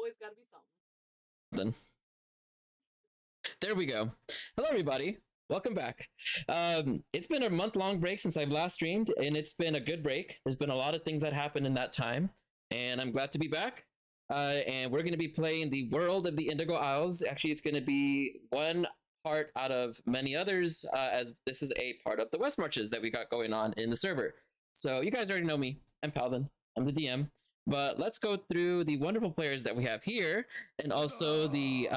always got to be something. Then there we go. Hello, everybody. Welcome back. It's been a month-long break since I've last streamed, and it's been a good break. There's been a lot of things that happened in that time, and I'm glad to be back. And we're going to be playing the World of the Indigo Isles. Actually, it's going to be one part out of many others, as this is a part of the West Marches that we got going on in the server. So you guys already know me. I'm Paladin. I'm the DM. But let's go through the wonderful players that we have here, and also the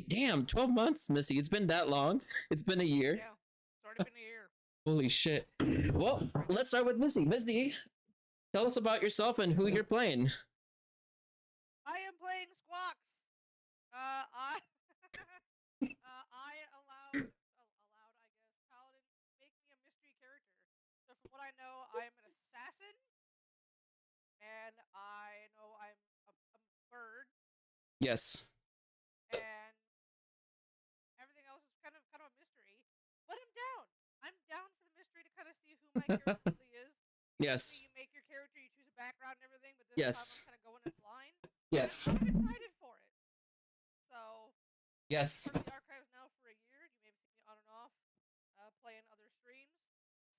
damn 12 months, Missy. It's been that long. It's been a year. Yeah, it's already been a year. Holy shit. Well, let's start with Missy. Missy, tell us about yourself and who you're playing. I am playing Squawks. I allowed, I guess, Paladin make me a mystery character. So from what I know, I am an assassin, and I know I'm a bird, Yes. and everything else is kind of a mystery. But I'm down. I'm down for the mystery to kind of see who my character really is. Yes. You make your character, you choose a background and everything, but this Yes. time I'm kind of going in blind. Yes. I'm excited for it. So, Yes. I've been part of the archives now for a year. You may have seen me on and off playing other streams.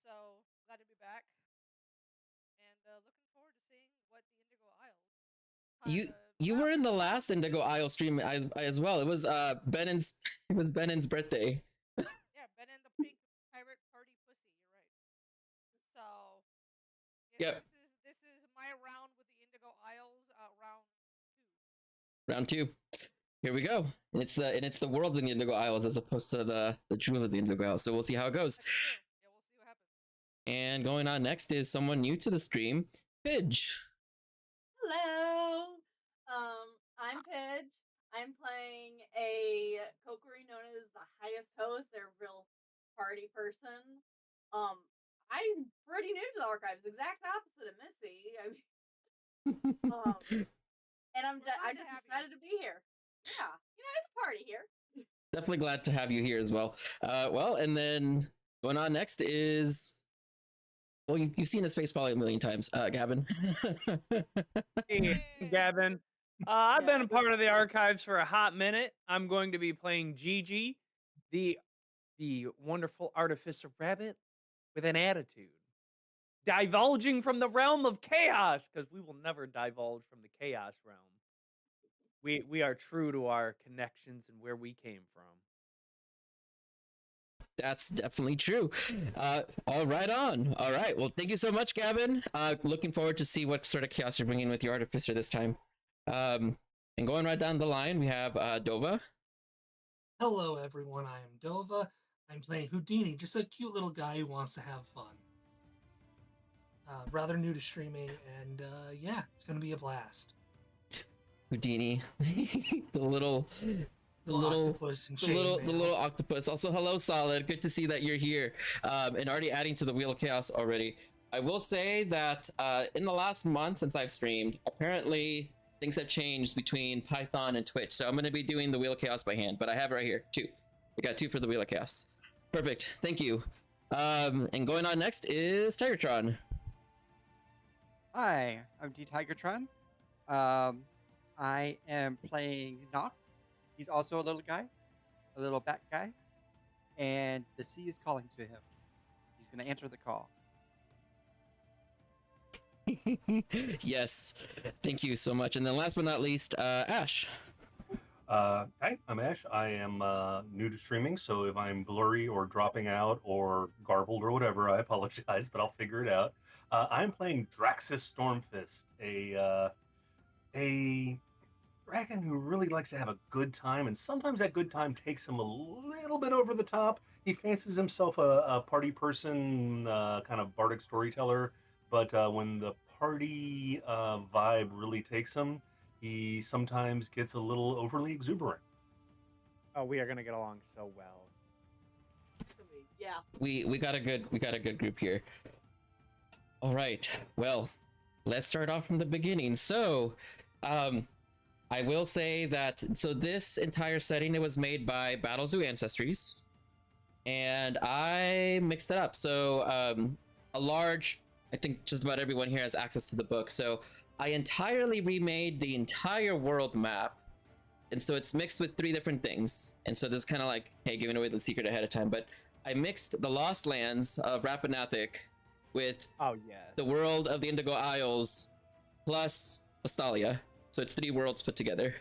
So, glad to be back. And looking forward to seeing what the Indigo Isles. You were in the last Indigo Isle stream as well. It was Benen's birthday. Yeah, Ben and the Pink Pirate Party Pussy. You're right. So, yes, Yep. This is my round with the Indigo Isles. Round 2. Here we go. And it's the World of the Indigo Isles as opposed to the Jewel of the Indigo Isles. So we'll see how it goes. Yeah, we'll see what happens. And going on next is someone new to the stream, Pidge. Hello. I'm Pidge. I'm playing a Kokiri known as the highest host. They're a real party person. I'm pretty new to the archives, exact opposite of Missy. And I'm just excited to be here. Yeah, it's a party here. Definitely glad to have you here as well. Well, and then going on next is, well, you've seen his face probably a million times, Gavin. Hey, Gavin. I've been a part of the archives for a hot minute. I'm going to be playing Gigi, the wonderful artificer rabbit with an attitude, divulging from the realm of chaos, because we will never divulge from the chaos realm. We are true to our connections and where we came from. That's definitely true. All right on. All right. Well, thank you so much, Gavin. Looking forward to see what sort of chaos you're bringing with your artificer this time. And going right down the line, we have Dova. Hello, everyone. I am Dova. I'm playing Houdini, just a cute little guy who wants to have fun. Rather new to streaming, and yeah, it's going to be a blast. Houdini, the little octopus and the little octopus. Also, hello, Solid. Good to see that you're here, and already adding to the Wheel of Chaos already. I will say that in the last month since I've streamed, apparently things have changed between Python and Twitch. So I'm going to be doing the Wheel of Chaos by hand, but I have it right here, 2. We got 2 for the Wheel of Chaos. Perfect. Thank you. And going on next is Tigertron. Hi, I'm D Tigertron. I am playing Nox. He's also a little guy, a little bat guy, and the sea is calling to him. He's going to answer the call. Yes, thank you so much. And then last but not least, Ash. Hi, I'm Ash. I am new to streaming, so if I'm blurry or dropping out or garbled or whatever, I apologize, but I'll figure it out. I'm playing Draxus Stormfist, a dragon who really likes to have a good time, and sometimes that good time takes him a little bit over the top. He fancies himself a party person, kind of bardic storyteller, but when the party vibe really takes him, he sometimes gets a little overly exuberant. Oh, we are gonna get along so well. Yeah. We got a good group here. All right. Well, let's start off from the beginning. So, I will say that this entire setting, it was made by Battlezoo Ancestries, and I mixed it up. So I think just about everyone here has access to the book. So I entirely remade the entire world map, and so it's mixed with 3 different things. And so this is kind of like, hey, giving away the secret ahead of time, but I mixed the Lost Lands of Rappan with the world of the Indigo Isles plus Astalia. So it's 3 worlds put together.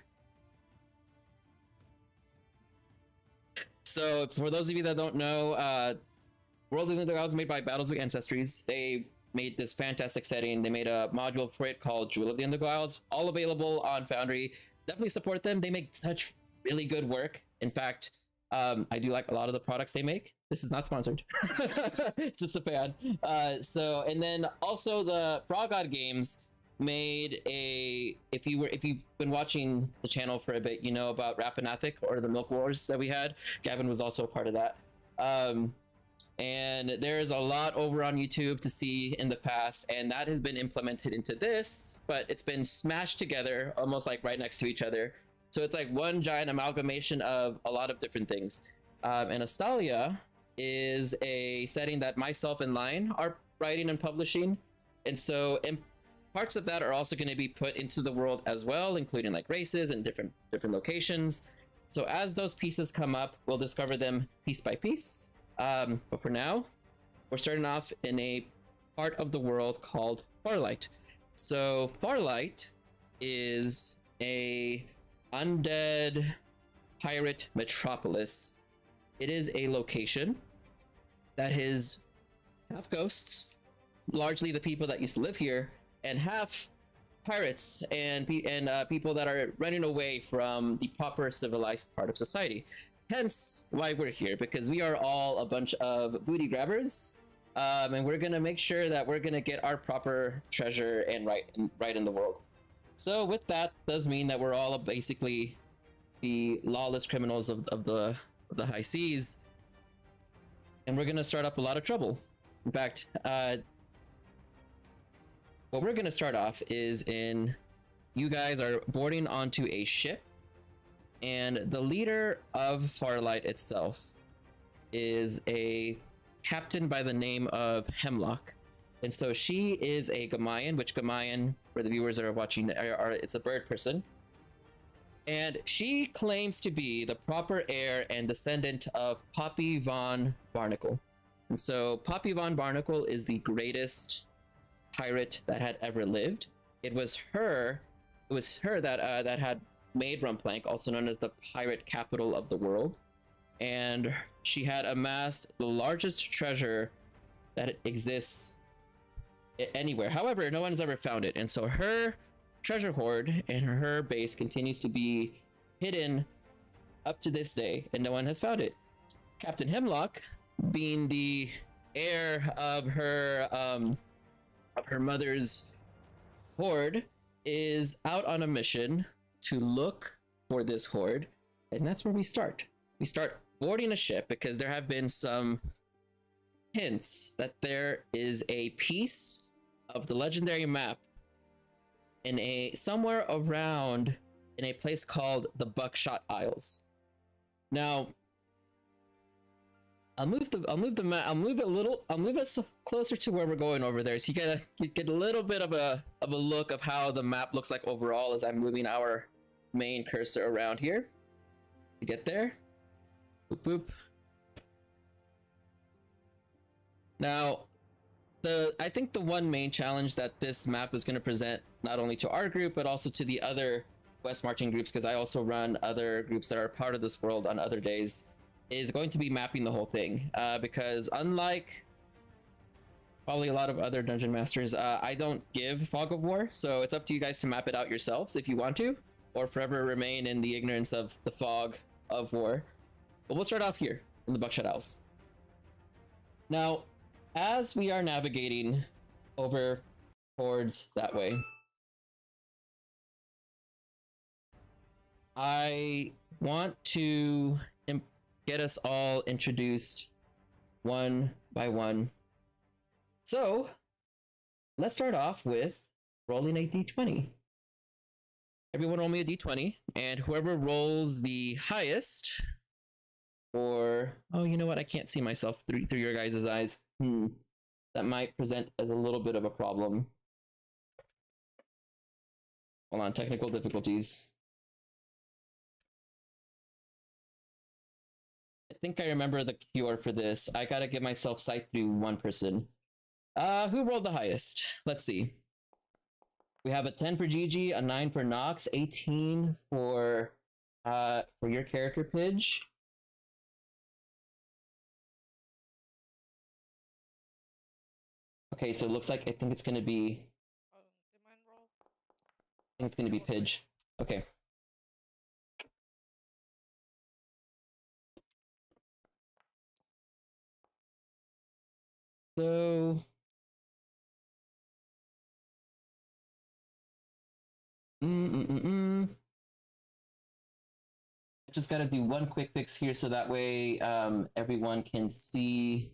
So for those of you that don't know, World of the Indigo Isles made by Battlezoo Ancestries. They made this fantastic setting. They made a module for it called Jewel of the Indigo Isles, all available on Foundry. Definitely support them. They make such really good work. In fact, I do like a lot of the products they make. This is not sponsored. Just a fan. And then also the Frog God Games made a, if you've been watching the channel for a bit, you know about Rappan or the Milk Wars that we had. Gavin was also a part of that. And there's a lot over on YouTube to see in the past, and that has been implemented into this, but it's been smashed together almost like right next to each other. So it's like one giant amalgamation of a lot of different things. And Astalia is a setting that myself and Lion are writing and publishing. And so parts of that are also going to be put into the world as well, including like races and different locations. So as those pieces come up, we'll discover them piece by piece. But for now, we're starting off in a part of the world called Farlight. So Farlight is a undead pirate metropolis. It is a location that is half ghosts, largely the people that used to live here, and half pirates and people that are running away from the proper civilized part of society. Hence why we're here, because we are all a bunch of booty grabbers, and we're gonna make sure that we're gonna get our proper treasure and right in the world. So with that does mean that we're all basically the lawless criminals of the high seas, and we're gonna start up a lot of trouble. In fact, what we're gonna start off is you guys are boarding onto a ship. And the leader of Farlight itself is a captain by the name of Hemlock. And so she is a Gamayan, which Gamayan, for the viewers that are watching, it's a bird person. And she claims to be the proper heir and descendant of Poppy von Barnacle. And so Poppy von Barnacle is the greatest pirate that had ever lived. It was her that had made Rumplank, also known as the pirate capital of the world, and she had amassed the largest treasure that exists anywhere. However, no one has ever found it, and so her treasure hoard and her base continues to be hidden up to this day, and no one has found it. Captain Hemlock, being the heir of her mother's hoard, is out on a mission to look for this hoard, and that's where we start. We start boarding a ship because there have been some hints that there is a piece of the legendary map somewhere around in a place called the Buckshot Isles. Now, I'll move us closer to where we're going over there, so you get a little bit of a look of how the map looks like overall as I'm moving our main cursor around here to get there. Boop boop. Now, I think the one main challenge that this map is going to present not only to our group but also to the other West Marching groups, because I also run other groups that are part of this world on other days, is going to be mapping the whole thing, because unlike probably a lot of other dungeon masters, I don't give Fog of War, so it's up to you guys to map it out yourselves if you want to, or forever remain in the ignorance of the Fog of War. But we'll start off here in the Buckshot Isles. Now, as we are navigating over towards that way, I want to get us all introduced one by one. So let's start off with rolling a d20. Everyone roll me a d20, and whoever rolls the highest, or oh, you know what? I can't see myself through your guys' eyes. That might present as a little bit of a problem. Hold on, technical difficulties. I think I remember the cure for this. I gotta give myself sight through one person. Who rolled the highest? Let's see. We have a 10 for Gigi, a 9 for Nox, 18 for your character, Pidge. Okay, so it looks like I think it's gonna be. Did mine roll? I think it's gonna be Pidge. Okay. So. I just gotta do one quick fix here so that way everyone can see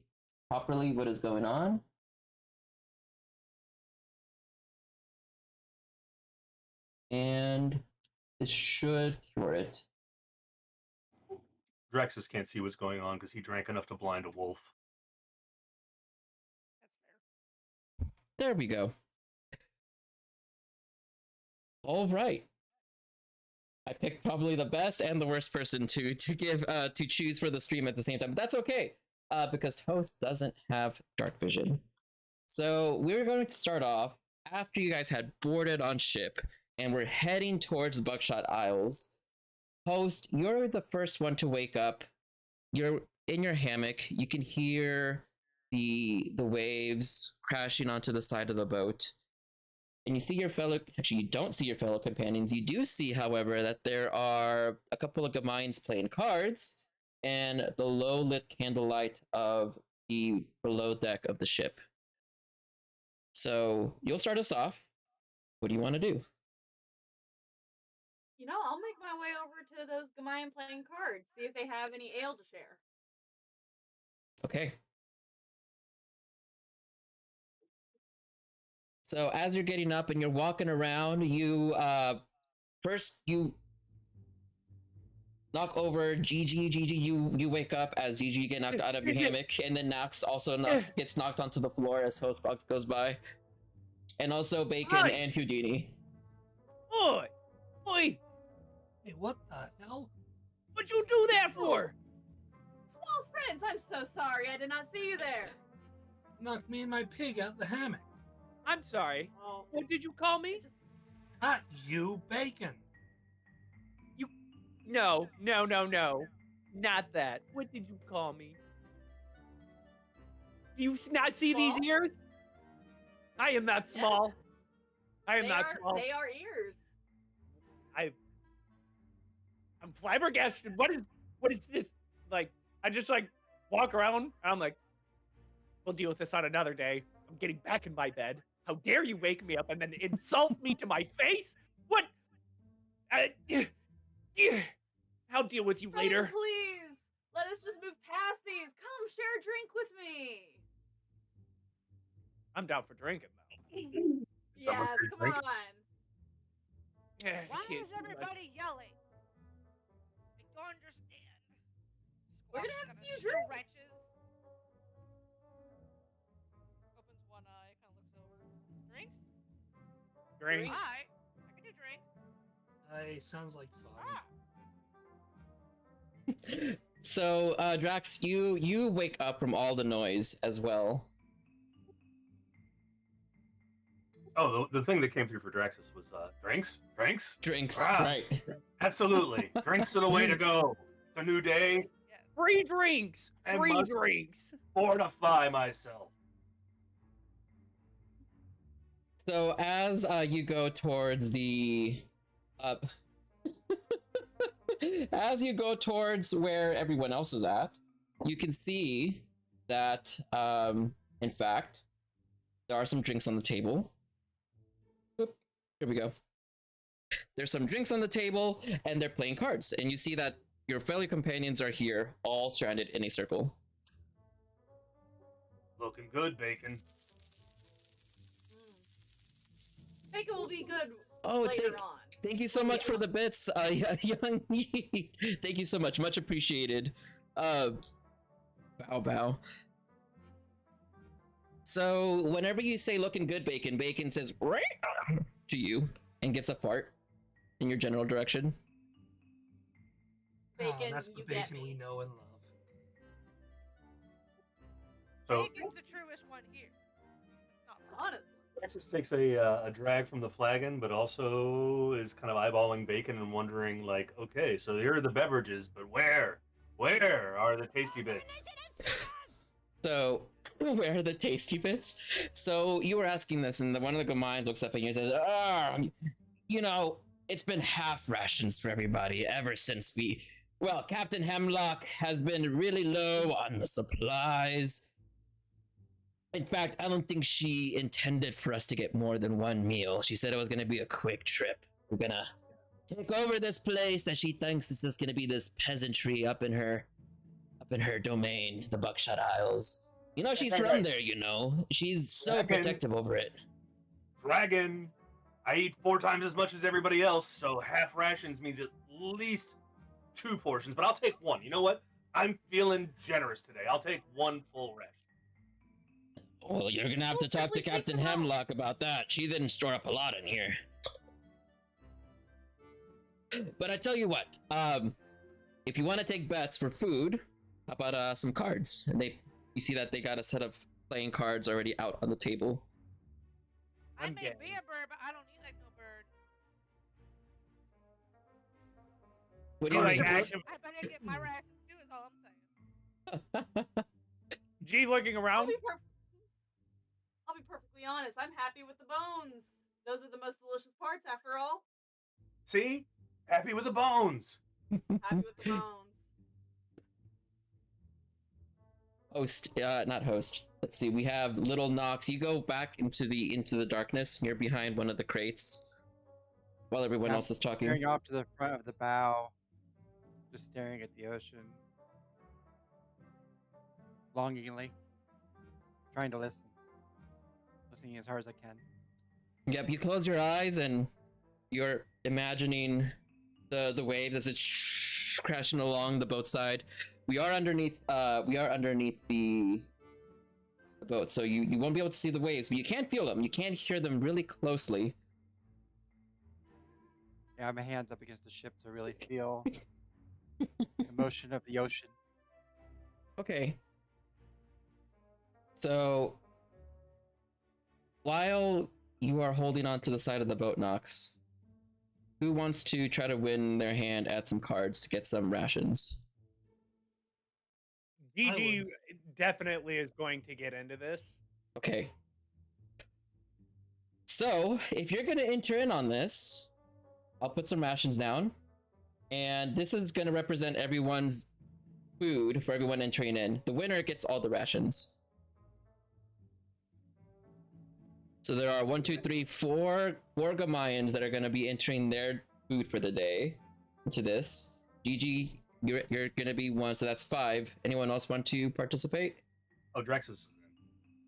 properly what is going on. And this should cure it. Draxus can't see what's going on because he drank enough to blind a wolf. That's fair. There we go. All right. I picked probably the best and the worst person to choose for the stream at the same time. But that's okay, because Toast doesn't have dark vision. So we're going to start off after you guys had boarded on ship and we're heading towards Buckshot Isles. Toast, you're the first one to wake up. You're in your hammock. You can hear the waves crashing onto the side of the boat. And you see your fellow, actually you don't see your fellow companions. You do see, however, that there are a couple of Gamines playing cards and the low lit candlelight of the below deck of the ship. So you'll start us off. What do you want to do? You know, I'll make my way over to those Gamayan playing cards, see if they have any ale to share. Okay. So as you're getting up and you're walking around, you first you knock over Gigi. Gigi, you wake up as Gigi get knocked out of your hammock, and then Nox also gets knocked onto the floor as host goes by, and also Bacon and Houdini. Oi! Oi! Hey, what the hell? What'd you do that for? Small friends, I'm so sorry. I did not see you there. Knocked me and my pig out the hammock. I'm sorry. Oh, What did you call me? Not you, Bacon. No. Not that. What did you call me? Do you not see these Small? ears? I am not small. Yes. I am not small. They are ears. I'm flabbergasted. What is this? Like, I just walk around and I'm like, we'll deal with this on another day. I'm getting back in my bed. How dare you wake me up and then insult me to my face? What? I'll deal with you later. Please, let us just move past these. Come share a drink with me. I'm down for drinking though. Yes, come on. Yeah, Why is everybody yelling? I don't understand. We're gonna Squawk's have a kinda few drinks. stretches. Opens one eye, kind of looks over. Drinks? Drinks. I can do drinks. Hey, sounds like fun. Ah. So Drax, you wake up from all the noise as well. Oh, the thing that came through for Draxus was drinks? Drinks, Ah. right? Absolutely. Drinks are the way to go. It's a new day. Yes. Free drinks. I Free must- drinks. Fortify myself. So as you go towards the as you go towards where everyone else is at, you can see that in fact there are some drinks on the table. Oop, here we go. There's some drinks on the table and they're playing cards, and you see that your fellow companions are here, all stranded in a circle. Looking good, Bacon. Bacon will be good Oh, later on. thank you so much for the bits, young Yeet. Thank you so much appreciated. Bow. So whenever you say looking good, Bacon says right to you, and gives a fart in your general direction. Bacon, that's the you get bacon we me. know and love. So Bacon's the truest one here. It's not wrong. Honestly. Texas takes a drag from the flagon, but also is kind of eyeballing bacon and wondering, like, okay, so here are the beverages, but where are the tasty bits? So, where are the tasty bits? So, you were asking this, and one of the minds looks up at you and says, you know, it's been half rations for everybody ever since Captain Hemlock has been really low on the supplies. In fact, I don't think she intended for us to get more than one meal. She said it was going to be a quick trip. We're going to take over this place that she thinks is just going to be this peasantry up in her domain, the Buckshot Isles. You know, she's from there, you know. She's so protective over it. Dragon, I eat 4 times as much as everybody else, so half rations means at least 2 portions, but I'll take 1. You know what? I'm feeling generous today. I'll take 1 full ration. Well, you're gonna have to talk to Captain Hemlock about that. She didn't store up a lot in here. But I tell you what, if you want to take bets for food, how about some cards? And you see that they got a set of playing cards already out on the table. I may be a bird, but I don't eat like no bird. What do you like? I better get my rations too, is all I'm saying. G looking around. I'll be perfectly honest. I'm happy with the bones. Those are the most delicious parts, after all. See? Happy with the bones. Happy with the bones. Host, not host. Let's see. We have Little Nox. You go back into the darkness. You're behind one of the crates while everyone else is talking. Staring off to the front of the bow, just staring at the ocean, longingly, trying to listen, listening as hard as I can. Yep. You close your eyes and you're imagining the waves as it's crashing along the boat side. We are underneath the boat, so you won't be able to see the waves, but you can feel them. You can hear them really closely. Yeah, my hands up against the ship to really feel the motion of the ocean. Okay. So while you are holding on to the side of the boat, Nox, who wants to try to win their hand at some cards to get some rations? GG definitely is going to get into this. Okay. So, if you're going to enter in on this, I'll put some rations down. And this is going to represent everyone's food for everyone entering in. The winner gets all the rations. So there are 4 Gamayans that are going to be entering their food for the day into this. GG, you're going to be 1, so that's 5. Anyone else want to participate? Oh, Drex is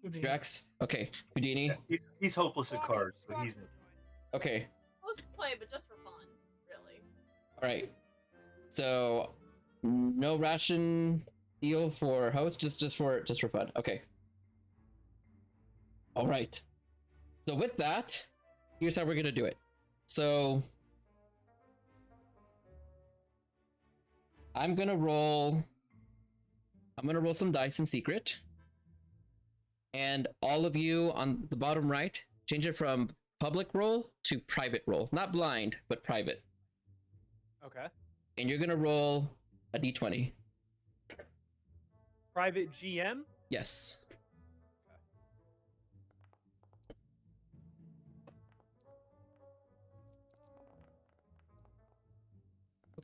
in. Drex? Okay. Houdini? Yeah, he's hopeless at cards, but he's in. Okay. Supposed to play, but just for fun, really. All right. So no ration deal for host, just for fun. Okay. All right. So with that, here's how we're gonna do it. So I'm gonna roll some dice in secret, and all of you on the bottom right, change it from public roll to private roll. Not blind, but private. Okay. And you're gonna roll a d20. Private GM? Yes.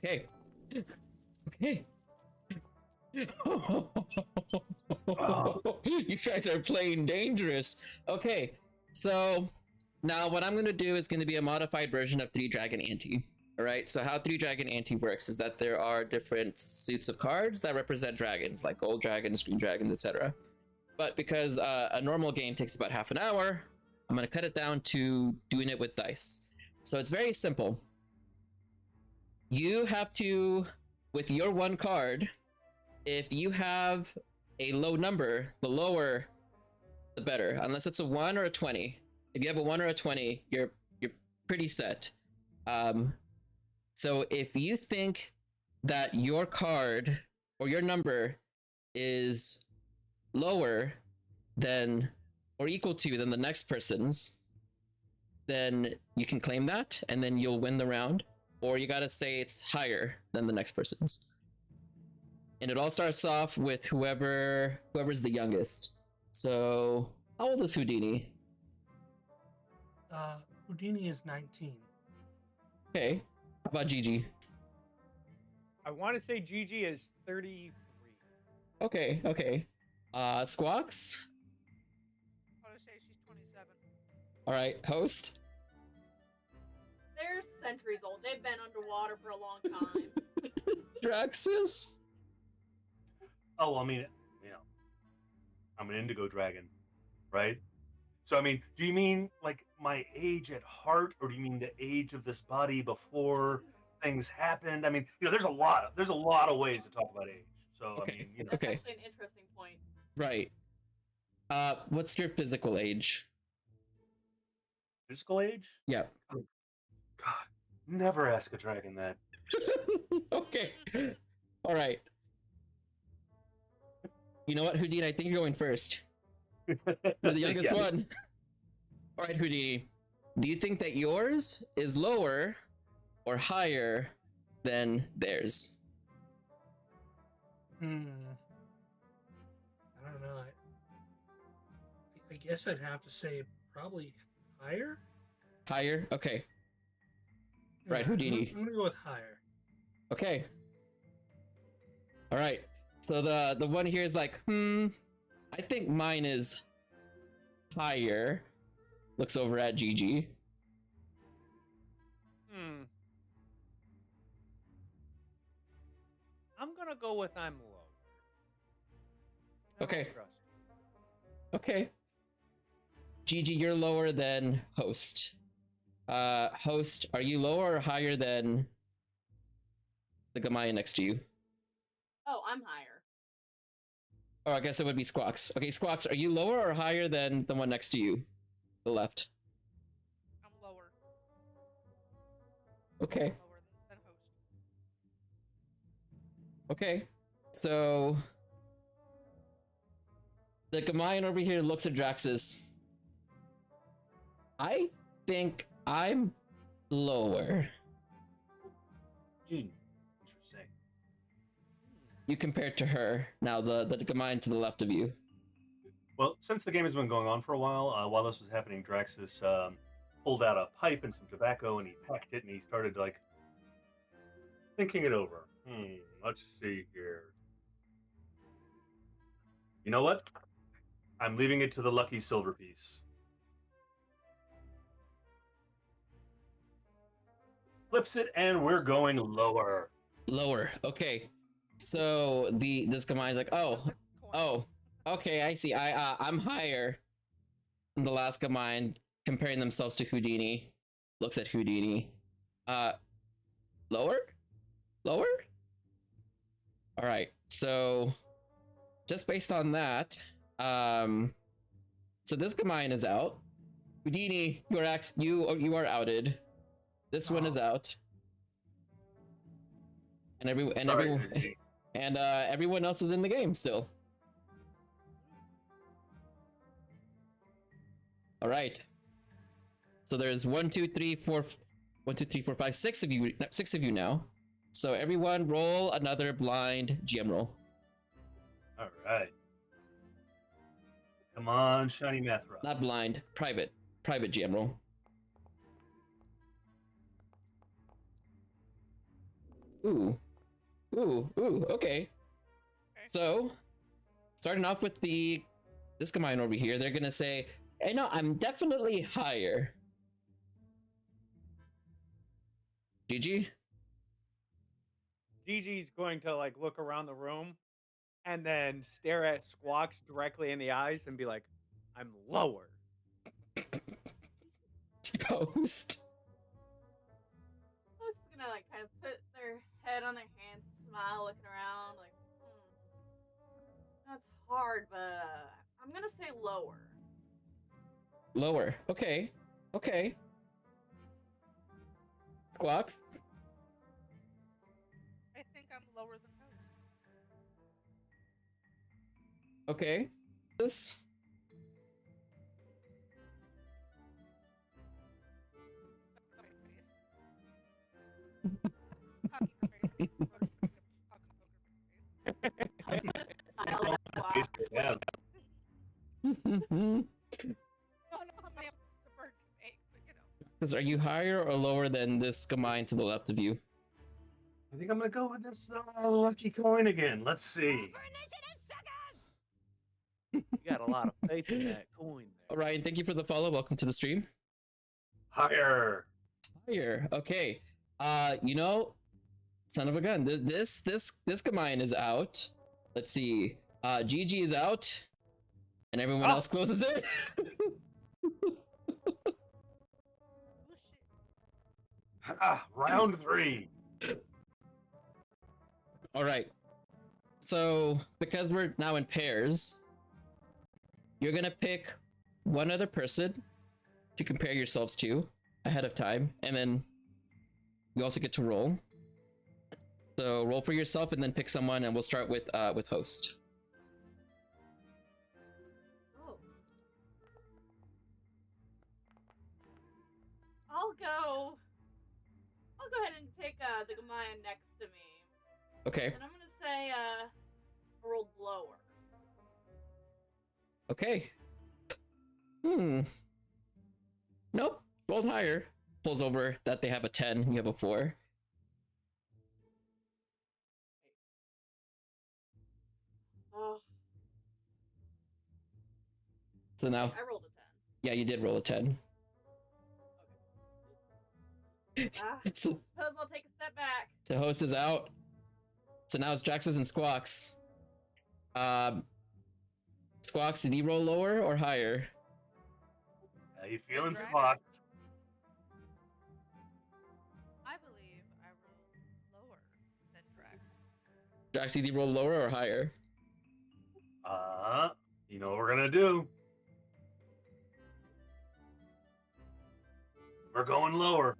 Okay. Okay. You guys are playing dangerous. Okay, so now what I'm gonna do is gonna be a modified version of 3 Dragon Ante. Alright, so how 3 Dragon Ante works is that there are different suits of cards that represent dragons, like gold dragons, green dragons, etc. But because a normal game takes about half an hour, I'm gonna cut it down to doing it with dice. So it's very simple. You have to, with your 1 card, if you have a low number, the lower the better, unless it's a 1 or a 20. If you have a 1 or a 20, you're pretty set. So if you think that your card or your number is lower than or equal to than the next person's, then you can claim that and then you'll win the round. Or you gotta say it's higher than the next person's. And it all starts off with whoever's the youngest. So how old is Houdini? Houdini is 19. Okay. How about Gigi? I want to say Gigi is 33. Okay. Squawks? I want to say she's 27. All right, host? They're centuries old. They've been underwater for a long time. Draxus? Oh, well, I mean, I'm an Indigo dragon, right? So, I mean, do you mean like my age at heart, or do you mean the age of this body before things happened? I mean, there's a lot of ways to talk about age. So, Okay. I mean, That's Okay. actually an interesting point. Right. What's your physical age? physical age? Yeah. God, never ask a dragon that. Okay. All right. You know what, Houdini? I think you're going first. You're the youngest Yeah. one. All right, Houdini. Do you think that yours is lower or higher than theirs? I don't know. I guess I'd have to say probably higher. Higher? Okay. Right, Yeah, Houdini. I'm gonna go with higher. Okay. All right. So the one here is like, I think mine is higher. Looks over at Gigi. I'm gonna go with I'm low. Okay. Trust. Okay. Gigi, you're lower than host. Host, are you lower or higher than the Gamaya next to you? Oh, I'm higher. Oh, I guess it would be Squawks. Okay, Squawks, are you lower or higher than the one next to you? The left. I'm lower. Okay. Lower than host. Okay. So the Gamayan over here looks at Draxus. I think I'm lower. Interesting. You compared to her. Now the Gamayan to the left of you. Well, since the game has been going on for a while this was happening, Draxus pulled out a pipe and some tobacco, and he packed it, and he started like thinking it over. Let's see here. You know what? I'm leaving it to the lucky silver piece. Flips it, and we're going lower. Lower. Okay. So this Gamayan's like, oh, okay, I see. I'm higher than the last Gamayan, comparing themselves to Houdini. Looks at Houdini. Lower? Lower? All right. So just based on that, so this Gamayan is out. Houdini, you are outed. This one is out. And everyone else is in the game still. All right. So there's 1, 2, 3, 4, 5, 6 of you. 6 of you now. So everyone, roll another blind GM roll. All right. Come on, shiny math roll. Not blind, private GM roll. Ooh, okay. So, starting off with this Gamayan over here, they're gonna say, hey, no, I'm definitely higher. Gigi? Gigi's going to like look around the room and then stare at Squawks directly in the eyes and be like, I'm lower. Ghost. I was just gonna like kind of put their head on their hands, smile, looking around, like, that's hard, but I'm gonna say lower. Lower. Okay. Squawks? I think I'm lower than Host. Okay. This. Yeah. Are you higher or lower than this Gamine to the left of you? I think I'm gonna go with this lucky coin again. Let's see. You got a lot of faith in that coin there. Ryan, thank you for the follow. Welcome to the stream. Higher. Higher. Okay. Son of a gun. This Gamine is out. Let's see. GG is out. And everyone else closes it. Round 3. All right. So, because we're now in pairs, you're gonna pick one other person to compare yourselves to ahead of time, and then you also get to roll. So roll for yourself, and then pick someone, and we'll start with host. Oh. I'll go ahead and pick the Gamayan next to me. Okay. And I'm gonna say I rolled lower. Okay. Nope. Rolled higher. Pulls over that they have a 10. You have a 4. Oh. So now. I rolled a 10. Yeah, you did roll a 10. Suppose I'll take a step back. So host is out. So now it's Draxus and Squawks. Squawks, did he roll lower or higher? How you feeling, Drax? Squawks? I believe I rolled lower than Drax. Drax, did he roll lower or higher? You know what we're gonna do? We're going lower.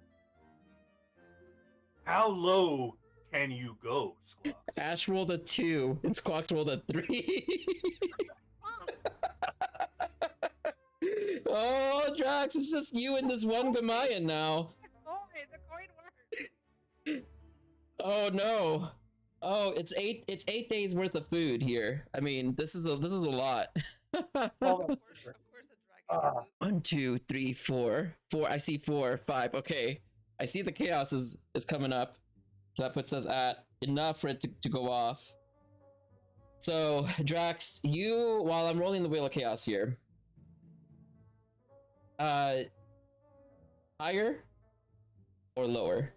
How low can you go, Squawks? Ash rolled a 2 and Squawks rolled a 3. Oh, Drax, it's just you and this one Gamayan now. The coin worked. Oh no. Oh, it's 8 days worth of food here. I mean, this is a lot. Of course the dragon gets it. 1, 2, 3, 4. 4. I see 4, 5. Okay. I see the chaos is coming up. So that puts us at enough for it to go off. So, Drax, you, while I'm rolling the Wheel of Chaos here, higher or lower?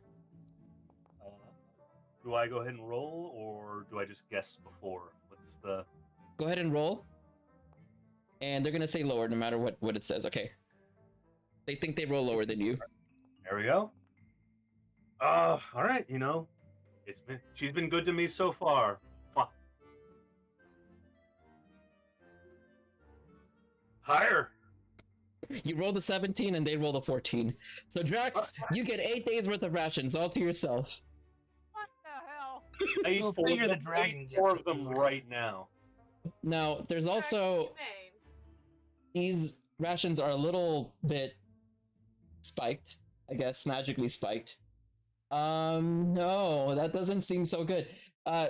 Do I go ahead and roll, or do I just guess before? What's the... Go ahead and roll. And they're gonna say lower no matter what it says, okay. They think they roll lower than you. There we go. All right, you know, she's been good to me so far. Higher. You rolled a 17 and they rolled a 14. So Drax, you get 8 days worth of rations all to yourself. What the hell? I eat We'll 4 figure of the them, dragon four gets of them it. right now. Now, there's also, these rations are a little bit spiked, I guess, magically spiked. No, that doesn't seem so good.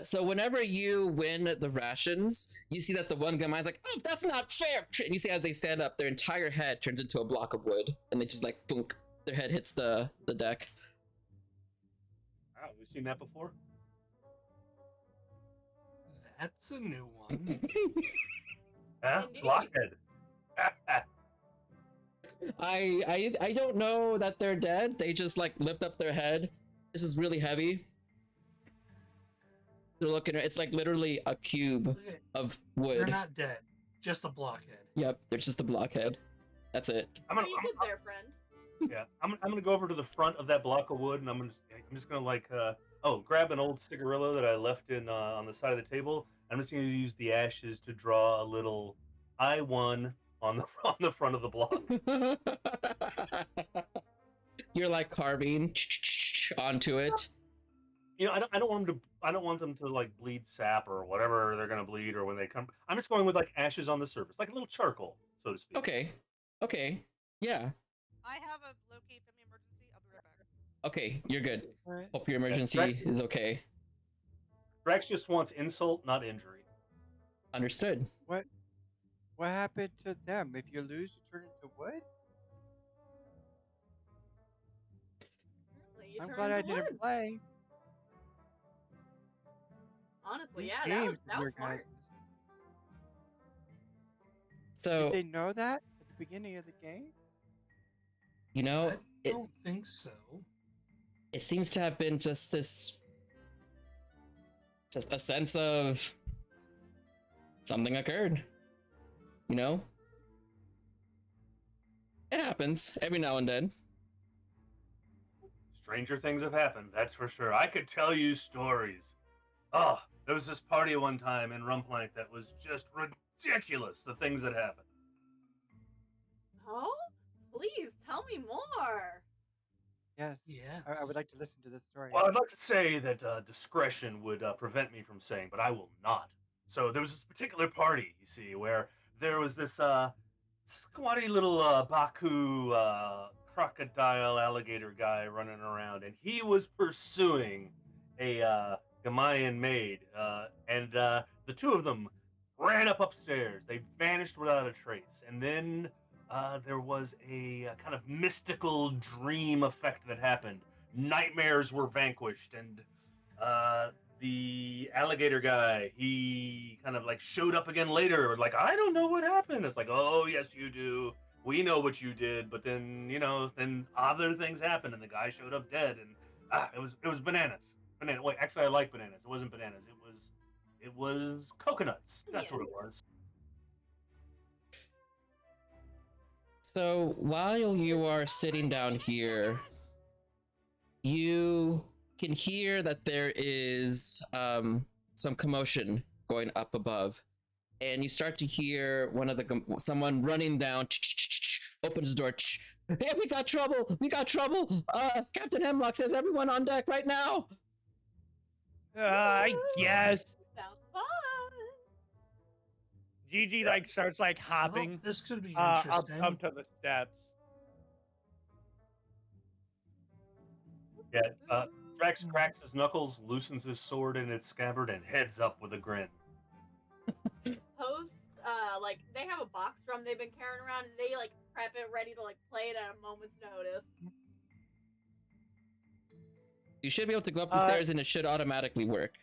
So whenever you win the rations, you see that the one Gamayan's like, oh, that's not fair. And you see as they stand up, their entire head turns into a block of wood, and they just like, boonk, their head hits the deck. Wow, we've seen that before. That's a new one. Huh? Indeed. Blockhead. I don't know that they're dead. They just like lift up their head. This is really heavy. They're looking at it's like literally a cube Okay, of they're wood. not dead. Just a blockhead. Yep, they're just a blockhead. That's it. I'm Are gonna, you good there, friend? yeah, I'm gonna go over to the front of that block of wood, and I'm just gonna like grab an old cigarillo that I left in on the side of the table. I'm just gonna use the ashes to draw a little I won on the front of the block. You're like carving. onto it. You know, I don't want them to like bleed sap or whatever they're gonna bleed or when they come. I'm just going with like ashes on the surface, like a little charcoal, so to speak. Okay, yeah. I have a low-key family emergency. I'll be right back. Okay, you're good. What? Hope your emergency Right. is okay. Drax just wants insult, not injury. Understood. What happened to them? If you lose, you turn into wood? Apparently, you I'm turn glad I into didn't wood. play. Honestly, These yeah, games that was here, guys. smart. So Did they know that at the beginning of the game? you know, I don't think so. it seems to have been just a sense of something occurred. You know, it happens every now and then. Stranger things have happened, that's for sure. I could tell you stories. Oh, there was this party one time in Rumplank that was just ridiculous, the things that happened. Oh, please tell me more. Yes. I would Yes. like to listen to this story. Well, I'd like to say that discretion would prevent me from saying, but I will not. So there was this particular party, you see, where there was this squatty little Baku crocodile alligator guy running around, and he was pursuing a Gamayan maid, and the two of them ran up upstairs. They vanished without a trace, and then there was a kind of mystical dream effect that happened. Nightmares were vanquished, and the alligator guy, he kind of like showed up again later, like, I don't know what happened. It's like, oh yes you do, we know what you did, but then, you know, then other things happened and the guy showed up dead, and it was bananas. Wait, actually I like bananas. It wasn't bananas, it was coconuts. That's what it Yes. was. So while you are sitting down here, you can hear that there is some commotion going up above, and you start to hear someone running down, opens the door. Hey, we got trouble! We got trouble! Captain Hemlock says everyone on deck right now. I guess. Sounds fun. Gigi like starts like Well, hopping this could be up interesting. to the steps. Yeah, Drax cracks his knuckles, loosens his sword in its scabbard, and heads up with a grin. Hosts, like they have a box drum they've been carrying around, and they like prep it ready to like play it at a moment's notice. You should be able to go up the stairs, and it should automatically work.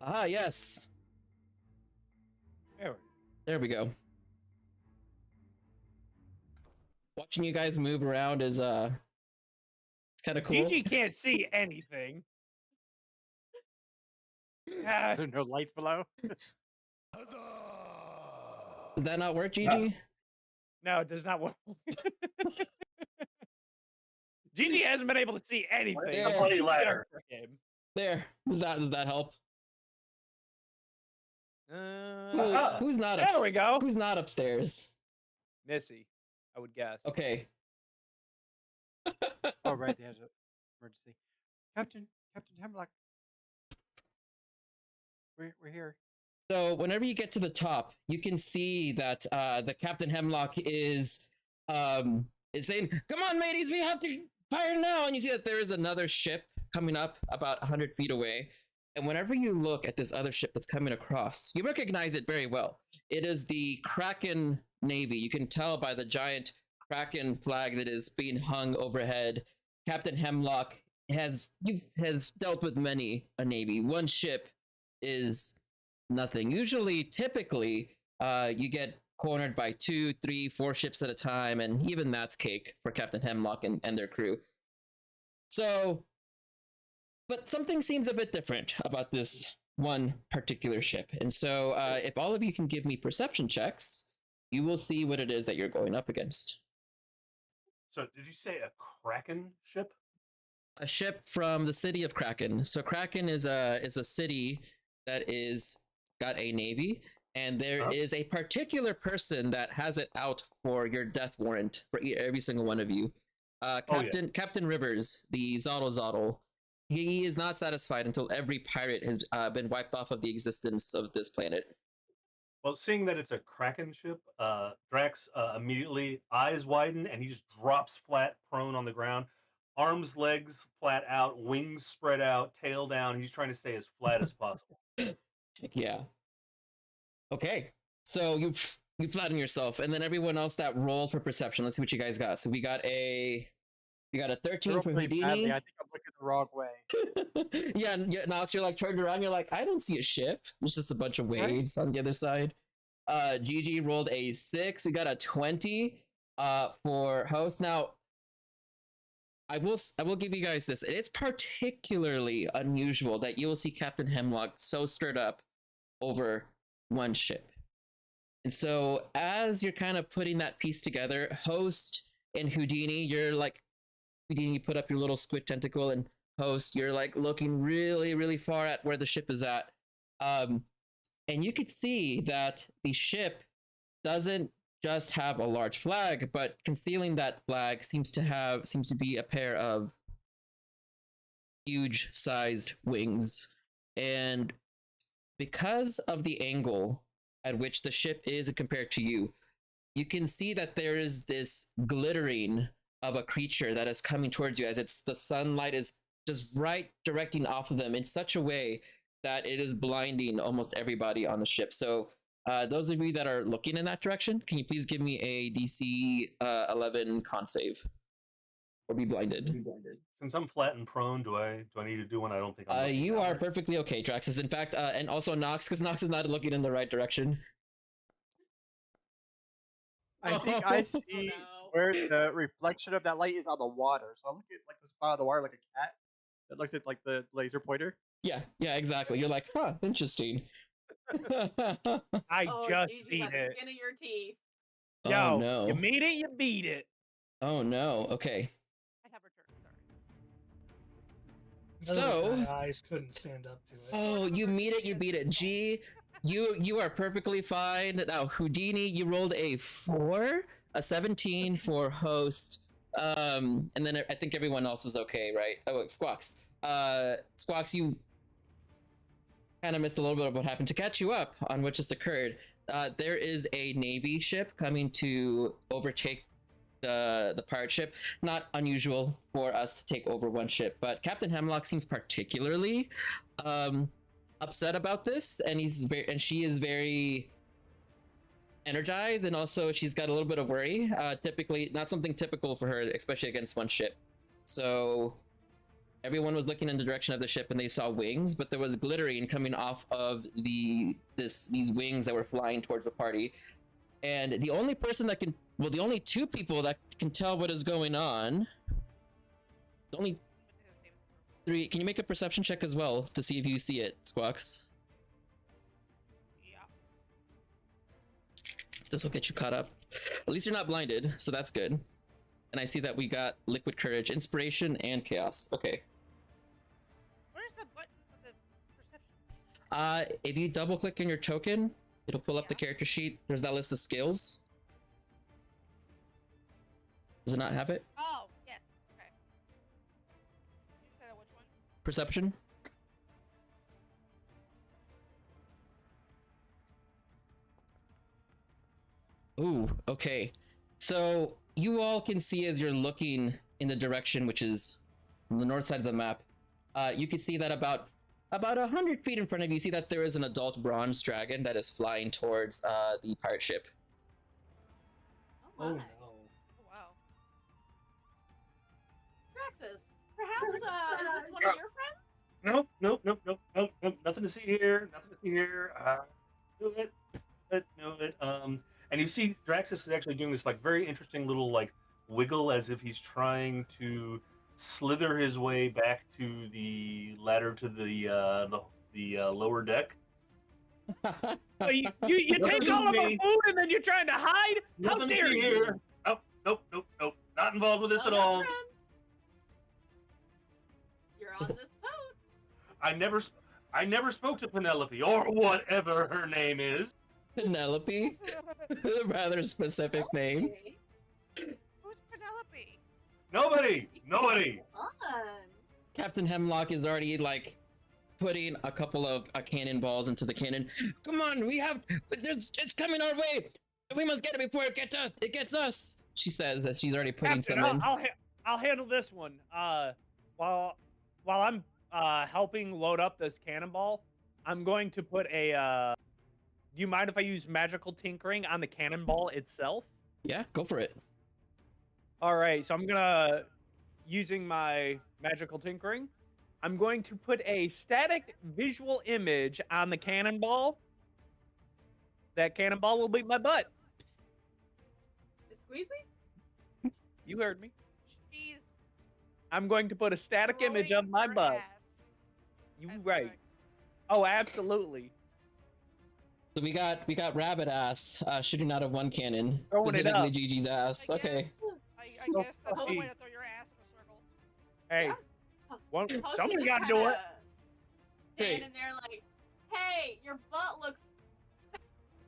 Ah, yes. There we go. Watching you guys move around is it's kind of cool. Gigi can't see anything. Is there no lights below? Does that not work, Gigi? No, it does not work. Gigi hasn't been able to see anything. There. It's too dark for him. There. Does that help? Who's not There we go. Who's not upstairs? Missy, I would guess. Okay. Oh, right, there's an emergency. Captain Hemlock. We're here. So whenever you get to the top, you can see that the Captain Hemlock is saying, "Come on, mateys, we have to fire now!" And you see that there is another ship coming up about 100 feet away. And whenever you look at this other ship that's coming across, you recognize it very well. It is the Kraken Navy. You can tell by the giant Kraken flag that is being hung overhead. Captain Hemlock has dealt with many a navy. One ship is nothing. Typically, you get cornered by 2, 3, 4 ships at a time, and even that's cake for Captain Hemlock and their crew. So, but something seems a bit different about this one particular ship. And so, if all of you can give me perception checks, you will see what it is that you're going up against. So, did you say a Kraken ship? A ship from the city of Kraken. So Kraken is a city that is got a navy, and there Huh? is a particular person that has it out for your death warrant for every single one of you. Oh, yeah. Captain Rivers, the Zottle. He is not satisfied until every pirate has been wiped off of the existence of this planet. Well, seeing that it's a Kraken ship, Drax immediately eyes widen and he just drops flat, prone on the ground, arms, legs flat out, wings spread out, tail down. He's trying to stay as flat as possible. Yeah. Okay. So you flatten yourself, and then everyone else that rolled for perception. Let's see what you guys got. So we got a 13 for Really Houdini. badly. I think I'm looking the wrong way. yeah, Nox, you're like turned around. You're like, I don't see a ship. There's just a bunch of waves on the other side. Gigi rolled a 6. We got a 20 for host. Now, I will give you guys this. It's particularly unusual that you will see Captain Hemlock so stirred up over one ship. And so as you're kind of putting that piece together, host and Houdini, you're like, Houdini, you put up your little squid tentacle, and host, you're like looking really, really far at where the ship is at. And you could see that the ship doesn't just have a large flag, but concealing that flag seems to be a pair of huge sized wings. And because of the angle at which the ship is compared to you, you can see that there is this glittering of a creature that is coming towards you, as the sunlight is just right directing off of them in such a way that it is blinding almost everybody on the ship. So those of you that are looking in that direction, can you please give me a DC 11 con save or be blinded? Since I'm flat and prone, do I need to do one? I don't think I'm You are perfectly okay, Draxus. In fact, and also Nox, because Nox is not looking in the right direction. I think I see where the reflection of that light is on the water. So I look at like the spot on the water like a cat that looks at like the laser pointer. Yeah, exactly. You're like, huh, interesting. I just Gigi, beat by the it. skin of your teeth. Yo, Oh no. you made it, you beat it. Oh no. Okay. I have returned. Sorry. So My eyes couldn't stand up to it. oh, you meet it, you beat it. G, you are perfectly fine. Now Houdini, you rolled a 4, a 17 for host. And then I think everyone else was okay, right? Oh, Squawks. Squawks, you kind of missed a little bit of what happened. To catch you up on what just occurred, there is a Navy ship coming to overtake the pirate ship. Not unusual for us to take over one ship, but Captain Hemlock seems particularly upset about this, and she is very energized, and also she's got a little bit of worry. Typically, not something typical for her, especially against one ship. So everyone was looking in the direction of the ship, and they saw wings, but there was glittering coming off of these wings that were flying towards the party. And the only person that can, well, the only 2 people that can tell what is going on, the only 3, can you make a perception check as well to see if you see it, Squawks? Yeah. This will get you caught up. At least you're not blinded, so that's good. And I see that we got Liquid Courage, Inspiration, and Chaos. Okay. Where's the button for the perception? If you double click on your token, it'll pull up the character sheet. There's that list of skills. Does it not have it? Oh, yes. Okay. You said which one? Perception? Ooh, okay. So you all can see as you're looking in the direction, which is on the north side of the map, you can see that about 100 feet in front of you, see that there is an adult bronze dragon that is flying towards the pirate ship. Oh my. no. Oh, wow. Praxis, perhaps is this one of your friends? Nope. Nothing to see here. Do it. And you see Draxus is actually doing this like very interesting little like wiggle as if he's trying to slither his way back to the ladder to the lower deck. You take all of our food and then you're trying to hide? How Nothing to dare see you? here. Nope. Not involved with this at all. Friend. You're on this boat. I never spoke to Penelope or whatever her name is. Penelope. Rather specific name. Okay. Who's Penelope? Nobody. Fun. Captain Hemlock is already like putting a couple of cannonballs into the cannon. Come on, it's coming our way. We must get it before it gets us. She says as she's already putting Captain, some in. I'll handle this one. While I'm helping load up this cannonball, I'm going to put a. Do you mind if I use magical tinkering on the cannonball itself? Yeah, go for it. All right, so I'm gonna using my magical tinkering. I'm going to put a static visual image on the cannonball. That cannonball will beat my butt. Squeeze me? You heard me. She's I'm going to put a static image of throwing my her butt. ass You at the right. dragon. Oh, absolutely. So we got rabbit ass shooting out of one cannon, Throwing it specifically up. Gigi's ass. I Okay. I guess that's one way to throw your ass in a circle. Hey, Yeah. one, Toasty somebody just got to do it. kinda Great. Standing there like, hey, your butt looks to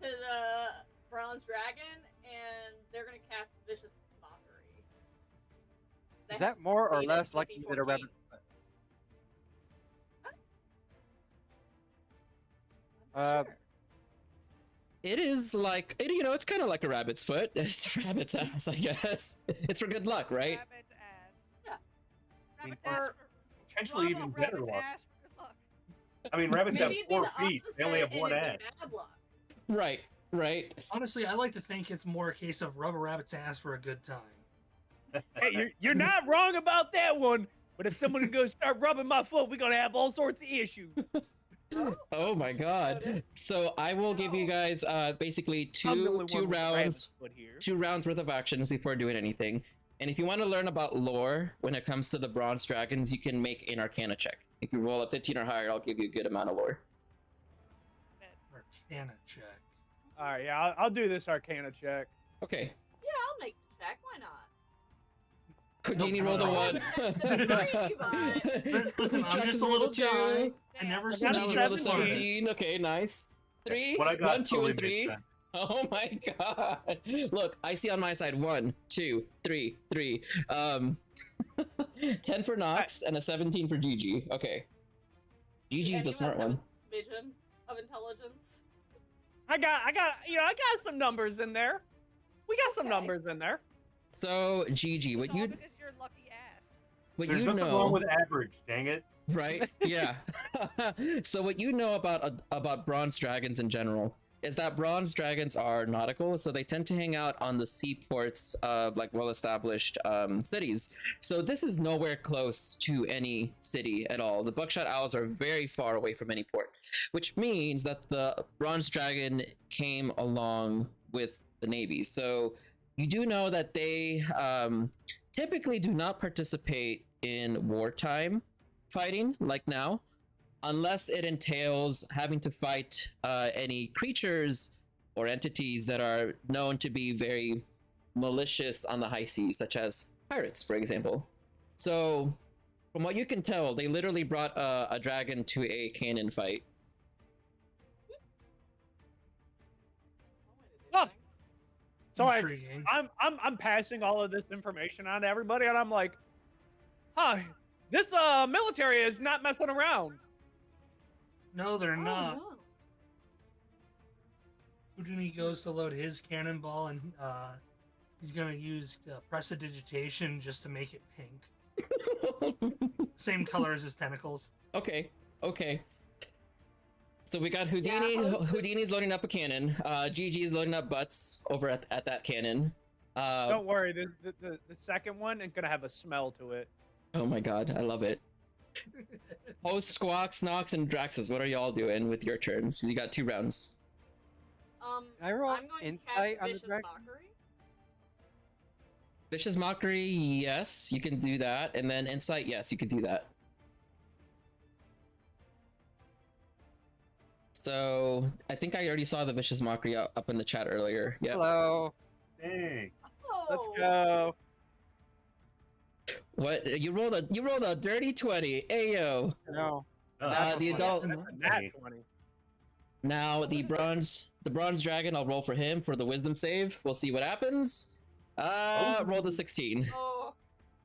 the bronze dragon, and they're gonna cast vicious mockery. They Is have that more or stated less DC likely than a 14. rabbit's foot? I'm not Uh, sure. It is like it's kind of like a rabbit's foot. It's a rabbit's ass, I guess. It's for good luck, right? Rabbit's ass. Yeah. Rabbit's Or ass for Potentially Bravo, even better rabbit's luck. ass for good luck. I mean, rabbits have Maybe it'd be 4 the feet. They only have opposite, one and ass. it'd be bad luck. Right, right. Honestly, I like to think it's more a case of rub a rabbit's ass for a good time. Hey, you're not wrong about that one. But if someone goes start rubbing my foot, we're gonna have all sorts of issues. Oh my god. So I will give you guys basically I'm the only two one with a rabbit's rounds foot here. 2 rounds worth of actions before doing anything. And if you want to learn about lore when it comes to the bronze dragons, you can make an arcana check. If you roll a 15 or higher, I'll give you a good amount of lore. Arcana check. All right, yeah, I'll do this arcana check. Okay. Yeah, I'll make the check. Why not? Houdini rolled a no. 1. Listen, I'm Jax just is a little rolled a 2. guy. I never I said got I a was Gigi rolled the a 17. 17. Okay, nice. 3, What I got 1, 2, totally and makes 3. sense. Oh my god. Look, I see on my side 1, 2, 3, 3. 10 for Nox and a 17 for Gigi. Okay. Gigi's the smart one. Vision of intelligence. I got some numbers in there. We got some Okay. numbers in there. So Gigi, what It's all you because you're lucky ass. what There's you nothing know, wrong with average, dang it. right? Yeah. So what you know about bronze dragons in general is that bronze dragons are nautical, so they tend to hang out on the seaports of like well-established cities. So this is nowhere close to any city at all. The buckshot owls are very far away from any port, which means that the bronze dragon came along with the navy. So you do know that they typically do not participate in wartime fighting like now, unless it entails having to fight any creatures or entities that are known to be very malicious on the high seas, such as pirates, for example. So, from what you can tell, they literally brought a dragon to a cannon fight. Oh, so like, Intriguing. I'm passing all of this information on to everybody, and I'm like, huh, this military is not messing around. No, they're Oh, not. no. Houdini goes to load his cannonball, and he's gonna use prestidigitation just to make it pink. Same color as his tentacles. Okay. So we got Houdini. Yeah, Houdini's loading up a cannon. Gigi's loading up butts over at that cannon. Don't worry, the second one is gonna have a smell to it. Oh my god, I love it. Host, Squawk, Snox, and Draxus, what are y'all doing with your turns? Because you got 2 rounds. Can I roll I'm going to insight cast on the vicious dragon? mockery. Vicious Mockery, yes, you can do that. And then Insight, yes, you could do that. So, I think I already saw the Vicious Mockery up in the chat earlier. Yeah. Hello. Dang. Let's Oh. go. What? You rolled a dirty 20. Ayo. No. No, The that's adult- a Nat 20. 20. Now the bronze the bronze dragon, I'll roll for him for the wisdom save. We'll see what happens. Roll the 16. Oh,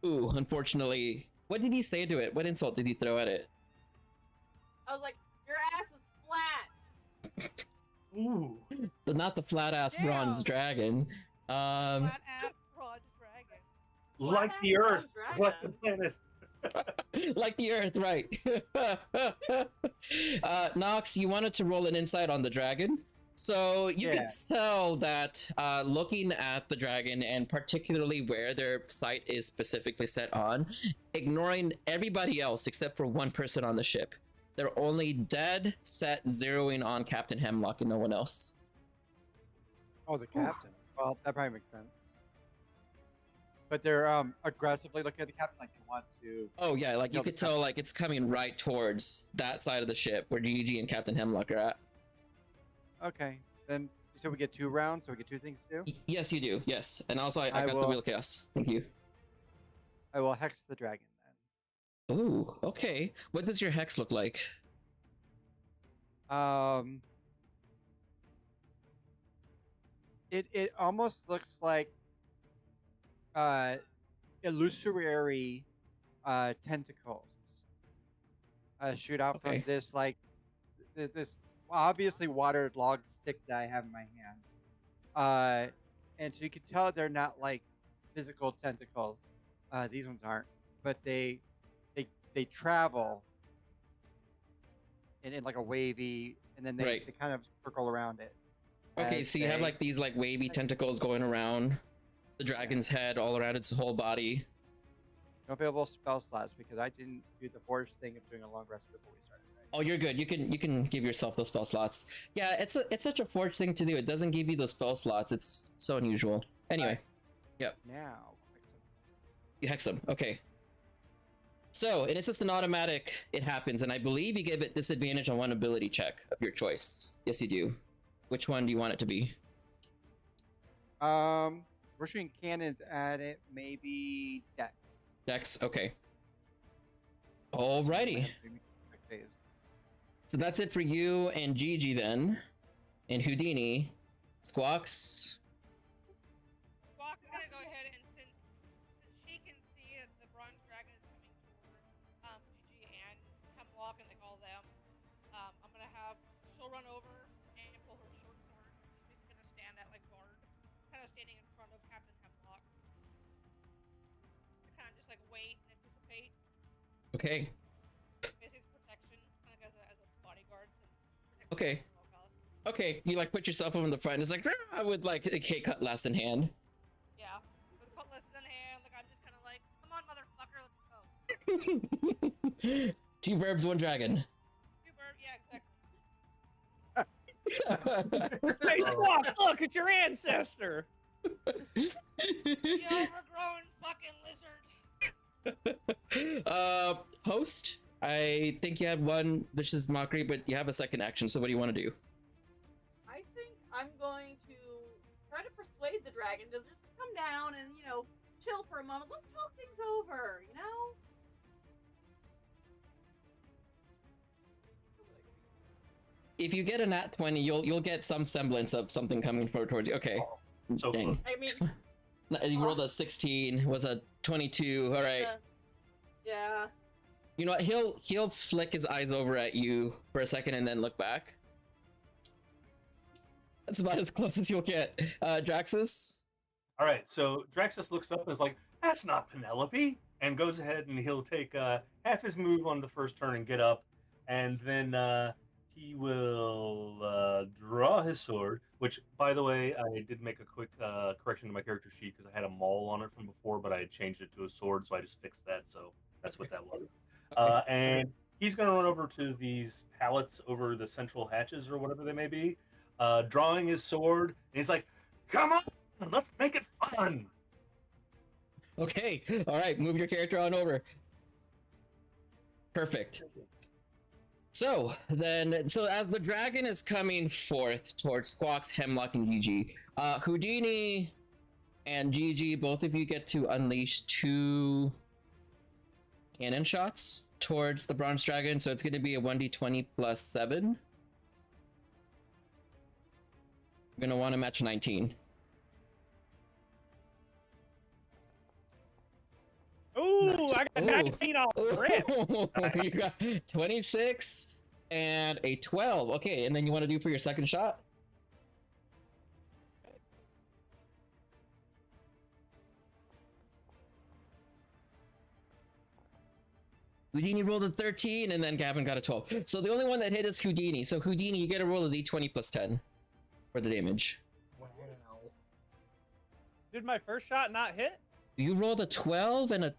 Ooh, unfortunately. What did he say to it? What insult did he throw at it? I was like, your ass is flat. Ooh. Not the flat ass Damn. bronze dragon. Flat ass bronze dragon. Like the Flat-ass Earth, bronze like the dragon. planet. like the Earth, right? Nox, you wanted to roll an insight on the dragon. So you could tell that looking at the dragon, and particularly where their sight is specifically set on, ignoring everybody else except for one person on the ship, they're only dead set zeroing on Captain Hemlock and no one else. Oh, the captain. Well, that probably makes sense. But they're aggressively looking at the captain like they want to. Oh yeah, like you kill the could tell like it's coming right towards that side of the ship where GG and Captain Hemlock are at. Okay, then so we get 2 rounds, so we get 2 things to do. Yes, you do. Yes, and also I I got the will- wheel chaos. Thank you. I will hex the dragon then. Ooh, okay. What does your hex look like? It almost looks like illusory tentacles shoot out Okay. from this like this obviously watered log stick that I have in my hand. And so you can tell they're not like physical tentacles. These ones aren't, but they travel in like a wavy, and then Right. they kind of circle around it. Okay, as so you have they- like these like wavy tentacles going around the dragon's head, all around its whole body. No available spell slots because I didn't do the force thing of doing a long rest before we started. Right? Oh, you're good. You can give yourself those spell slots. Yeah, it's such a forged thing to do. It doesn't give you those spell slots. It's so unusual. Anyway, Now, you hex them. Okay. So, and it's just an automatic, it happens, and I believe you give it disadvantage on one ability check of your choice. Yes, you do. Which one do you want it to be? we're shooting cannons at it. Maybe Dex. Dex? Okay. Alrighty. So that's it for you and Gigi then. And Houdini. Squawks. Fox is gonna go ahead and since she can see that the bronze dragon is coming toward Gigi and Hemlock and like all them, I'm gonna have she'll run over and pull her short sword. She's basically gonna stand at like guard, kind of standing in front of Captain Hemlock. To kind of just like wait and anticipate. Okay. Basically, it's protection, kind of like as a bodyguard since. Okay. Okay, you like put yourself up in the front and it's like with like a K cutlass in hand. Yeah, with the cutlass in hand, like I'm just kind of like, come on, motherfucker, let's go. 2 verbs, 1 dragon. Yeah, exactly. Hey, Squawks, look, it's your ancestor. You overgrown fucking lizard. Host, I think you had 1 vicious mockery, but you have a second action, so what do you want to do? I think I'm going to try to persuade the dragon to just come down and, chill for a moment. Let's talk things over, If you get a nat 20, you'll get some semblance of something coming forward towards you. Okay. So Dang. I mean, You rolled a 16, was a 22. All right. yeah. You know what? He'll flick his eyes over at you for a second and then look back. That's about as close as you'll get. Draxus? All right, so Draxus looks up and is like, "That's not Penelope," and goes ahead and he'll take half his move on the first turn and get up, and then he will draw his sword. Which, by the way, I did make a quick correction to my character sheet because I had a maul on it from before, but I had changed it to a sword, so I just fixed that. So that's what that was. Okay. And he's going to run over to these pallets over the central hatches or whatever they may be, drawing his sword. And he's like, "Come on, let's make it fun." Okay. All right. Move your character on over. Perfect. So as the dragon is coming forth towards Squawks, Hemlock, and Gigi, Houdini and Gigi, both of you get to unleash 2 cannon shots towards the bronze dragon. So it's going to be a 1d20 plus 7. You're gonna want to match 19. Ooh, Nice. I got 19 off the rip. You got 26 and a 12. Okay, and then you want to do for your second shot? Houdini rolled a 13, and then Gavin got a 12. So the only one that hit is Houdini. So Houdini, you get a roll of d20 plus 10 for the damage. Wow. Did my first shot not hit? You rolled a 12 and a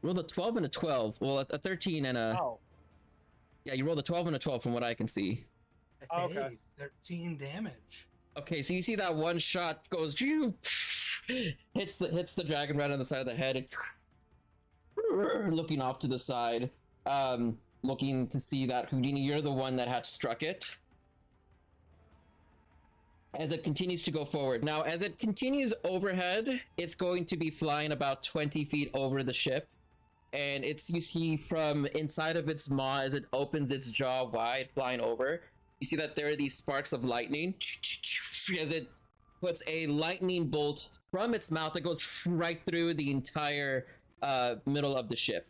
12. Well, a 13 and a Oh, yeah. You rolled a 12 and a 12 from what I can see. Okay. 13 damage. Okay, so you see that one shot goes hits the dragon right on the side of the head. And looking off to the side, looking to see that Houdini, you're the one that had struck it. As it continues to go forward. Now, as it continues overhead, it's going to be flying about 20 feet over the ship. And it's, you see from inside of its maw, as it opens its jaw wide, flying over, you see that there are these sparks of lightning as it puts a lightning bolt from its mouth that goes right through the entire middle of the ship.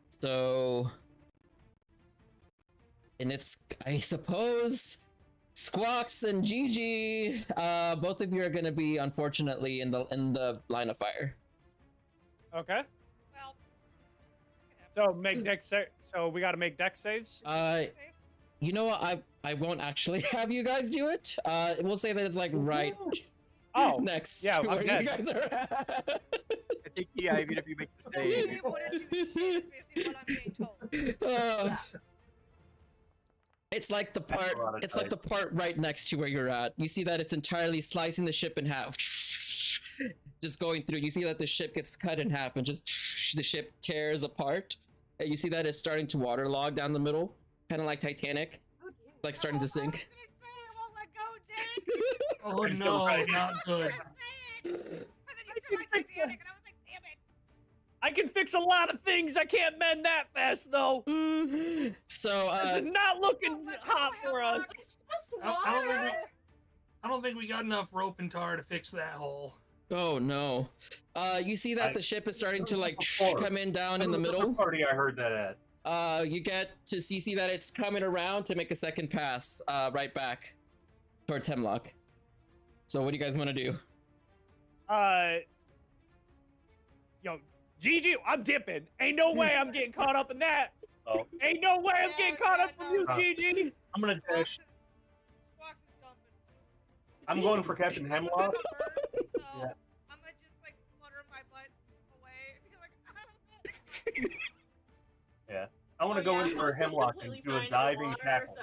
So, and it's, I suppose, Squawks and Gigi, both of you are going to be unfortunately in the line of fire. Okay. Well, So make so we got to make deck saves. You know what? I won't actually have you guys do it. We'll say that it's like right Oh, next yeah, to I'm where dead. you guys are at. I think, yeah, even if you make the don't save. say wouldn't do shit, is basically what I'm being told. It's like the That's a part. lot of It's like the part right next to where you're at. You see that it's entirely slicing the ship in half, just going through. You see that the ship gets cut in half and just the ship tears apart. And you see that it's starting to waterlog down the middle, kind of like Titanic, Oh, dear. like starting to I sink. was gonna say it won't let go, Jake. Oh I just no, don't like it. not good. Say it. And then you said like Titanic, and I was like, damn it. I can fix a lot of things. I can't mend that fast though. So, This is not looking Let go, hot for us. Hemlock. It's just I don't think water. I don't think we got enough rope and tar to fix that hole. oh no. You see that the ship is starting to like Before. come in down in the What middle. party I heard that at. You get to see that it's coming around to make a second pass, right back towards Hemlock. So what do you guys want to do? Yo, Gigi, I'm dipping. Ain't no way I'm getting caught up in that. Oh, Ain't no way I'm Yeah, getting caught yeah, up from you, no. Gigi. I'm gonna Squawks dash. is dumping. I'm going for Captain I'm Hemlock. about to burn, so Yeah. I'm gonna just like flutter my butt away. Be like, Yeah, I want to go in for Hemlock and do a diving tackle.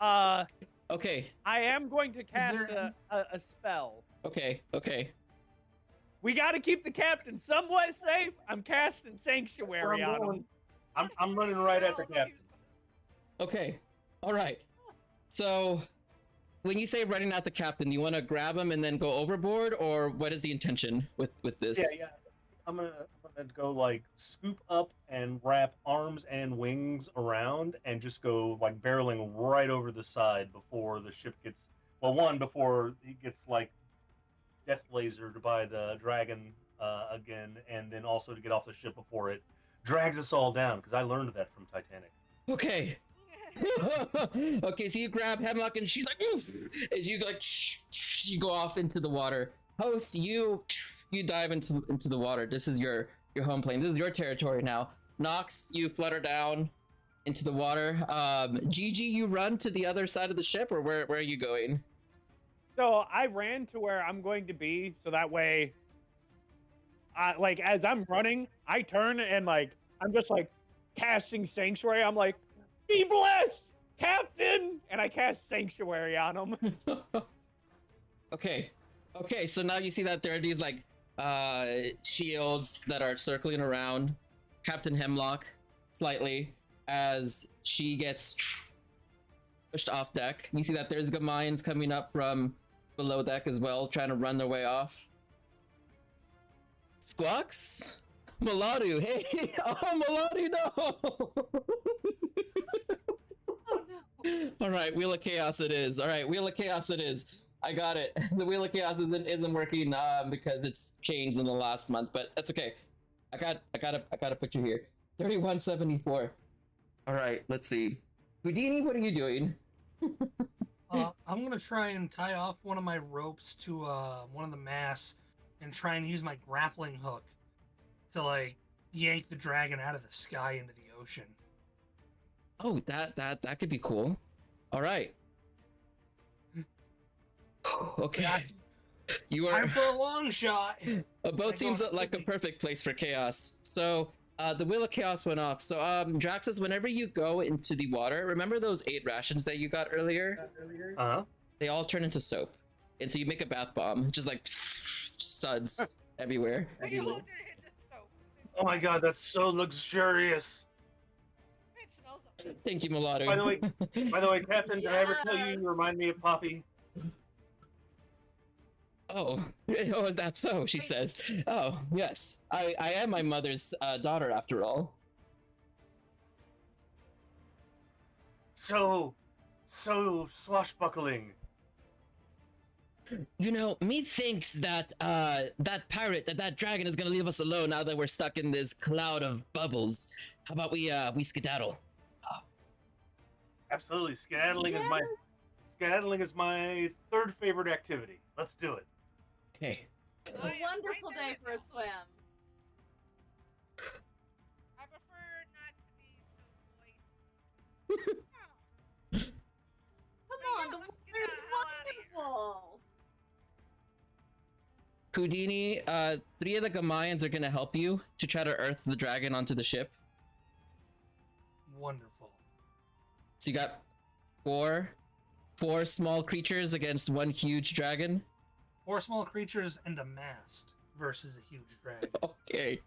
So. Okay, I am going to cast there- a spell. okay. We got to keep the captain somewhat safe. I'm casting Sanctuary Where I'm on him. going. I'm running right at the Spells are captain. useless. Okay. All right. So, when you say running at the captain, you want to grab him and then go overboard, or what is the intention with this? Yeah. I'm gonna go like scoop up and wrap arms and wings around and just go like barreling right over the side before the ship gets before he gets like death lasered by the dragon again, and then also to get off the ship before it drags us all down, because I learned that from Titanic. Okay. Okay, so you grab Hemlock and she's like, oof, as you like, you go off into the water. Host, you dive into the water. This is your home plane. This is your territory now. Nox, you flutter down into the water. Gigi, you run to the other side of the ship, or where are you going? So I ran to where I'm going to be, so that way, like as I'm running, I turn and like I'm just like casting Sanctuary. I'm like, be blessed, Captain, and I cast Sanctuary on him. Okay, so now you see that there are these like shields that are circling around Captain Hemlock slightly as she gets pushed off deck. You see that there's Gamines coming up from below deck as well, trying to run their way off. Squawks? Maladu, hey! Oh, Maladu, no! Oh no. All right, Wheel of Chaos it is. All right, Wheel of Chaos it is. I got it. The Wheel of Chaos isn't working because it's changed in the last month, but that's okay. I got a picture here. 3174. All right, let's see. Houdini, what are you doing? I'm gonna try and tie off one of my ropes to one of the masts and try and use my grappling hook to like yank the dragon out of the sky into the ocean. Oh, that could be cool. All right. Okay. Yeah, You are. time for a long shot. A boat seems like a perfect place for chaos. So the Wheel of Chaos went off. So Draxus, whenever you go into the water, remember those 8 rations that you got earlier? Uh-huh. They all turn into soap. And so you make a bath bomb, just like suds everywhere. Hey, you hold your hit the soap. Oh my god, that's so luxurious. It smells so. Thank you, Mulatto. By the way, Captain, did I ever tell you Yes. you remind me of Poppy? Oh, oh, that's so, she says. Oh, yes. I am my mother's daughter after all. So swashbuckling. You know, me thinks that that pirate, that dragon is gonna leave us alone now that we're stuck in this cloud of bubbles. How about we skedaddle? Absolutely, skedaddling is my 3rd favorite activity. Let's do it. Okay. It's I a am wonderful right there day with for a you. swim. I prefer not to be so moist. Come Yeah, on, the let's water get is the hell outta here. wonderful. Houdini, 3 of the Gamayans are gonna help you to try to earth the dragon onto the ship. Wonderful. So you got four small creatures against 1 huge dragon. 4 small creatures and a mast versus a huge dragon. Okay.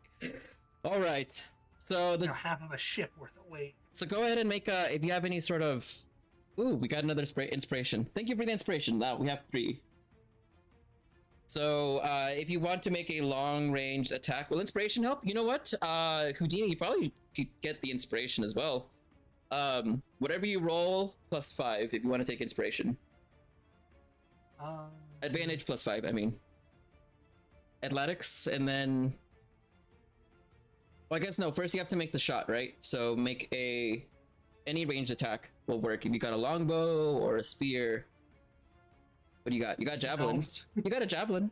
All right. So You know, half of a ship worth of weight. So go ahead and make if you have any sort of. Ooh, we got another inspiration. Thank you for the inspiration. Now we have 3. So if you want to make a long range attack, will inspiration help? You know what? Houdini, you probably could get the inspiration as well. Whatever you roll, +5 if you want to take inspiration. Advantage +5, I mean. Athletics, and then. Well, I guess no. First, you have to make the shot, right? So make any ranged attack will work. If you got a longbow or a spear. What do you got? You got javelins. You got a javelin.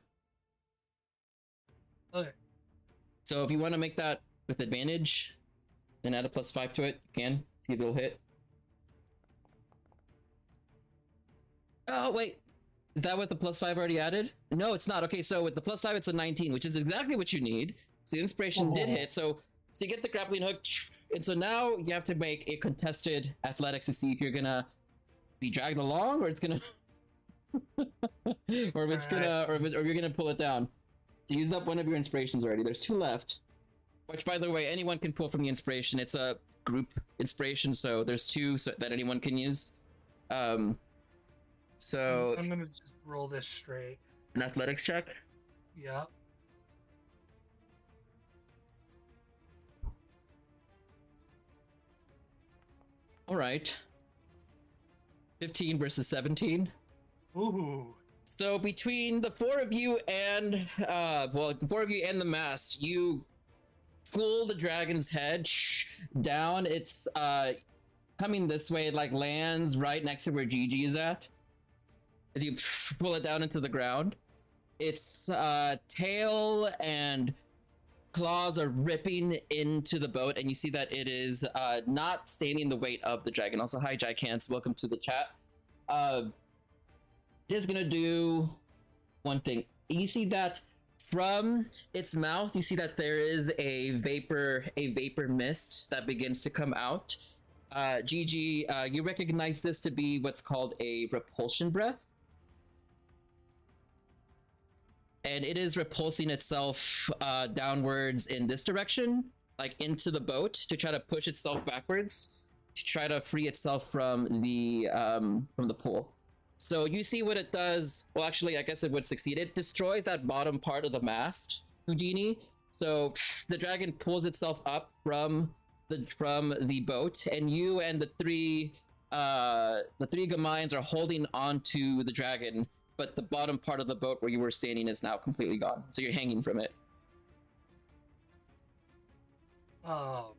Okay. So if you want to make that with advantage, then add a +5 to it. You can. See if it'll hit. Oh wait, is that with the +5 already added? No, it's not. Okay, so with the +5, it's a 19, which is exactly what you need. So the inspiration did hit. So you get the grappling hook, and so now you have to make a contested athletics to see if you're gonna be dragged along, or it's gonna, or if it's gonna, or you're gonna pull it down. So use up one of your inspirations already. There's 2 left. Which, by the way, anyone can pull from the inspiration. It's a group inspiration, so there's 2 that anyone can use. So I'm gonna just roll this straight. an athletics check. Yep. All right. 15 versus 17. Ooh. So between the 4 of you and the 4 of you and the mast, you pull the dragon's head down. It's coming this way. It like lands right next to where Gigi is at. As you pull it down into the ground, its tail and claws are ripping into the boat, and you see that it is not standing the weight of the dragon. Also, hi Jicans, welcome to the chat. It is gonna do one thing. You see that from its mouth, you see that there is a vapor mist that begins to come out. Gigi, you recognize this to be what's called a repulsion breath. And it is repulsing itself downwards in this direction, like into the boat, to try to push itself backwards, to try to free itself from the pool. So you see what it does. Well, actually, I guess it would succeed. It destroys that bottom part of the mast, Houdini. So the dragon pulls itself up from the boat, and you and the 3 the three Gamines are holding onto the dragon, but the bottom part of the boat where you were standing is now completely gone. So you're hanging from it. Oh,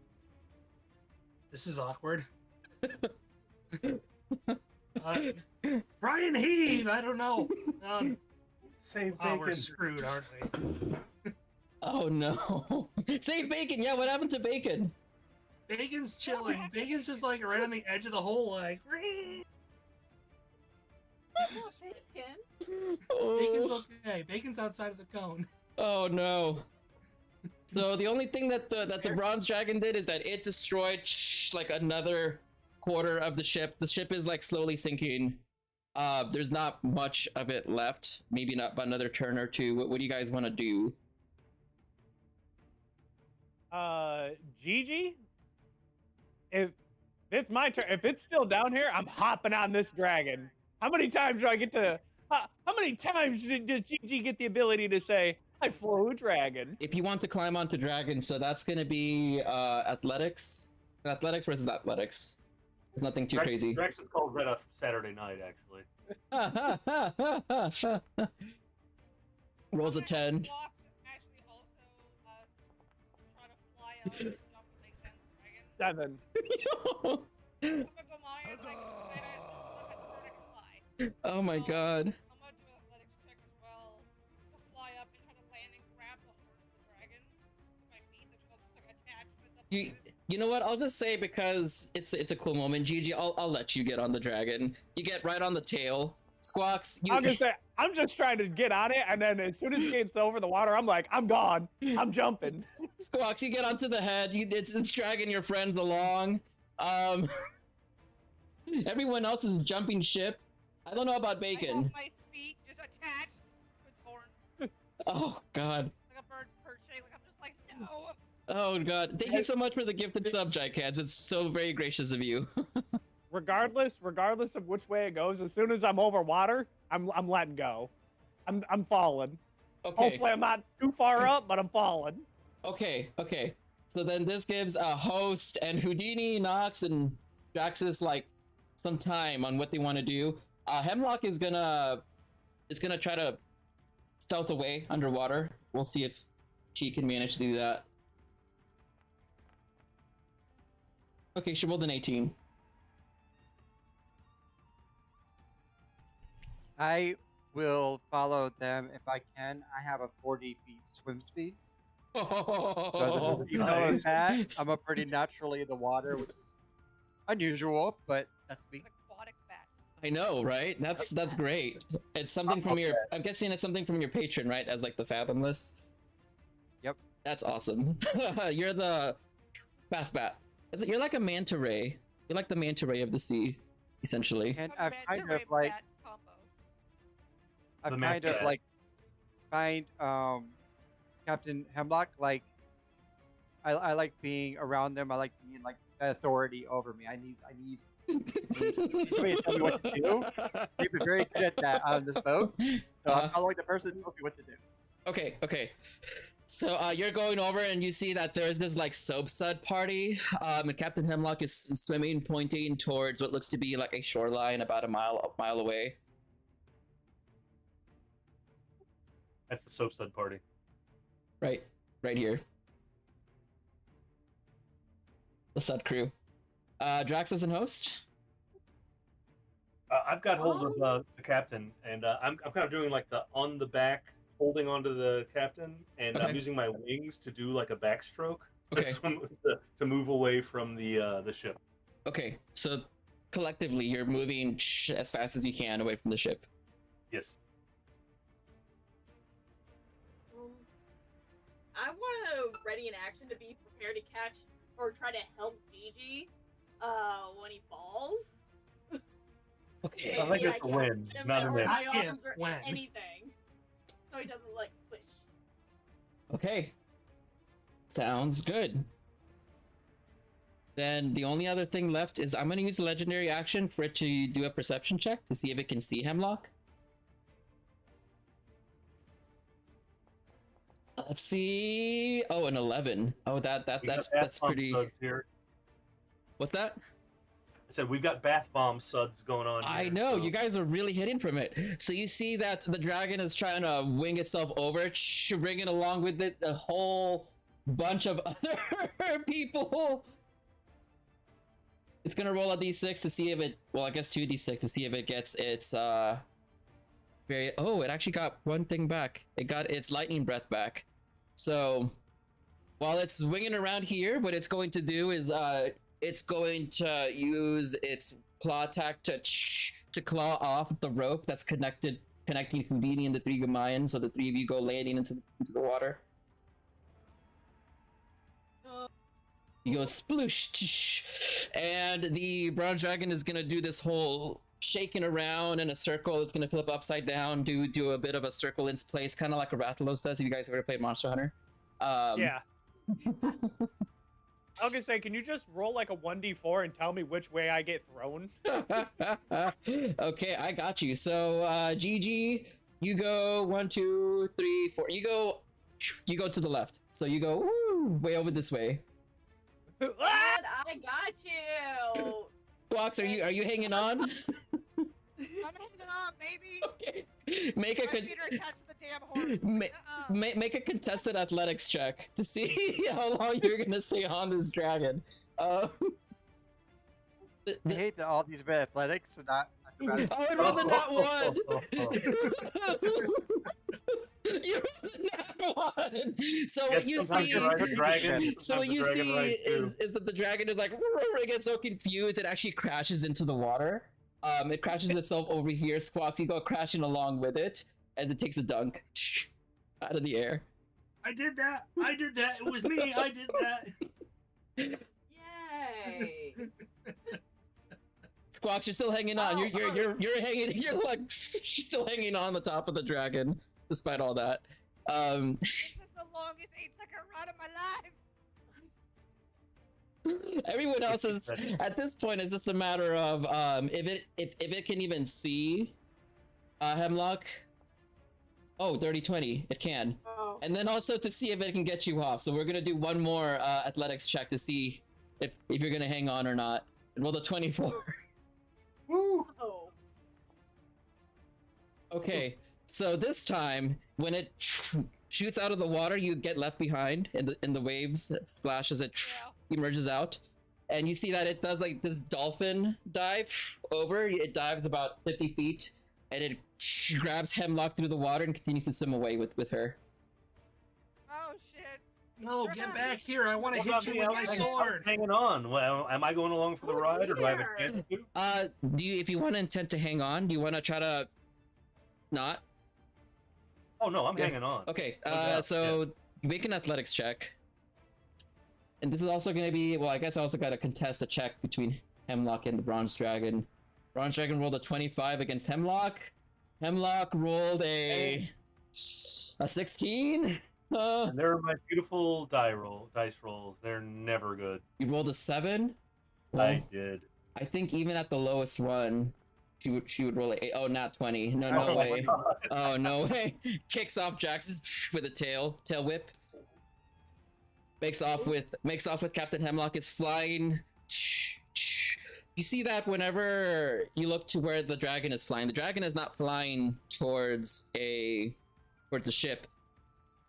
this is awkward. Try and heave. I don't know. Save Oh, we're bacon. screwed, aren't we? Oh no! Save Bacon. Yeah, what happened to Bacon? Bacon's chilling. Bacon's just like right on the edge of the hole, like. Bacon. Bacon's Oh, okay. Bacon's outside of the cone. oh no! So the only thing that the bronze dragon did is that it destroyed like another quarter of the ship. The ship is like slowly sinking. There's not much of it left. Maybe not but another turn or two. What do you guys want to do? Gigi, if it's my turn, if it's still down here, I'm hopping on this dragon. How many times do I get to? How many times does Gigi get the ability to say, "I flew a dragon"? If you want to climb onto dragon, so that's gonna be athletics. Athletics versus athletics. There's nothing too crazy. Drex is called Red Up Saturday night, actually. Rolls a 10. Fox actually also try to fly up and jump like that dragon. 7. I'm gonna go mine, like, and I assume that it's fly. Oh my god. I'm gonna do an athletics check as well to fly up and try to land and grab the horns of the dragon with my feet. That's just like attach myself. to it. You know what? I'll just say because it's a cool moment, Gigi. I'll let you get on the dragon. You get right on the tail. Squawks. I'm gonna say I'm just trying to get on it, and then as soon as it gets over the water, I'm like, I'm gone. I'm jumping. Squawks. You get onto the head. It's dragging your friends along. Everyone else is jumping ship. I don't know about I Bacon. have my feet just attached to its horns Oh god. like a bird perching. Like I'm just like no. Oh god. Thank you so much for the gifted sub, Jicans. It's so very gracious of you. Regardless of which way it goes, as soon as I'm over water, I'm letting go. I'm falling. Okay. Hopefully I'm not too far up, but I'm falling. Okay. So then this gives a host and Houdini, Nox, and Draxus like some time on what they want to do. Hemlock is gonna try to stealth away underwater. We'll see if she can manage to do that. Okay, she rolled an 18. I will follow them if I can. I have a 40 feet swim speed. So even though I'm fat, I'm a pretty naturally in the water, which is unusual, but that's me. An aquatic bat. I know, right? That's great. It's something from your. I'm guessing it's something from your patron, right? As like the Fathomless. Yep. That's awesome. You're the fast bat. You're like a manta ray. You're like the manta ray of the sea, essentially. And A I've manta kind ray of like bat combo. I've The kind manta of ray. like find Captain Hemlock like I like being around them. I like being like the authority over me. I need somebody to tell me what to do. They've been very good at that on this boat. So I'm following the person who tells me what to do. Okay. So you're going over and you see that there's this like soap sud party. And Captain Hemlock is swimming, pointing towards what looks to be like a shoreline about a mile away. That's the soap sud party. Right here. The sud crew. Draxus and host. I've got hold of the captain, and I'm kind of doing like the on the back, holding onto the captain, and Okay. I'm using my wings to do like a backstroke Okay. to move away from the ship. Okay. So collectively, you're moving as fast as you can away from the ship. Yes. I want to ready in action to be prepared to catch or try to help Gigi when he falls. Okay. I think Maybe it's a catch win, him not a or miss. my Not if, arms or when. anything, so he doesn't like squish. Okay. Sounds good. Then the only other thing left is I'm going to use a legendary action for it to do a perception check to see if it can see Hemlock. Let's see. Oh, an 11. Oh, that's We got pretty. pump thugs here. What's that? said we've got bath bomb suds going on. I here, know, so- you guys are really hitting from it. So you see that the dragon is trying to wing itself over, bringing along with it a whole bunch of other people. It's gonna roll a d6 to see if it, well, I guess 2d6 to see if it gets its, very, oh, it actually got one thing back. It got its lightning breath back. So, while it's swinging around here, what it's going to do is, it's going to use its claw attack to claw off the rope that's connecting Houdini and the three Mayans, so the three of you go landing into the water. You go sploosh, and the bronze dragon is gonna do this whole shaking around in a circle. It's gonna flip upside down, do a bit of a circle in place, kind of like a Rathalos does. If you guys ever played Monster Hunter, Yeah. I was gonna say, can you just roll like a 1d4 and tell me which way I get thrown? Okay, I got you. So, GG, you go 1, 2, 3, 4. You go to the left. So you go way over this way. And I got you. Box, are you hanging on? I'm hanging on, baby. Okay. Make a My feet are attached to the damn horse. make a contested athletics check to see how long you're gonna stay on this dragon. I hate that all these bad athletics and not. Oh, it wasn't that one. You rolled that one. So what you see, so what you see is that the dragon is like, it gets so confused it actually crashes into the water. It crashes itself over here. Squawks, you go crashing along with it as it takes a dunk out of the air. I did that. It was me. I did that. Yay. Squawks, you're still hanging on. You're hanging. You're like still hanging on the top of the dragon, despite all that. This is the longest 8-second run of my life. Everyone else is at this point is just a matter of if it can even see Hemlock. Oh, dirty 20, it can. Oh. And then also to see if it can get you off. So we're gonna do one more athletics check to see if you're gonna hang on or not. Roll the 24. Woo! Oh. Okay, so this time when it shoots out of the water, you get left behind in the waves. It splashes, it emerges out, and you see that it does like this dolphin dive over. It dives about 50 feet, and it grabs Hemlock through the water and continues to swim away with her. Oh shit. No, get back here. I want to What hit about you me? with my I'm sword. hanging on. Well, am I going along for the Oh, ride, or do I have a dear. chance to? Do you, if you want to intend to hang on, do you want to try to not? Oh no, I'm Yeah. hanging on. Okay, doubt, so make an athletics check. And this is also going to be, well, I guess I also got to contest a check between Hemlock and the Bronze Dragon. Bronze Dragon rolled a 25 against Hemlock. Hemlock rolled a 16. And they're my beautiful dice rolls. They're never good. You rolled a 7. I Well, did. I think even at the lowest one, she would roll a 8. Oh, not 20. No, Oh no my way. God. Oh, no way. Kicks off Jax's with a tail whip. Makes off with Captain Hemlock is flying. You see that whenever you look to where the dragon is flying, the dragon is not flying towards the ship.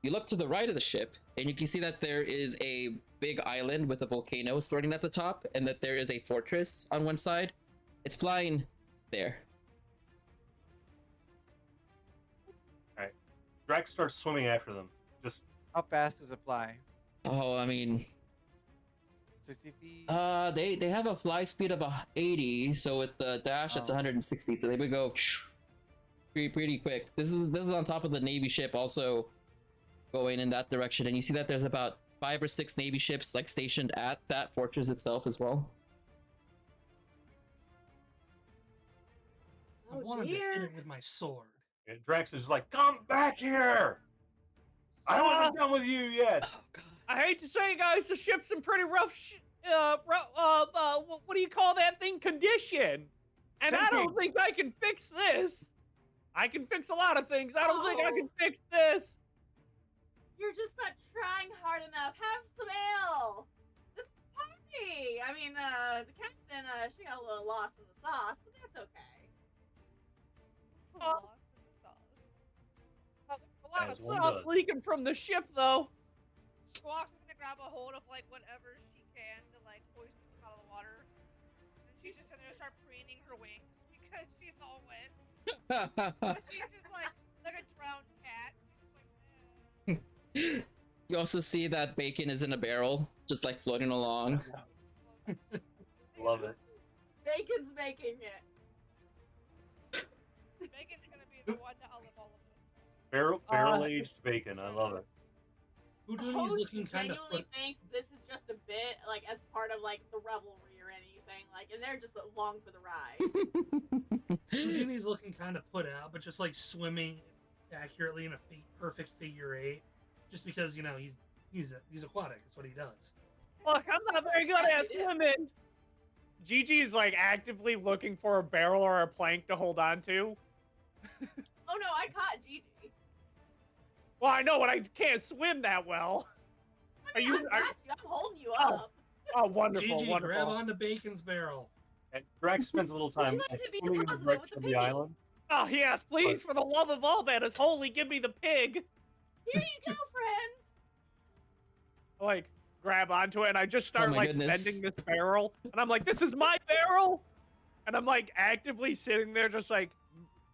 You look to the right of the ship, and you can see that there is a big island with a volcano starting at the top, and that there is a fortress on one side. It's flying there. Alright. Drax starts swimming after them. Just How fast does it fly? Oh, I mean, 60 feet? they have a fly speed of 80, so with the dash it's Oh. 160, so they would go pretty quick. This is on top of the Navy ship also going in that direction, and you see that there's about 5 or 6 Navy ships like stationed at that fortress itself as well. I Oh, wanted to hit dear. it with my sword. and Drax is like, "Come back here! I wasn't done with you yet." Oh god. I hate to say, guys, the ship's in pretty rough, what do you call that thing? Condition. And I don't think I can fix this. I can fix a lot of things. I don't think I can fix this. You're just not trying hard enough. Have some ale. This is party. I mean, the captain Bacon, she got a little lost in the sauce, but that's okay. Lost in the sauce. A lot As of one sauce does. leaking from the ship, though. Squawks is gonna grab a hold of like whatever she can to like hoist herself out of the water. And she's just sitting there start preening her wings because she's all wet. But she's just like a drowned cat. She's just like, You also see that Bacon is in a barrel, just like floating along. Love it. Bacon's making it. Megan's gonna be the one to outlive all of this. Barrel aged bacon. I love it. Houdini's Host looking kind of genuinely thinks this is just a bit, like, as part of, like, the revelry or anything, like, and they're just along for the ride. Houdini's looking kind of put out, but just like swimming accurately in a perfect figure eight, just because he's aquatic. That's what he does. Look, I'm not very good Yes, at he is. swimming. Gigi is like actively looking for a barrel or a plank to hold on to. Oh no, I caught Gigi. Well, I know, but I can't swim that well. I mean, I got you. I'm holding you up. Oh, wonderful, Gigi, wonderful. grab onto Bacon's barrel. And Drax spends a little Would time you like to be swimming in the deposited with direction the of the piggy? island. Oh, yes, please, for the love of all that is holy, give me the pig. Here you go, friend. Like, grab onto it, and I just start, my like, goodness. bending this barrel. And I'm like, this is my barrel! And I'm, like, actively sitting there just, like,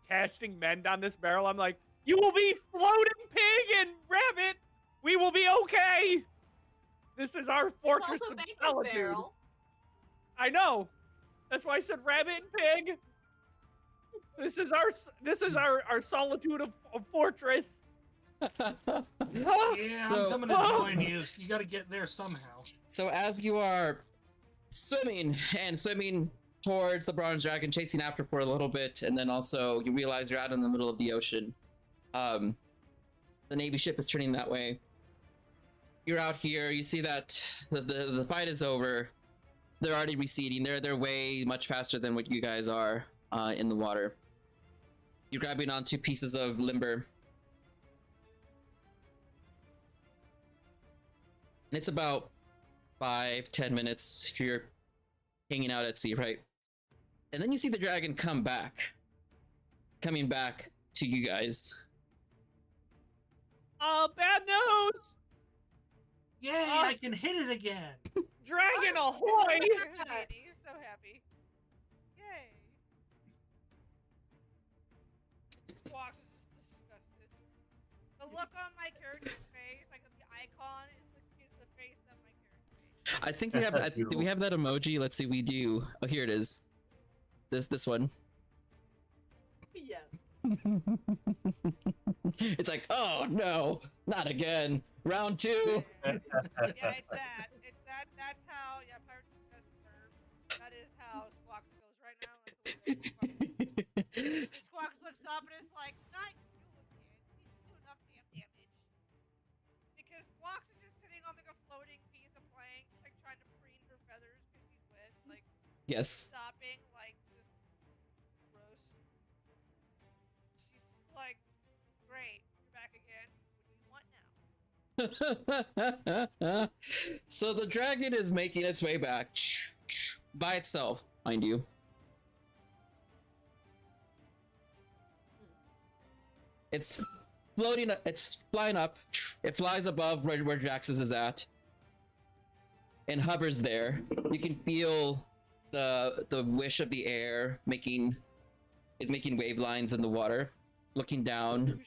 casting mend on this barrel. I'm like, you will be floating, pig and rabbit! We will be okay! This is our fortress It's also of Bacon's solitude. barrel. I know. That's why I said rabbit and pig. This is our solitude of fortress. Yeah, So- I'm coming to join you. So you got to get there somehow. So as you are swimming towards the bronze dragon, chasing after for a little bit, and then also you realize you're out in the middle of the ocean. The Navy ship is turning that way. You're out here. You see that the fight is over. They're already receding. They're way much faster than what you guys are in the water. You're grabbing onto pieces of limber. And it's about 5-10 minutes. You're hanging out at sea, right? And then you see the dragon coming back to you guys. Bad news! Yay, I can hit it again. Dragon Oh, ahoy! He's so happy. Yay. Squawks is just disgusted. The look on my character's face, like the icon, is the face of my character. I think we have. Do we have that emoji? Let's see. We do. Oh, here it is. This one. Yes. It's like, oh no, not again. Round 2. Yeah, it's that. It's that. That's how. Yeah, Pirates does serve. That is how Squawks feels right now. That's the way that Squawks looks up and is like, "Not you again. You didn't do enough damn damage." Because Squawks is just sitting on like a floating piece of plank, just like trying to preen her feathers because she's wet, like Yes. stopping, like just gross. She's just like, "Great, you're back again. What do you want now?" So the dragon is making its way back by itself, mind you. It's floating. It's flying up. It flies above where Jax's is at, and hovers there. You can feel the wish of the air making wave lines in the water. Looking down,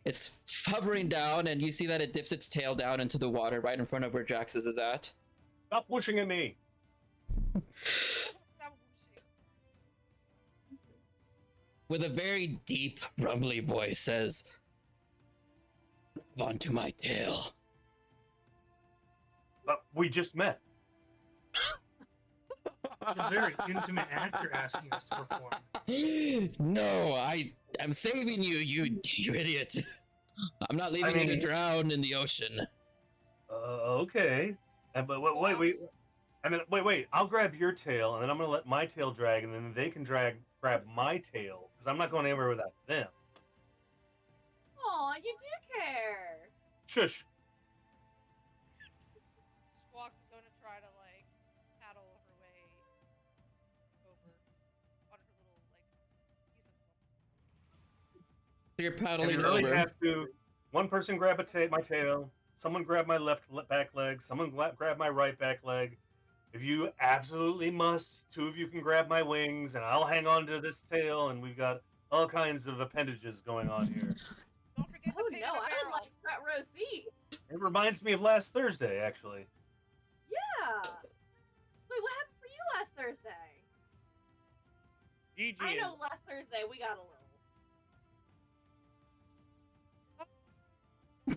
it's hovering down, and you see that it dips its tail down into the water right in front of where Jax's is at. Stop pushing at me. Stop whooshing. With a very deep, rumbly voice, says, "Grab onto my tail." But we just met. It's a very intimate act you're asking us to perform. No, I'm saving you, you idiot. I'm not leaving you to mean- drown in the ocean. Okay. But wait. I mean, wait. I'll grab your tail, and then I'm gonna let my tail drag, and then they can grab my tail, because I'm not going anywhere without them. Aw, you do care. Shush. Squawks is going to try to like paddle her way You're And paddling you really over. have to. One person grab my tail. Someone grab my left back leg. Someone grab my right back leg. If you absolutely must, two of you can grab my wings, and I'll hang on to this tail. And we've got all kinds of appendages going on here. Don't forget the Oh pig no, in a I would barrel. like front row seat. It reminds me of last Thursday, actually. Yeah. Wait, what happened for you last Thursday? GG. I know last Thursday we got a little.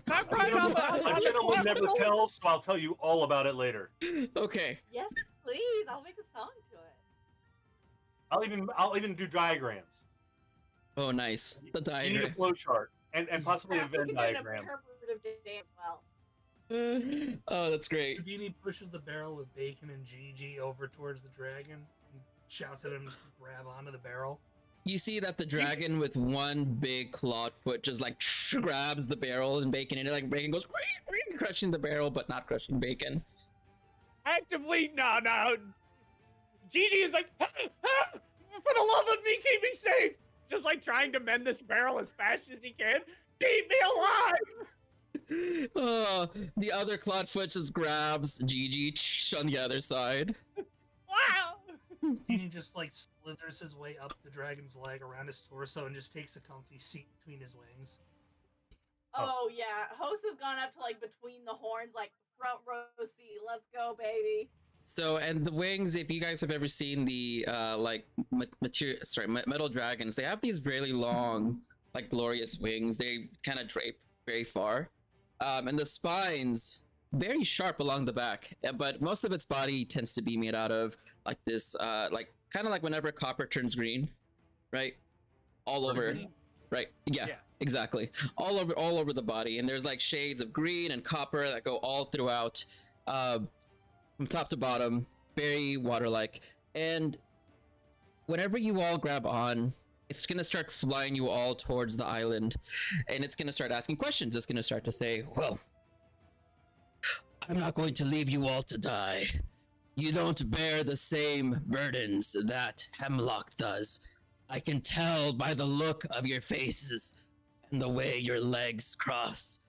Not right on A the gentleman never clavicle. tells, so I'll tell you all about it later. Okay. Yes, please. I'll make a song to it. I'll even do diagrams. Oh, nice. The You need a diagrams. flow chart and possibly a Perhaps we Venn can do an diagram. interpretive dance as well. Oh, that's great. Houdini pushes the barrel with Bacon and Gigi over towards the dragon and shouts at him to grab onto the barrel. You see that the dragon with one big clawed foot just like grabs the barrel and Bacon, and it like Bacon goes crushing the barrel, but not crushing Bacon. Actively, no. Gigi is like, for the love of me, keep me safe. Just like trying to mend this barrel as fast as he can. Keep me alive. The other clawed foot just grabs Gigi on the other side. Wow. Houdini just like slithers his way up the dragon's leg around his torso and just takes a comfy seat between his wings. Oh yeah, host has gone up to like between the horns, like front row seat. Let's go, baby. So, and the wings, if you guys have ever seen the metal dragons, they have these really long, like glorious wings. They kind of drape very far, and the spines very sharp along the back. But most of its body tends to be made out of like this, like kind of like whenever copper turns green, right? All over, right? Yeah. Exactly. All over the body, and there's like shades of green and copper that go all throughout, from top to bottom, very water-like. And whenever you all grab on, it's gonna start flying you all towards the island, and it's gonna start asking questions. It's gonna start to say, "Well, I'm not going to leave you all to die. You don't bear the same burdens that Hemlock does. I can tell by the look of your faces and the way your legs cross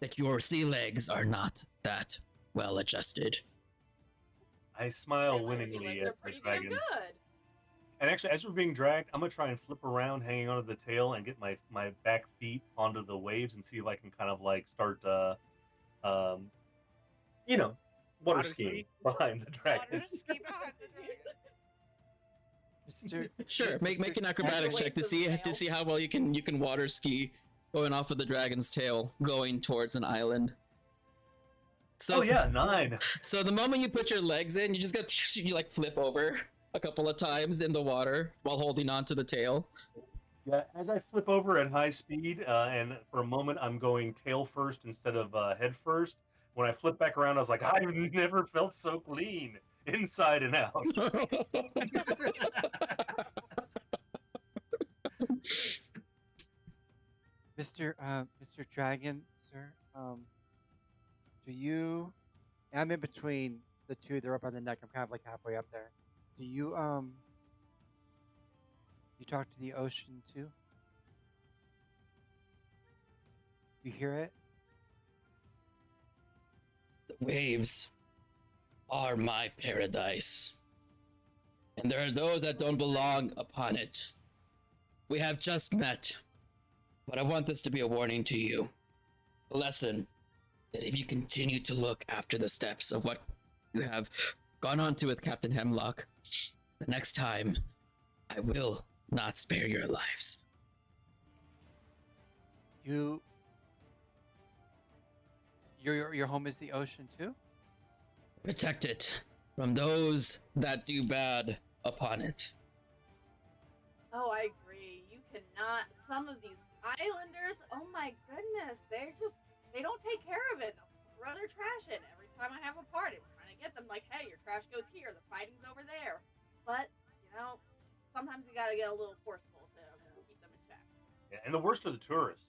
that your sea legs are not that well adjusted." I smile Say my sea winningly legs at are the pretty damn dragon. good. And actually, as we're being dragged, I'm gonna try and flip around, hanging onto the tail, and get my back feet onto the waves, and see if I can kind of like start, water Water skiing ski? behind the dragon. Water ski behind the dragon. Mr. Sure, make an acrobatics check to see how well you can water ski going off of the dragon's tail, going towards an island. So Oh yeah, 9. So the moment you put your legs in, you just got you like flip over a couple of times in the water while holding on to the tail. Yeah, as I flip over at high speed, and for a moment I'm going tail first instead of head first. When I flip back around, I was like, I've never felt so clean, inside and out. Mr. Dragon, sir, do you? I'm in between the two. They're up on the neck. I'm kind of like halfway up there. Do you you talk to the ocean too? You hear it? The waves are my paradise, and there are those that don't belong upon it. We have just met, but I want this to be a warning to you. A lesson that if you continue to look after the steps of what you have gone on to with Captain Hemlock, the next time I will not spare your lives. Your home is the ocean too? Protect it from those that do bad upon it. Oh, I agree. You cannot. Some of these islanders, oh my goodness, they don't take care of it. They'll throw their trash in. Every time I have a party, I'm trying to get them like, hey, your trash goes here, the fighting's over there. But, sometimes you gotta get a little forceful to keep them in check. Yeah, and the worst are the tourists.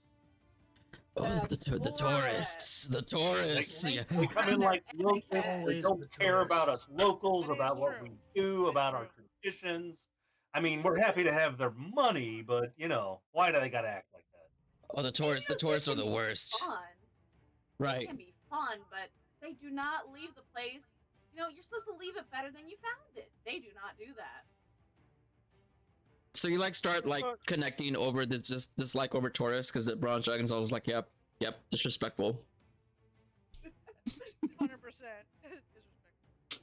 Oh, the tourists. The tourists. They, Yeah. they come in like locals. They Always don't the care about us tourists. locals, That is about what true. we do, It's about our true. traditions. I mean, we're happy to have their money, but why do they gotta act like that? Oh, the tourists are the worst. Fun. They Right. can be fun, but they do not leave the place. You know, you're supposed to leave it better than you found it. They do not do that. So you like start like connecting over this dislike over tourists because the bronze dragon's always like, yep, disrespectful. 100% disrespectful.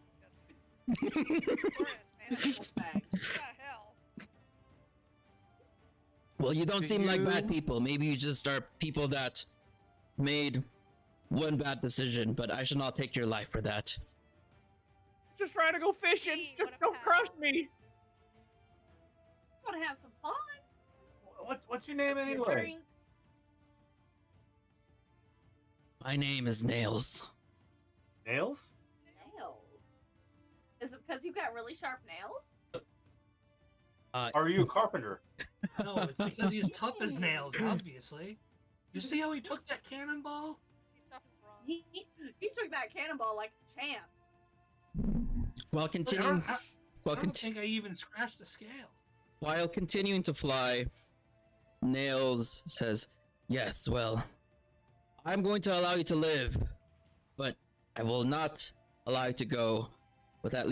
Disgusting. Bag. What the hell? Well, you don't Do seem like bad you- people. Maybe you just are people that made one bad decision, but I shall not take your life for that. Just trying to go fishing. Hey, Just what a don't crush pal. me. Just want to have some fun. What's your name Your anyway? drink. My name is Nails. Nails? Nails. Is it because you've got really sharp nails? Are you a carpenter? No, it's because he's tough as nails, obviously. You see how he took that cannonball? He's tough as bronze. He took that cannonball like a champ. While Look, continuing, I while, don't think I even scratched the scale. while continuing to fly, Nails says, "Yes, well, I'm going to allow you to live, but I will not allow you to go without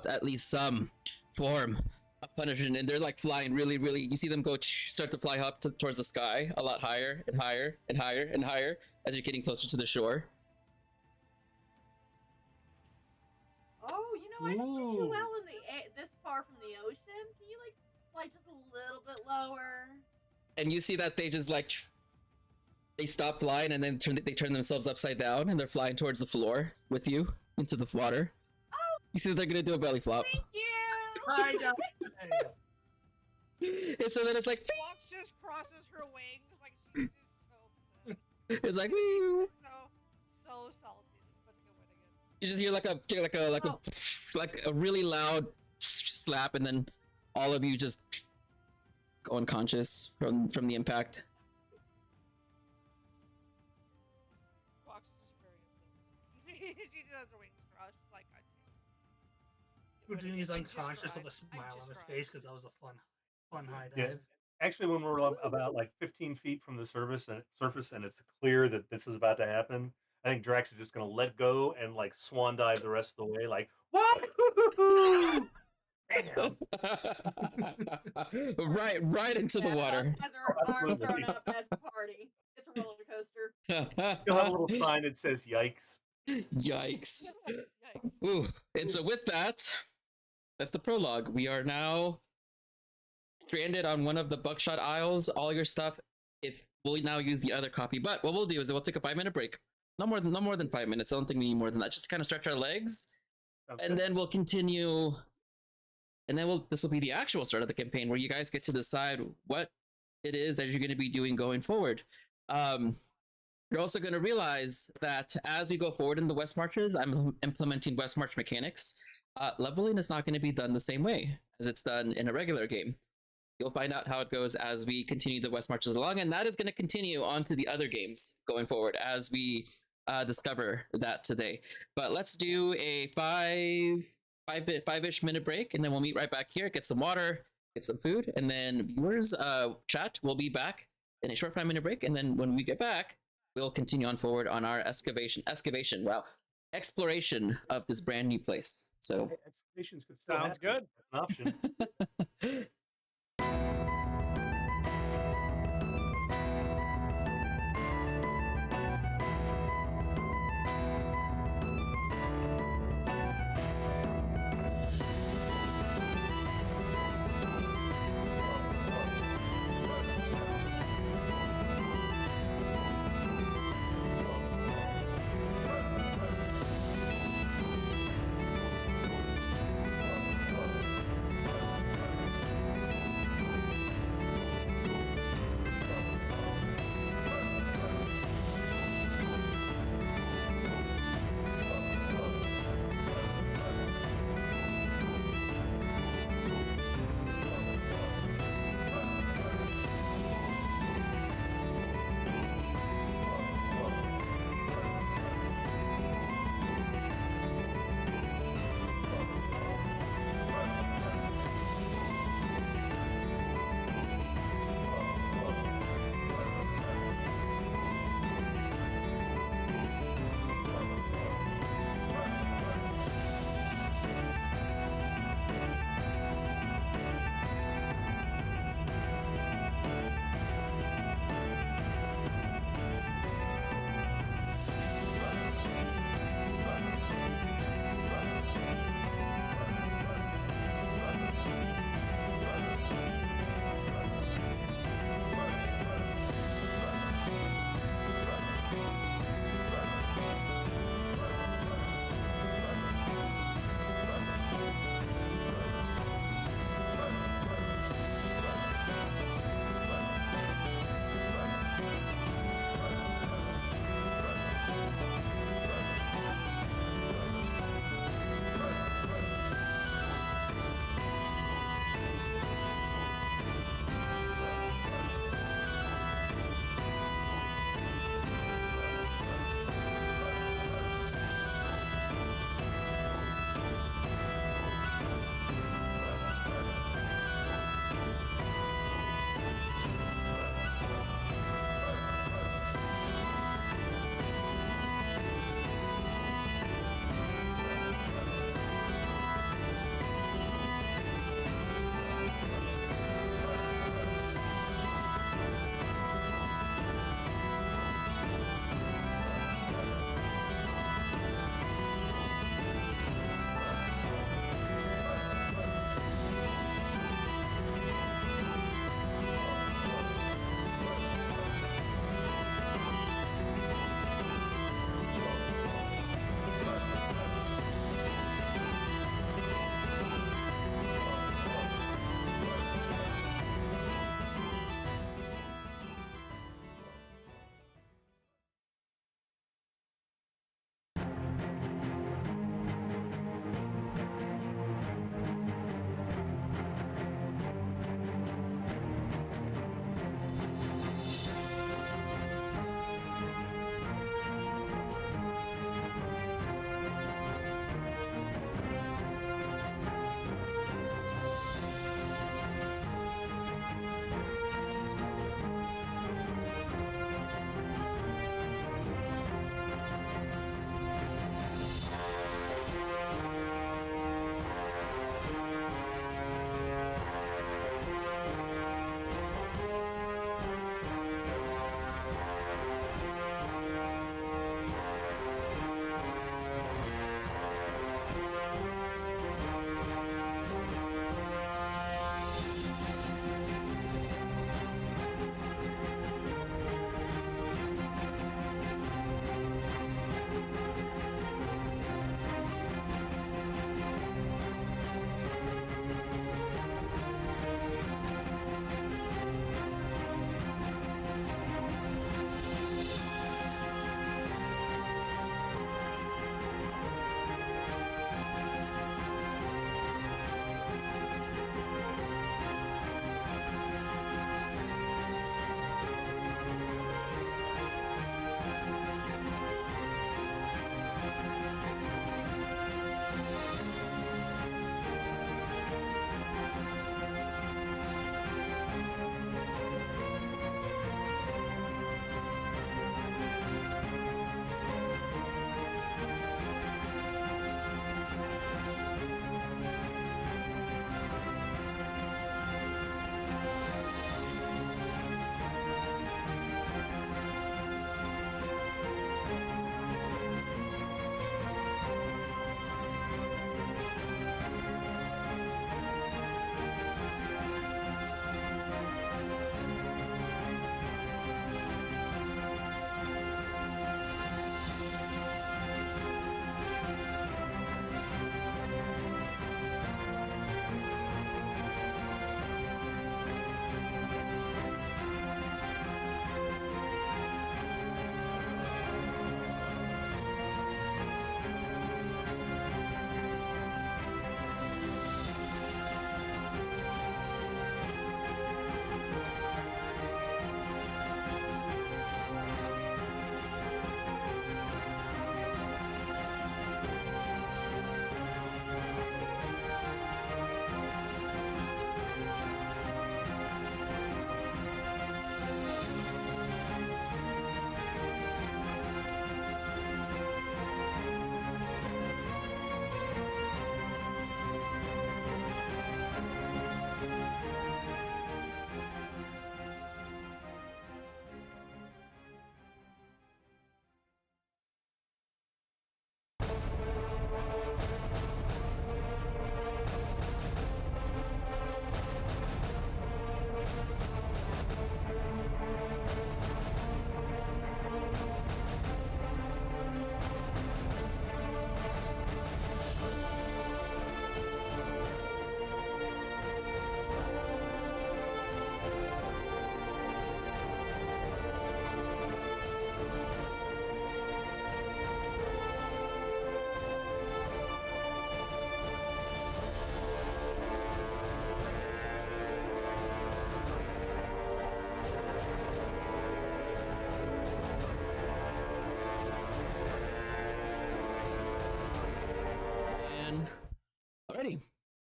at least some form of punishment." And they're like flying really, really. You see them go start to fly up towards the sky, a lot higher and higher and higher and higher as you're getting closer to the shore. Oh, you know, I don't do too Ooh. well in this far from the ocean. Can you like fly just a little bit lower? And you see that they just like they stop flying and then they turn themselves upside down and they're flying towards the floor with you into the water. Oh, You see that they're gonna do a belly flop. thank you. I know. And so then it's like Fox just crosses her wings like she's just so upset. it's like whew. So salty. She's about to go win again. You just hear like a really loud slap and then all of you just go unconscious from the impact. Fox is just very upset. She just has her wings crossed. She's like, I Houdini's I just unconscious with a cried. I smile just on his cried. face because that was a fun high Yeah. dive. Actually, when we're about like 15 feet from the surface and it's clear that this is about to happen, I think Drax is just going to let go and like swan dive the rest of the way, like what? Damn. right into the Yeah, water. Has her arms thrown up as a party. It's a roller coaster. You'll have a little sign that says "Yikes." Yikes. Yikes. Ooh. And so with that, that's the prologue. We are now stranded on one of the buckshot isles. All your stuff, if we'll now use the other copy. But what we'll do is we'll take a 5-minute break. No more than 5 minutes. I don't think we need more than that. Just kind of stretch our legs. Sounds And good. then we'll continue. And then this will be the actual start of the campaign where you guys get to decide what it is that you're going to be doing going forward. You're also going to realize that as we go forward in the West Marches, I'm implementing West March mechanics. Leveling is not going to be done the same way as it's done in a regular game. You'll find out how it goes as we continue the West Marches along, and that is going to continue on to the other games going forward as we discover that today. But let's do a five-ish minute break, and then we'll meet right back here, get some water, get some food, and then viewers, chat, we'll be back in a short 5-minute break, and then when we get back, we'll continue on forward on our exploration of this brand new place. So Hey, excavations could still Sounds happen. good. That's an option.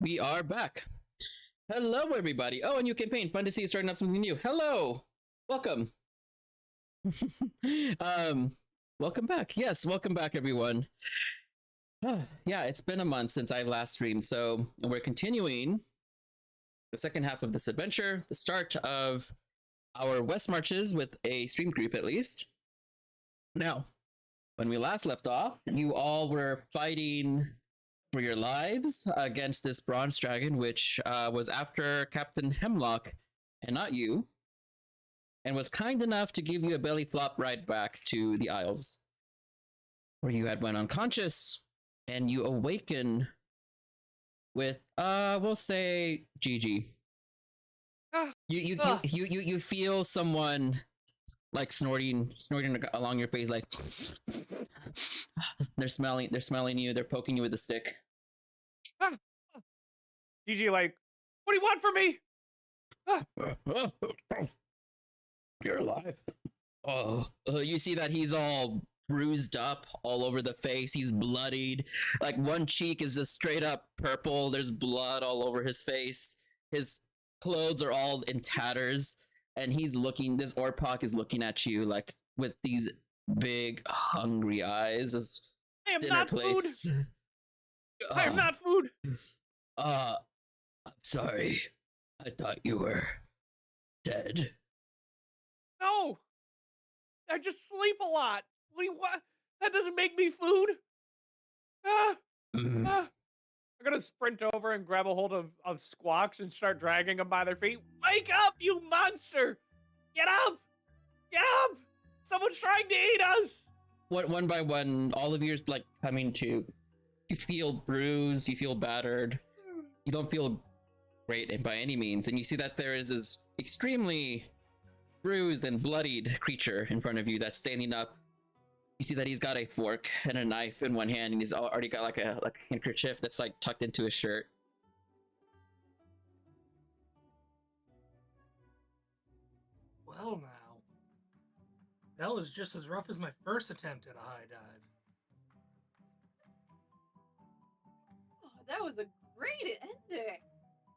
We are back. Hello, everybody. Oh, a new campaign. Fun to see you starting up something new. Hello. Welcome. Welcome back. Yes, welcome back, everyone. Yeah, it's been a month since I last streamed, so we're continuing the second half of this adventure, the start of our west marches with a stream group at least. Now, when we last left off, you all were fighting for your lives against this bronze dragon, which was after Captain Hemlock and not you, and was kind enough to give you a belly flop ride back to the Isles, where you had went unconscious, and you awaken with we'll say GG. You feel someone like snorting along your face, like they're smelling you, they're poking you with a stick. GG, like, what do you want from me? You're alive. Oh, you see that he's all bruised up all over the face. He's bloodied. Like one cheek is just straight up purple. There's blood all over his face. His clothes are all in tatters, and he's looking. This Orpak is looking at you like with these big hungry eyes. I am Dinner not plates. food. I am not food. I'm sorry. I thought you were dead. No, I just sleep a lot. What? That doesn't make me food. I'm gonna sprint over and grab a hold of Squawks and start dragging them by their feet. Wake up, you monster! Get up! Get up! Someone's trying to eat us! One by one, all of you are like coming to. You feel bruised, you feel battered. You don't feel great by any means, and you see that there is this extremely bruised and bloodied creature in front of you that's standing up. You see that he's got a fork and a knife in one hand, and he's already got like a handkerchief that's like tucked into his shirt. Well, now, that was just as rough as my first attempt at a high dive. Oh, that was a great ending.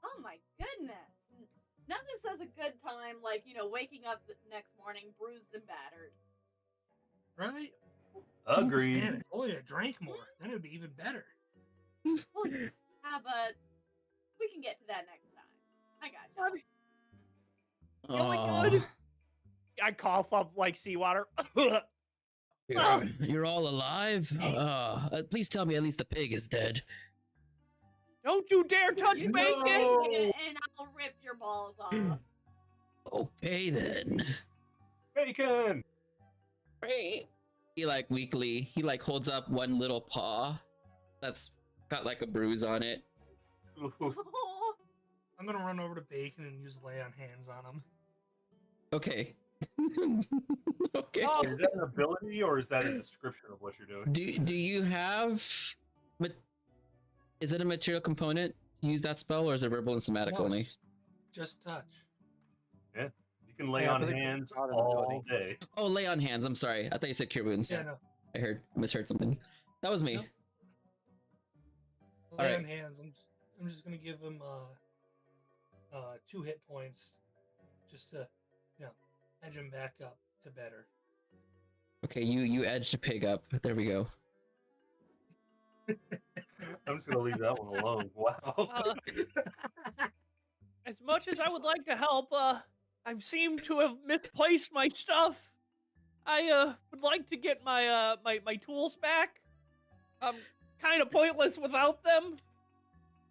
Oh my goodness. Nothing says a good time like, waking up the next morning bruised and battered. Right? Agreed. Man, if only I drank more, then it would be even better. Well, yeah, but we can get to that next time. I got you. Really good. I cough up like seawater. You're all alive? Please tell me at least the pig is dead. Don't you dare touch bacon! And I'll rip your balls off. Okay then. Bacon! He like weakly, he like holds up one little paw that's got like a bruise on it. I'm gonna run over to Bacon and use lay on hands on him. Okay. Okay. Is that an ability or is that a description of what you're doing? Do you have, but is it a material component to use that spell, or is it verbal and somatic No, only? Just touch. Yeah, you can lay Yeah, on I think hands it's not an all ability. day. Oh, lay on hands. I'm sorry. I thought you said cure wounds. Yeah, no. I misheard something. That was me. Nope. Lay on hands. I'm just gonna give him 2 hit points, just to edge him back up to better. Okay, you edged a pig up. There we go. I'm just gonna leave that one alone. Wow. As much as I would like to help, I seem to have misplaced my stuff. I would like to get my my tools back. I'm kind of pointless without them.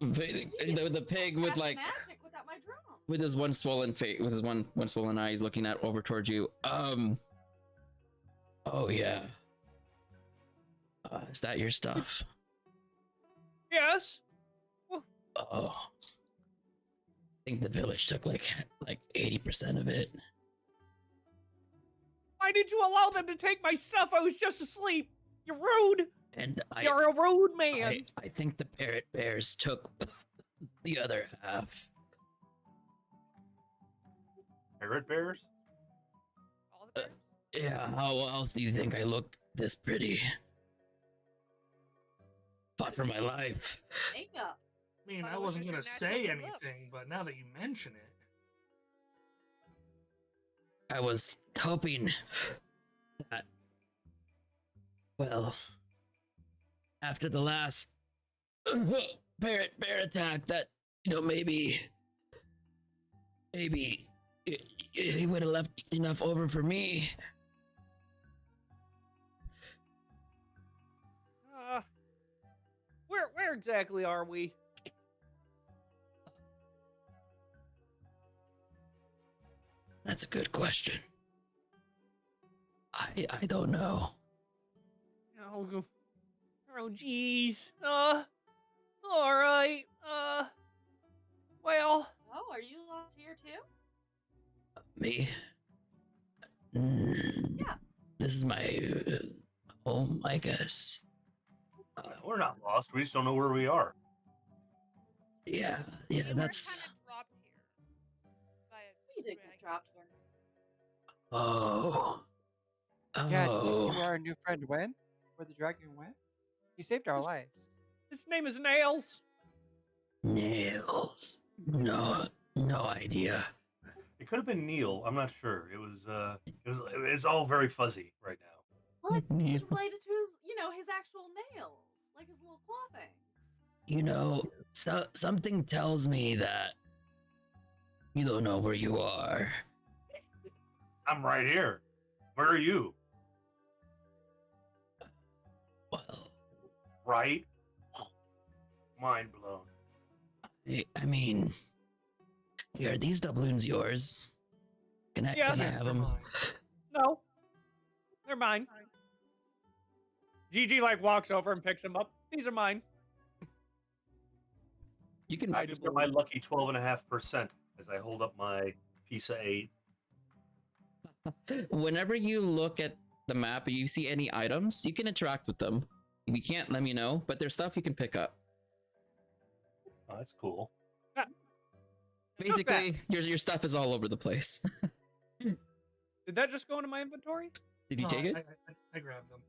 The pig with like magic without my drum. with his one swollen face, with his one swollen eye, he's looking at over towards you. Oh yeah. Is that your stuff? Yes. Oh. I think the village took like 80% of it. Why did you allow them to take my stuff? I was just asleep. You're rude. And You're a rude man. I think the parrot bears took the other half. Parrot bears? All the bears? Yeah, how else do you think I look this pretty? Fought for my life. Makeup. I mean, Thought I it was wasn't just gonna your say natural good anything, looks. but now that you mention it, I was hoping that, well, after the last bear attack, that maybe he would have left enough over for me. Where exactly are we? That's a good question. I don't know. Oh, geez. All right. Well. Oh, are you lost here too? Me? Yeah. This is my home, I guess. We're not lost. We just don't know where we are. Yeah, You were that's. kind of dropped here by a We did get dropped here. Oh. Yeah, did you see Oh. where our new friend went? Where the dragon went? He saved our lives. His name is Nails. Nails. No idea. It could have been Neil. I'm not sure. It's all very fuzzy right now. Well, it's related to his actual nails, like his little claw things. Something tells me that you don't know where you are. I'm right here. Where are you? Well, Right? Mind blown. I mean, here, are these doubloons yours? Can I Yes. have them? mine. No. They're mine. Gigi walks over and picks them up. These are mine. You can. I just got my lucky 12.5% as I hold up my piece of 8. Whenever you look at the map and you see any items, you can interact with them. If you can't, let me know. But there's stuff you can pick up. Oh, that's cool. Basically, your stuff is all over the place. Did that just go into my inventory? Did you No, take it? I grabbed them.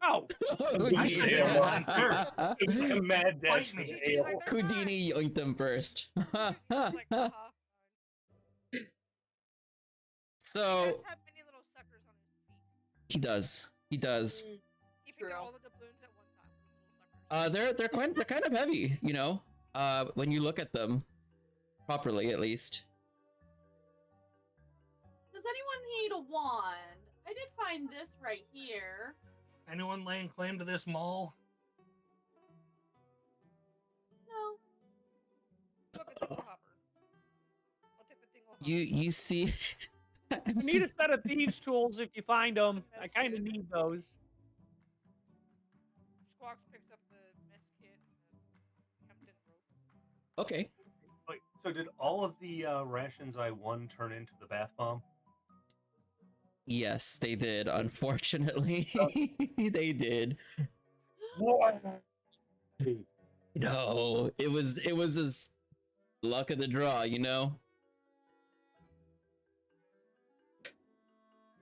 Oh. I should get mine first. It's like a mad dash Fight me. for the Gigi's ale. like, "They're mine." Houdini yoinked them first. He's like, "Haha, fine." So He does have many little suckers on his feet. he does. He does. He picked True. out all the doubloons at one time with his little suckers. They're kind of heavy, when you look at them properly, at least. Does anyone need a wand? I did find this right here. Anyone laying claim to this mall? No. Look at Dingle Hopper. I'll take the Dingle Hopper. You see. I need a set of thieves' tools if you find them. I That's kind of good. need those. Squawks picks up the mess kit and the Kempton rope. Okay. Wait, so did all of the rations I won turn into the bath bomb? Yes, they did. Unfortunately, they did. No, it was his luck of the draw,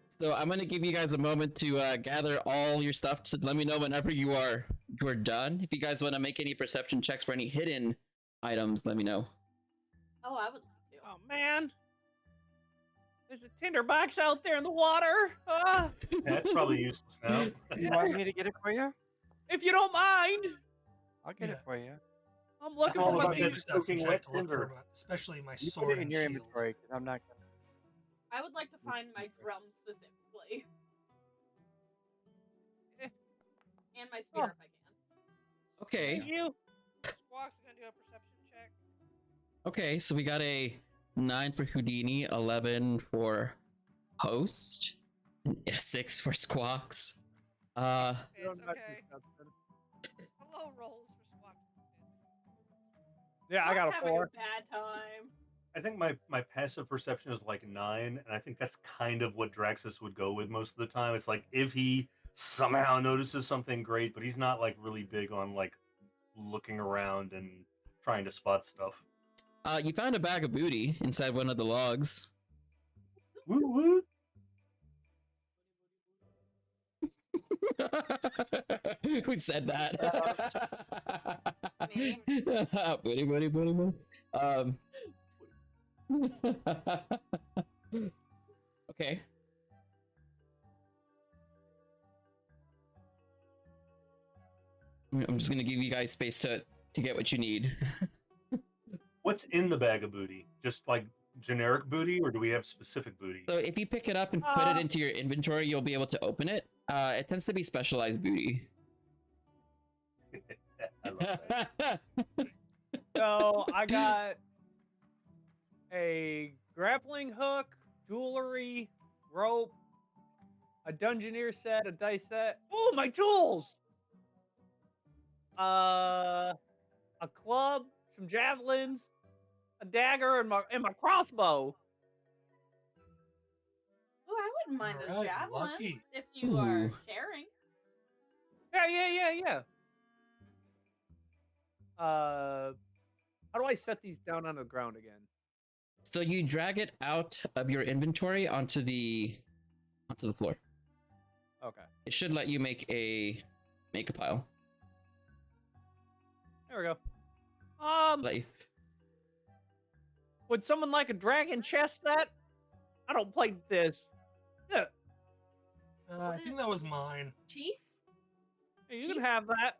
So I'm gonna give you guys a moment to gather all your stuff. So let me know whenever you're done. If you guys want to make any perception checks for any hidden items, let me know. Oh, I would like to. Oh, man. There's a tinderbox out there in the water. That's probably useless now. You want me to get it for you? If you don't mind. I'll get it Yeah. for you. I'm looking all for about my that things. soaking wet tinder. Especially my You sword put it in and your shield. inventory because I'm not gonna. I would like to find my drum specifically. And my spear if I can. Okay. Thank you. Squawks is gonna do a perception check. Okay, so we got a 9 for Houdini, 11 for Host, and a 6 for Squawks. It's okay. Hello rolls for Squawks. Yeah, I got Squawks a having 4. bad time. I think my passive perception is like 9, and I think that's kind of what Draxus would go with most of the time. It's like if he somehow notices something great, but he's not like really big on like looking around and trying to spot stuff. You found a bag of booty inside one of the logs. Woo woo! Who said that? Me. Buddy. Okay. I'm just gonna give you guys space to get what you need. What's in the bag of booty? Just like generic booty, or do we have specific booty? So if you pick it up and put it into your inventory, you'll be able to open it. It tends to be specialized booty. I love that. So I got a grappling hook, jewelry, rope, a dungeoneer set, a dice set. Oh, my tools! A club, some javelins, a dagger, and my crossbow. Oh, I wouldn't mind those Alright, javelins lucky. if you are Ooh. sharing. Yeah. How do I set these down on the ground again? So you drag it out of your inventory onto the floor. Okay, It should let you make a pile. there we go. Let you. Would someone like a dragon chest set? I don't play this. Yeah, I think that was mine. Cheese? you can have that.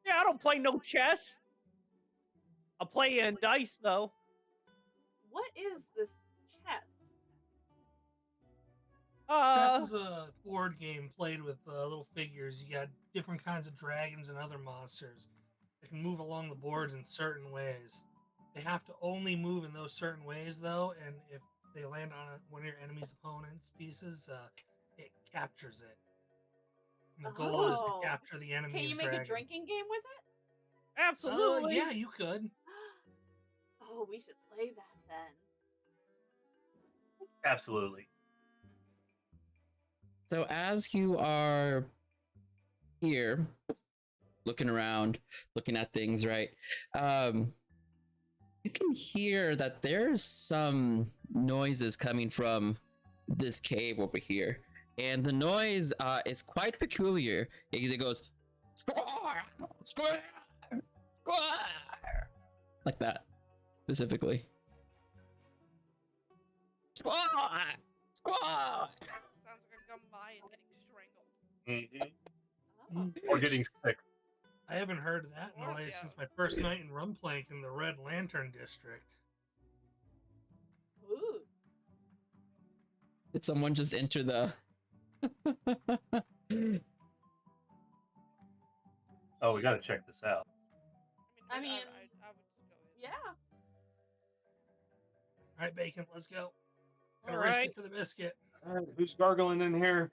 Yeah, I don't play no chess. I play in dice though. What is this chess? Chess is a board game played with little figures. You got different kinds of dragons and other monsters that can move along the boards in certain ways. They have to only move in those certain ways, though, and if they land on one of your enemy's opponent's pieces, it captures it. And the goal is to Oh. capture the enemy's Can you make dragon. a drinking game with it? Absolutely. Yeah, you could. Oh, we should play that then. Absolutely. So as you are here, looking around, looking at things, right? You can hear that there's some noises coming from this cave over here, and the noise is quite peculiar because it goes squawk, squawk, squawk, like that specifically. Squawk, squawk. Sounds like a Gummayan getting strangled. Mhm. Oh. Or getting sick. I haven't heard that Or- noise yeah. since my first night in Rumplank in the Red Lantern District. Ooh. Did someone just enter the Oh, we gotta check this out. I mean, I would just go ahead. Yeah. All right, Bacon, let's go. Gotta All risk right. it for the biscuit. All right, who's gargling in here?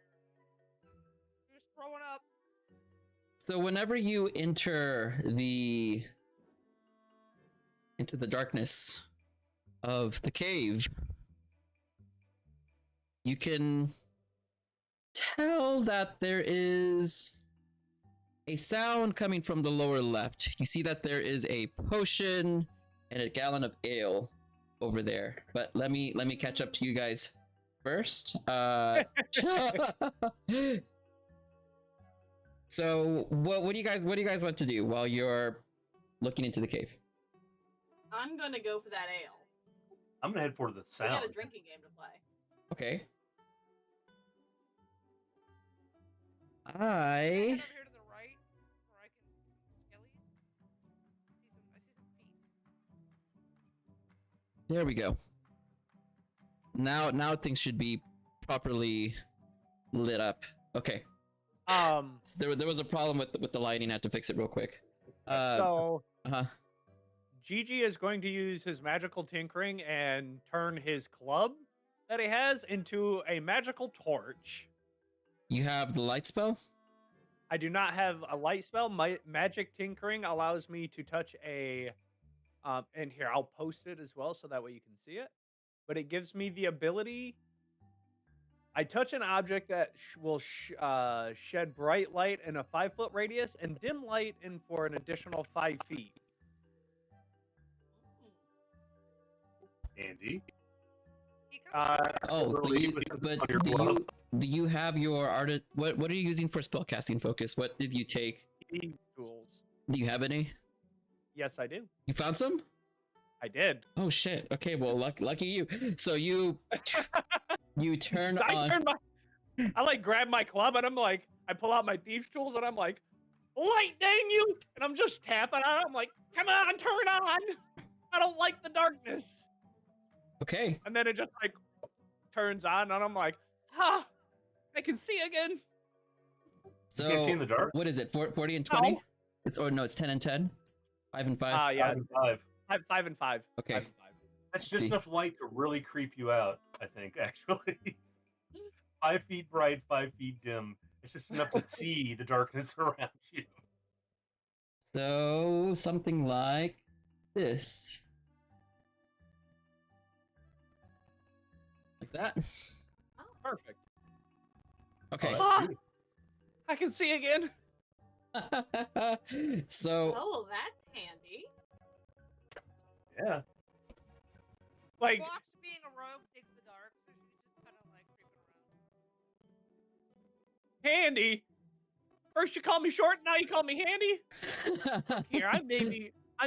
Who's throwing up? So whenever you enter into the darkness of the cave, you can tell that there is a sound coming from the lower left. You see that there is a potion and a gallon of ale over there. But let me catch up to you guys first. So what do you guys want to do while you're looking into the cave? I'm gonna go for that ale. I'm gonna head for the We got sound. a drinking game to play. Okay. Head over here to the right, where I can see some skellies. I see some feet. There we go. Now things should be properly lit up. Okay. There was a problem with the lighting. I had to fix it real quick. So Uh-huh. Gigi is going to use his magical tinkering and turn his club that he has into a magical torch. You have the light spell? I do not have a light spell. My magic tinkering allows me to touch a and here I'll post it as well so that way you can see it. But it gives me the ability. I touch an object that will shed bright light in a 5-foot radius and dim light in for an additional 5 feet. Andy. He Oh, Really, but on your do bluff. do you have your artist? What are you using for spellcasting focus? What did you take? Tools. Do you have any? Yes, I do. You found some? I did. Oh shit. Okay, well, lucky you. So you turn So on. I like grab my club and I'm like, I pull out my thieves tools and I'm like, light dang you! And I'm just tapping on it. I'm like, come on, turn on! I don't like the darkness. Okay. And then it just like turns on and I'm like, ha! I can see again. So You can't see in the dark? what is it? 40 and 20? No. It's 10 and 10. 5 and 5. Yeah, 5 and 5. 5 and 5. Okay. 5 and 5. That's just See. enough light to really creep you out, I think, actually. 5 feet bright, 5 feet dim. It's just enough to see the darkness around you. So something like this. Like that. Perfect. Okay. Ah, I can see again. So Oh, that's handy. Yeah. Like, Fox being a rogue digs the dark, so she's just kind of like creeping around. handy. First you call me short, now you call me handy. Here, I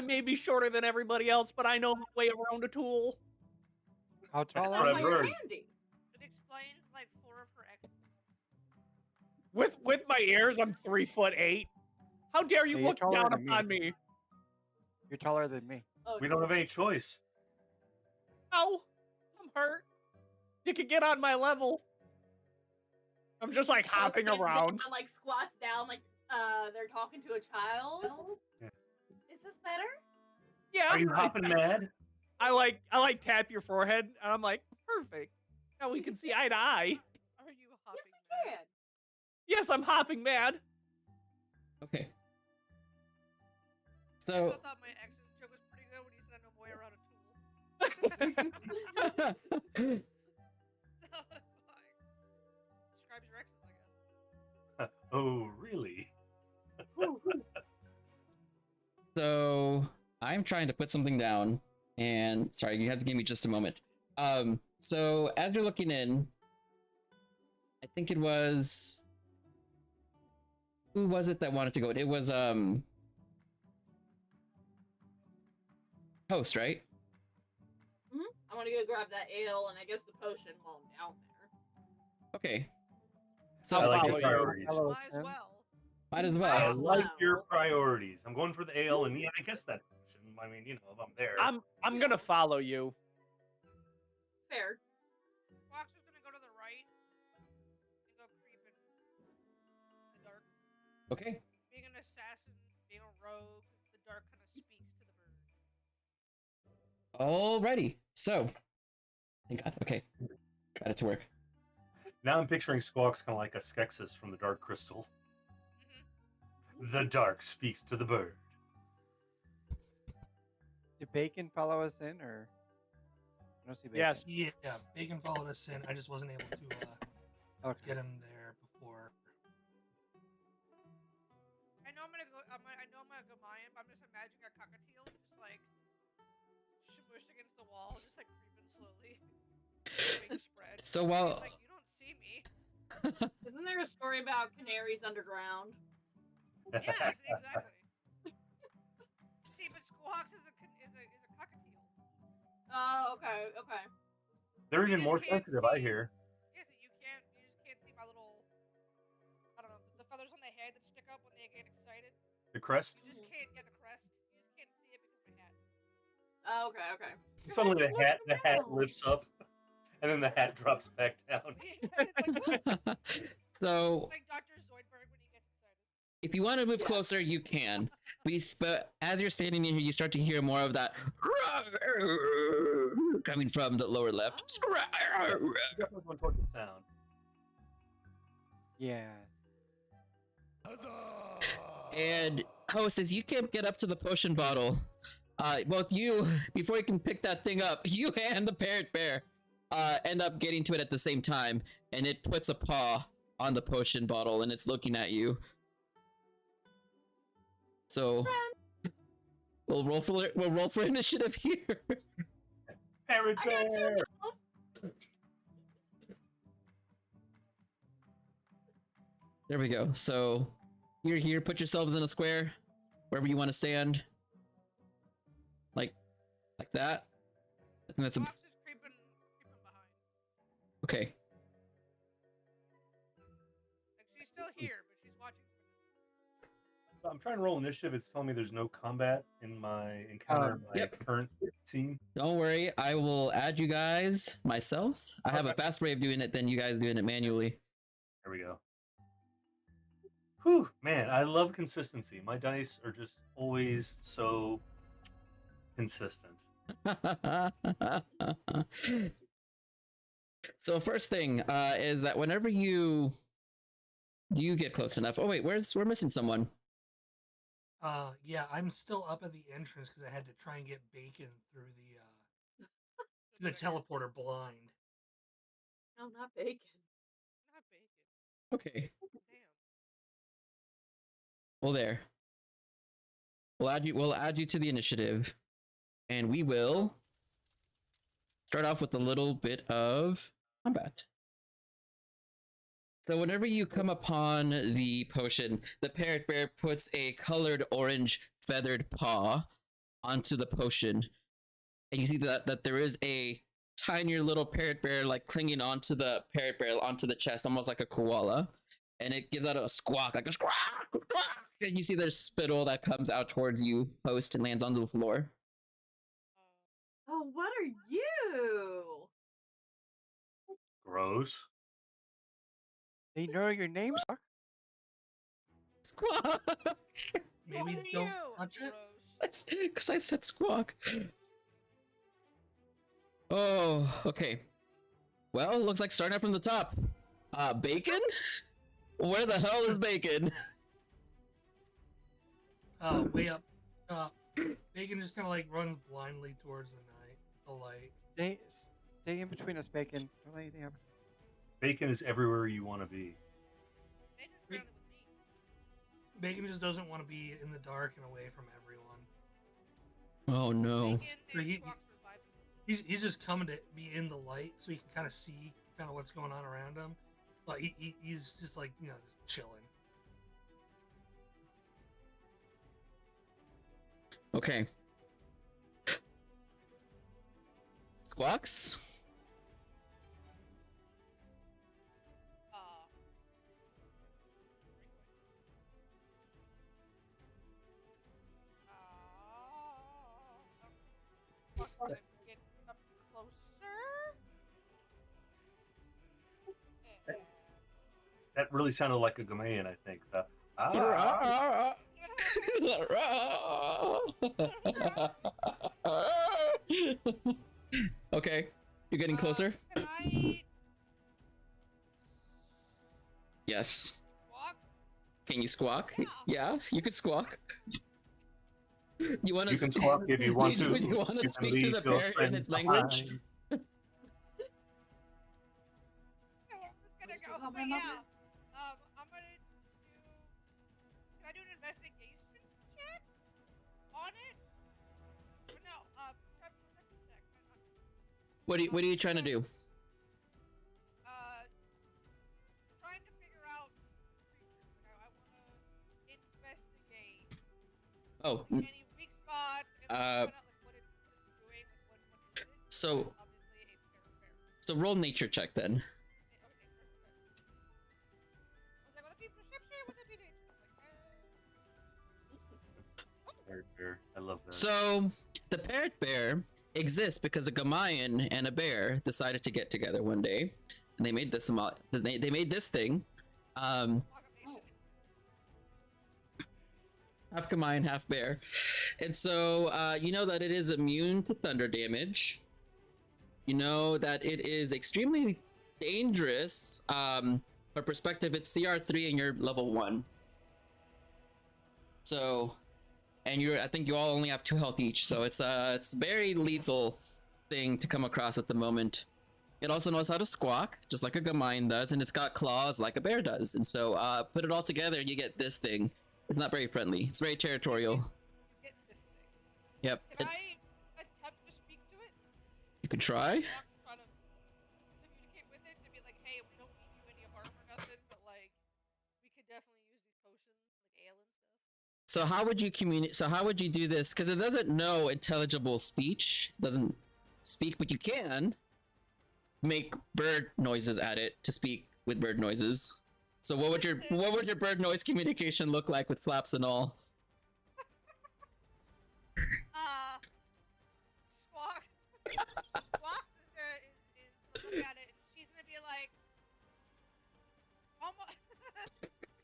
may be shorter than everybody else, but I know my way around a tool. How tall That's are what That's I've why you? you're heard. handy. It explains like 4 of her exes. With my ears, I'm 3'8". How dare you Yeah, you're look taller down than me. upon me? You're taller than me. Oh, We don't have any choice. Ow, I'm hurt. You can get on my level. I'm just like hopping Sits around. down, like squats down, like they're talking to a child. Yeah. Is this better? Yeah. Are you hopping mad? I tap your forehead, and I'm like, perfect. Now we can see eye to eye. Are you hopping? Yes, we can. Yes, I'm hopping mad. okay. I So also thought my ex's joke was pretty good when he said I know my way around a tool. So it's like, describes your exes, I guess. Oh, really? so I'm trying to put something down, and sorry, you have to give me just a moment. So as you're looking in, I think it was, who was it that wanted to go? It was host, right? I'm gonna go grab that ale and I guess the potion while I'm down there. Okay. So I like follow your you. priorities. Hello, Might as Tim. well. might as I well. like Wow. your priorities. I'm going for the ale, and yeah, I guess that potion. I mean, you know, if I'm there. I'm gonna follow you. Fair. Fox was gonna go to the right and go creep in the dark. Okay. Being an assassin, being a rogue, the dark kind of speaks to the bird. Alrighty. So, thank God. Okay. Got it to work. Now I'm picturing Squawks kind of like a Skeksis from the Dark Crystal. The dark speaks to the bird. Did Bacon follow us in, or? I don't see Bacon. Yes. Yeah, Bacon followed us in. I just wasn't able to Okay. get him there before. I know I'm gonna go. I know I'm gonna go Mayan, but I'm just imagining a cockatiel just like smushed against the wall, just like creeping slowly, wings spread. So Being while like, you don't see me. Isn't there a story about canaries underground? Yeah, exactly. See, but Squawks is a cockatiel. Oh, okay, okay. They're You even just more can't sensitive, I see- hear. Yes, you just can't see my little, I don't know, the feathers on the head that stick up when they get excited. The crest. You just can't, the crest. You just can't see it because of my hat. Oh, okay, okay. Suddenly the hat around. lifts up, and then the hat drops back down. It's so like Dr. Zoidberg when he gets excited. if you want to move closer, you can. But as you're standing in here, you start to hear more of that coming from the lower left. Definitely going toward the sound. Yeah. And host, as you can't get up to the potion bottle, both you, before you can pick that thing up, you and the parrot bear end up getting to it at the same time, and it puts a paw on the potion bottle, and it's looking at you. So we'll roll for initiative here. Parrot I got bear! There we go. So you're here. Put yourselves in a square, wherever you want to stand. Like that. I think that's a. Fox is creeping behind. Okay. Like she's still here, but she's watching from a distance. So I'm trying to roll initiative. It's telling me there's no combat in my encounter. In my Yep. current scene. Don't worry. I will add you guys myself. I have a fast way of doing it than you guys doing it manually. There we go. Whew, man, I love consistency. My dice are just always so consistent. So first thing is that whenever you get close enough. Oh wait, we're missing someone. Yeah, I'm still up at the entrance because I had to try and get Bacon through the teleporter blind. No, not bacon. Not bacon. Okay. Damn. Well, there. We'll add you to the initiative, and we will start off with a little bit of combat. So whenever you come upon the potion, the parrot bear puts a colored orange feathered paw onto the potion, and you see that there is a tinier little parrot bear like clinging onto the parrot bear onto the chest, almost like a koala, and it gives out a squawk, like a squawk, squawk, and you see there's spittle that comes out towards you, post, and lands onto the floor. Oh, what are you? Gross. They know your name, Squawk. Squawk! Maybe Who don't are you? touch it. Gross. Because I said squawk. Oh, okay. Well, looks like starting up from the top. Bacon? Where the hell is Bacon? Way up. Bacon just kind of like runs blindly towards the light. Stay in between us, Bacon. Don't let anything happen. Bacon is everywhere you want to be. Bacon's Wait. grounded with me. Bacon just doesn't want to be in the dark and away from everyone. Oh no. Bacon and He- Squawk's reviving. He's just coming to be in the light so he can kind of see kind of what's going on around him. But he's just like, just chilling. Okay. Squawks? Gonna get up closer. And... That really sounded like a Gamayan, I think. Okay, you're getting closer? Can I Yes. walk? Can you squawk? Yeah. Yeah, you could squawk. You want to? You can squawk if you want to. You want to can speak to leave the your parrot in friends its language? behind. So I'm just gonna go. Help But him, yeah, help him. I'm gonna do. Can I do an investigation check on it? Or no, perception check. What are you trying to do? Trying to figure out creatures. Like I want to investigate Oh, any weak spots and find out like what it's doing. Like what is it? so Obviously a bear. so roll nature check then. Okay, I was like, would it be perception? Would it be nature? I'm like, Parrot bear. I love that. So the parrot bear exists because a Gamayan and a bear decided to get together one day, and they made this they made this thing. amalgamation. Half Gamayan, half bear, and so you know that it is immune to thunder damage. You know that it is extremely dangerous. For perspective, it's CR3 and you're level 1. So, and I think you all only have 2 health each, so it's a very lethal thing to come across at the moment. It also knows how to squawk, just like a Gamayan does, and it's got claws like a bear does. And so, put it all together, and you get this thing. It's not very friendly. It's very territorial. Get this thing. Yep. Can I attempt to speak to it? You can try. Try to communicate with it to be like, hey, we don't mean you any harm or nothing, but like, we could So how would you communicate? So how would you do this? Because it doesn't know intelligible speech. It doesn't speak, but you can make bird noises at it to speak with bird noises. So what would your bird noise communication look like with flaps and all? Squawk. Squawks is gonna look at it, and she's gonna be like, almost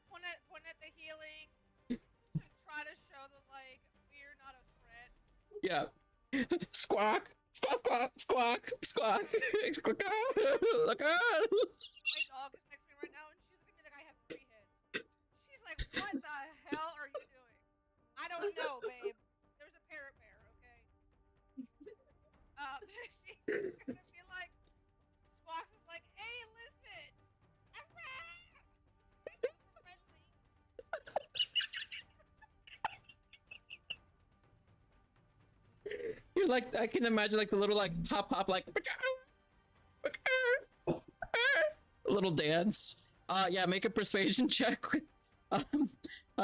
point at the healing, to try to show that like we're not a threat. Yeah. Squawk, squawk, squawk, squawk, squawk, squawk. My dog is next to me right now, and she's looking at me like I have 3 hits. She's like, "What the hell are you doing?" I don't know, babe. There's a parrot bear, okay? She's gonna be like, Squawks is like, "Hey, listen, I'm friendly." You're like, I can imagine like the little like hop like a little dance. Yeah, make a persuasion check with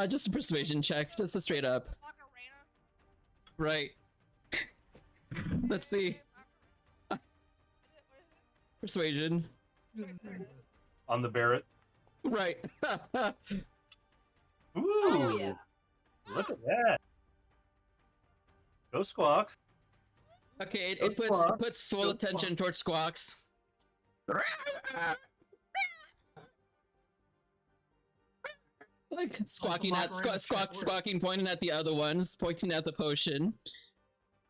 just a persuasion check, just a straight up. Macarena. Right. Let's see. What is it? Persuasion. There it is. On the Barrett. Right. Ooh, Oh yeah. look at that. Go Squawks. Okay, Go it Squawk. puts full Go attention Squawk. towards Squawks. Like squawking at squawking, pointing at the other ones, pointing at the potion,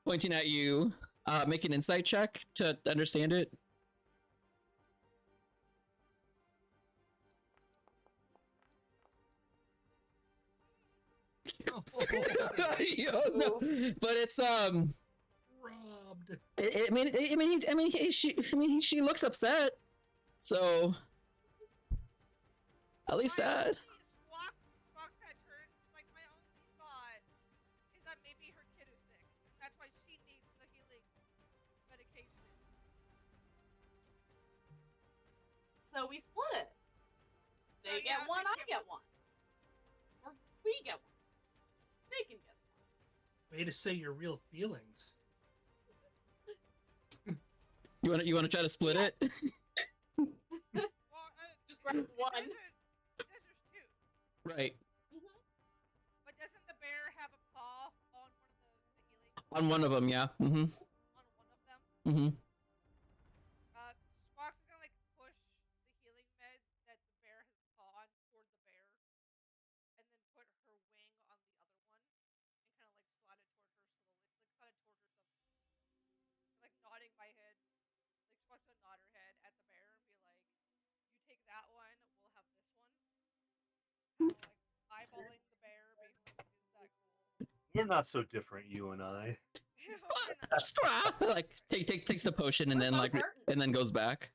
pointing at you. Make an insight check to understand it. Yo, no. But it's Robbed. she looks upset. So at least that. Squawks kind of turns. Like, my only thought is that maybe her kid is sick. And that's why she needs the healing medication. So we split it. They yeah, get one, so I get one. Or we get one. Bacon gets one. Way to say your real feelings. You wanna try to split it? Well, Just grab one. Scissors too. Right. But doesn't the bear have a paw on one of the healing? On one of them, yeah. On one of them? Squawks is gonna like push the healing med that the bear has a paw on toward the bear, and then put her wing on the other one, and kind of like slide it toward her slowly, like slide it toward herself, like nodding my head. Like Squawks gonna nod her head at the bear and be like, "You take that one, we'll have this one." Kind of like eyeballing the bear, being like, "Is that cool?" We're not so different, you and I. Like takes the potion and then like and then goes back.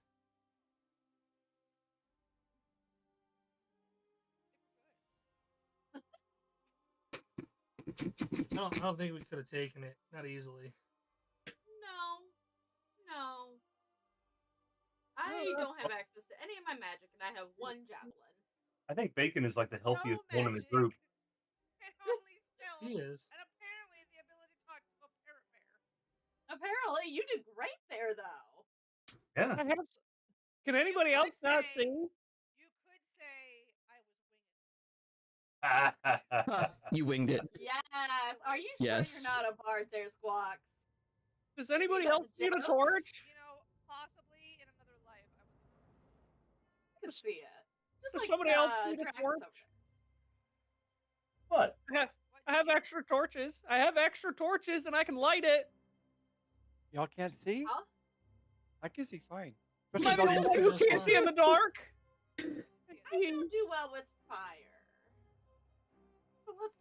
I don't think we could have taken it. Not easily. No. I don't have access to any of my magic, and I have one javelin. I think Bacon is like the healthiest No one in the magic. group. And only stealth. He is. And apparently the ability to talk to a parrot bear. Apparently, you did great there, though. Yeah. Can anybody You else could not say- see? You could say I was winging. You winged it. Yes. Are you Yes. sure you're not a bard there, Squawks? Does anybody You got else the see the jokes? torch? You know, possibly in another life I was. I can see it. Just Does like somebody else see the Drax torch? over there. What? I have extra torches. I have extra torches and I can light it. Y'all can't see? Huh? I can see fine. Am I Especially the with only all one these who That's can't see in fine. the dark? I don't do well with fire. So let's.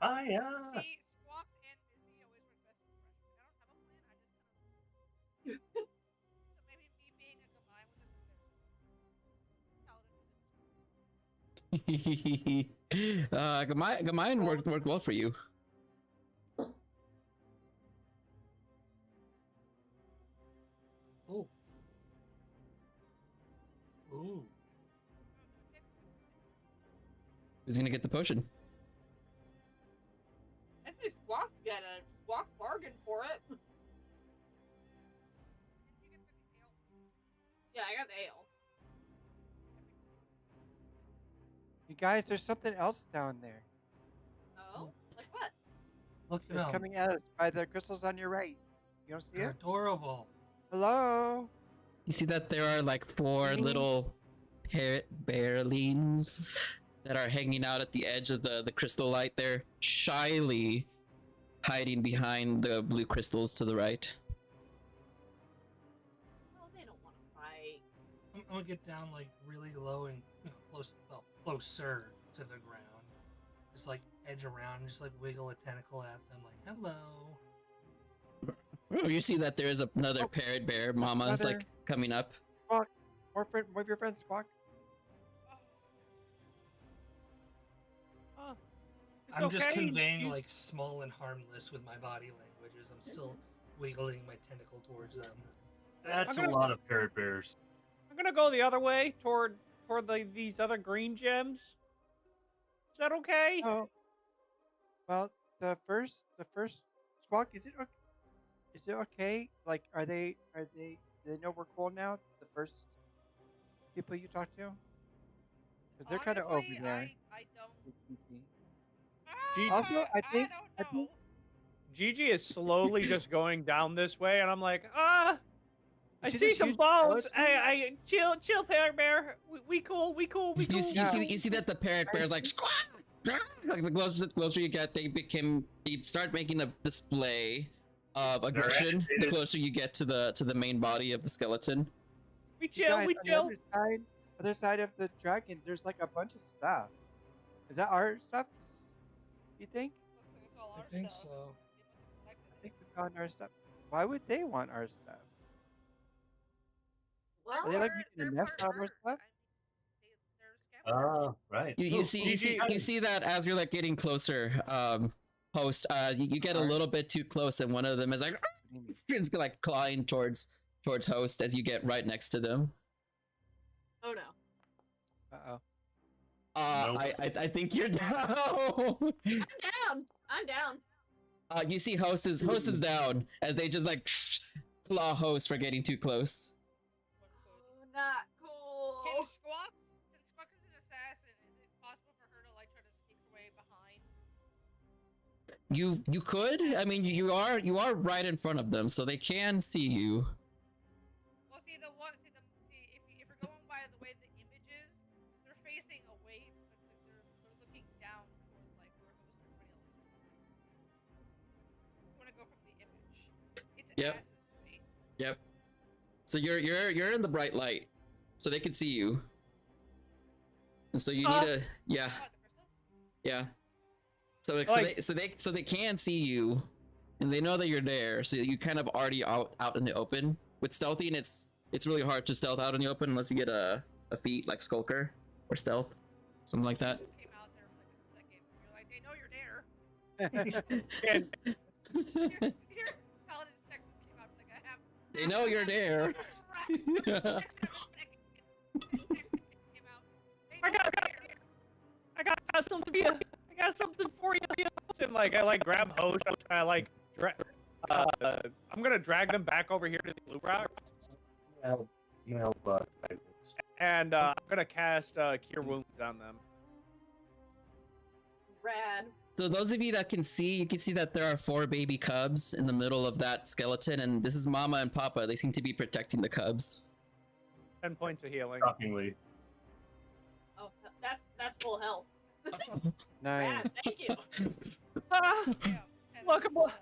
See, Squawks and Missy always work best in pressure. I don't have a plan. I just kind of. So maybe me being a Gamai was a good fit. Paladin isn't. Gamayan worked well for you. Oh. Ooh. Who's gonna get the potion? have ale. You guys, there's something else down there. Oh, like what? Look at It's them. coming at us by the crystals on your right. You don't see They're it? adorable. Hello? You see that there are like 4 Mhm. little parrot bearlings that are hanging out at the edge of the crystal light there, shyly hiding behind the blue crystals to the right. Oh, they don't want to fight. I'm gonna get down like really low and closer to the ground. Just like edge around, and just like wiggle a tentacle at them, like hello. Oh, you see that there is another Oh, parrot bear mama is another- like coming up. Squawk. More of your friends, Squawk. It's I'm just okay, conveying you- like small and harmless with my body language as I'm still wiggling my tentacle towards them. That's a I'm gonna- lot of parrot bears. I'm gonna go the other way toward these other green gems. Is that okay? Oh. Well, the first Squawk, is it okay? Like, do they know we're cool now? The first people you talk to? Because they're kind of over Honestly, there. I don't. Also, I think- I don't know. Gigi is slowly just going down this way, and I'm like, I You see see this some huge bones. skeleton? Chill, parrot bear. We cool. You see, Yeah. you see that the parrot bear's like squawk. Like the closer you get, they start making a display of aggression. The agitated. closer you get to the main body of the skeleton. We You chill. guys, We on chill. the other side of the dragon, there's like a bunch of stuff. Is that our stuff? You think? Looks like it's all I our think stuff. so. They must have I collected think it. we found our stuff. Why would they want our stuff? Well, Are they like They're making a mess part out of our bird. stuff? They're scavengers. Right. You Oh, see that as you're like getting closer, host, you get a Alright. little bit too close, and one of them is like it's like clawing towards host as you get right next to them. oh no. Uh-oh. Nope. I think you're down. I'm down. You see host is down as they just like claw host for getting too close. Oh, not cool. Can Squawk, since Squawk is an assassin, is it possible for her to like try to sneak her way behind? You could. I mean, you are right in front of them, so they can see you. Well, see if you're going by the way the image is, they're facing away. They're looking down toward like where most everybody else is. You want to go from the image. It's Yep. asses to me. Yep. So you're in the bright light, so they can see you. And so you need to yeah. What, the crystals? Yeah. So Like- so they can see you, and they know that you're there. So you kind of already out in the open. With stealthing, it's really hard to stealth out in the open unless you get a feat like skulker or stealth, something like that. Just came out there for like a second. You're like, they know you're there. And Here, Paladin's Texas came out for like a half. They know you're there. Right. Next came out. They I know got- you're there. I got something for you. I got something for you. And like I like grab host. I'm gonna drag them back over here to the blue rock, and I'm gonna cast Cure Wounds on them. Rad. So those of you that can see, you can see that there are 4 baby cubs in the middle of that skeleton, and this is Mama and Papa. They seem to be protecting the cubs. 10 points of healing. Shockingly. Oh, that's full health. Nice. Rad, thank you. Ah, Yeah, and Look, it's I'm- still-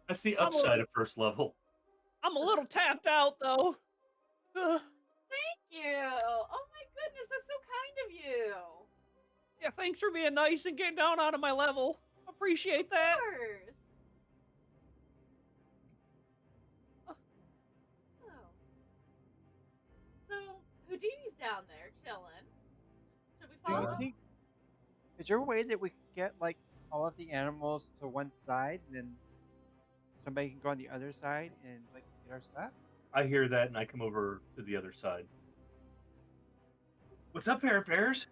That's the I'm a- upside of first level. I'm a little tapped out though. Ugh. Thank you. Oh my goodness, that's so kind of you. Yeah, thanks for being nice and getting down onto my level. Appreciate that. Of course. Oh. So Houdini's down there chilling. Should we Do follow you him? think, is there a way that we could get like all of the animals to one side and then somebody can go on the other side and like get our stuff? I hear that and I come over to the other side. What's up, parrot bears?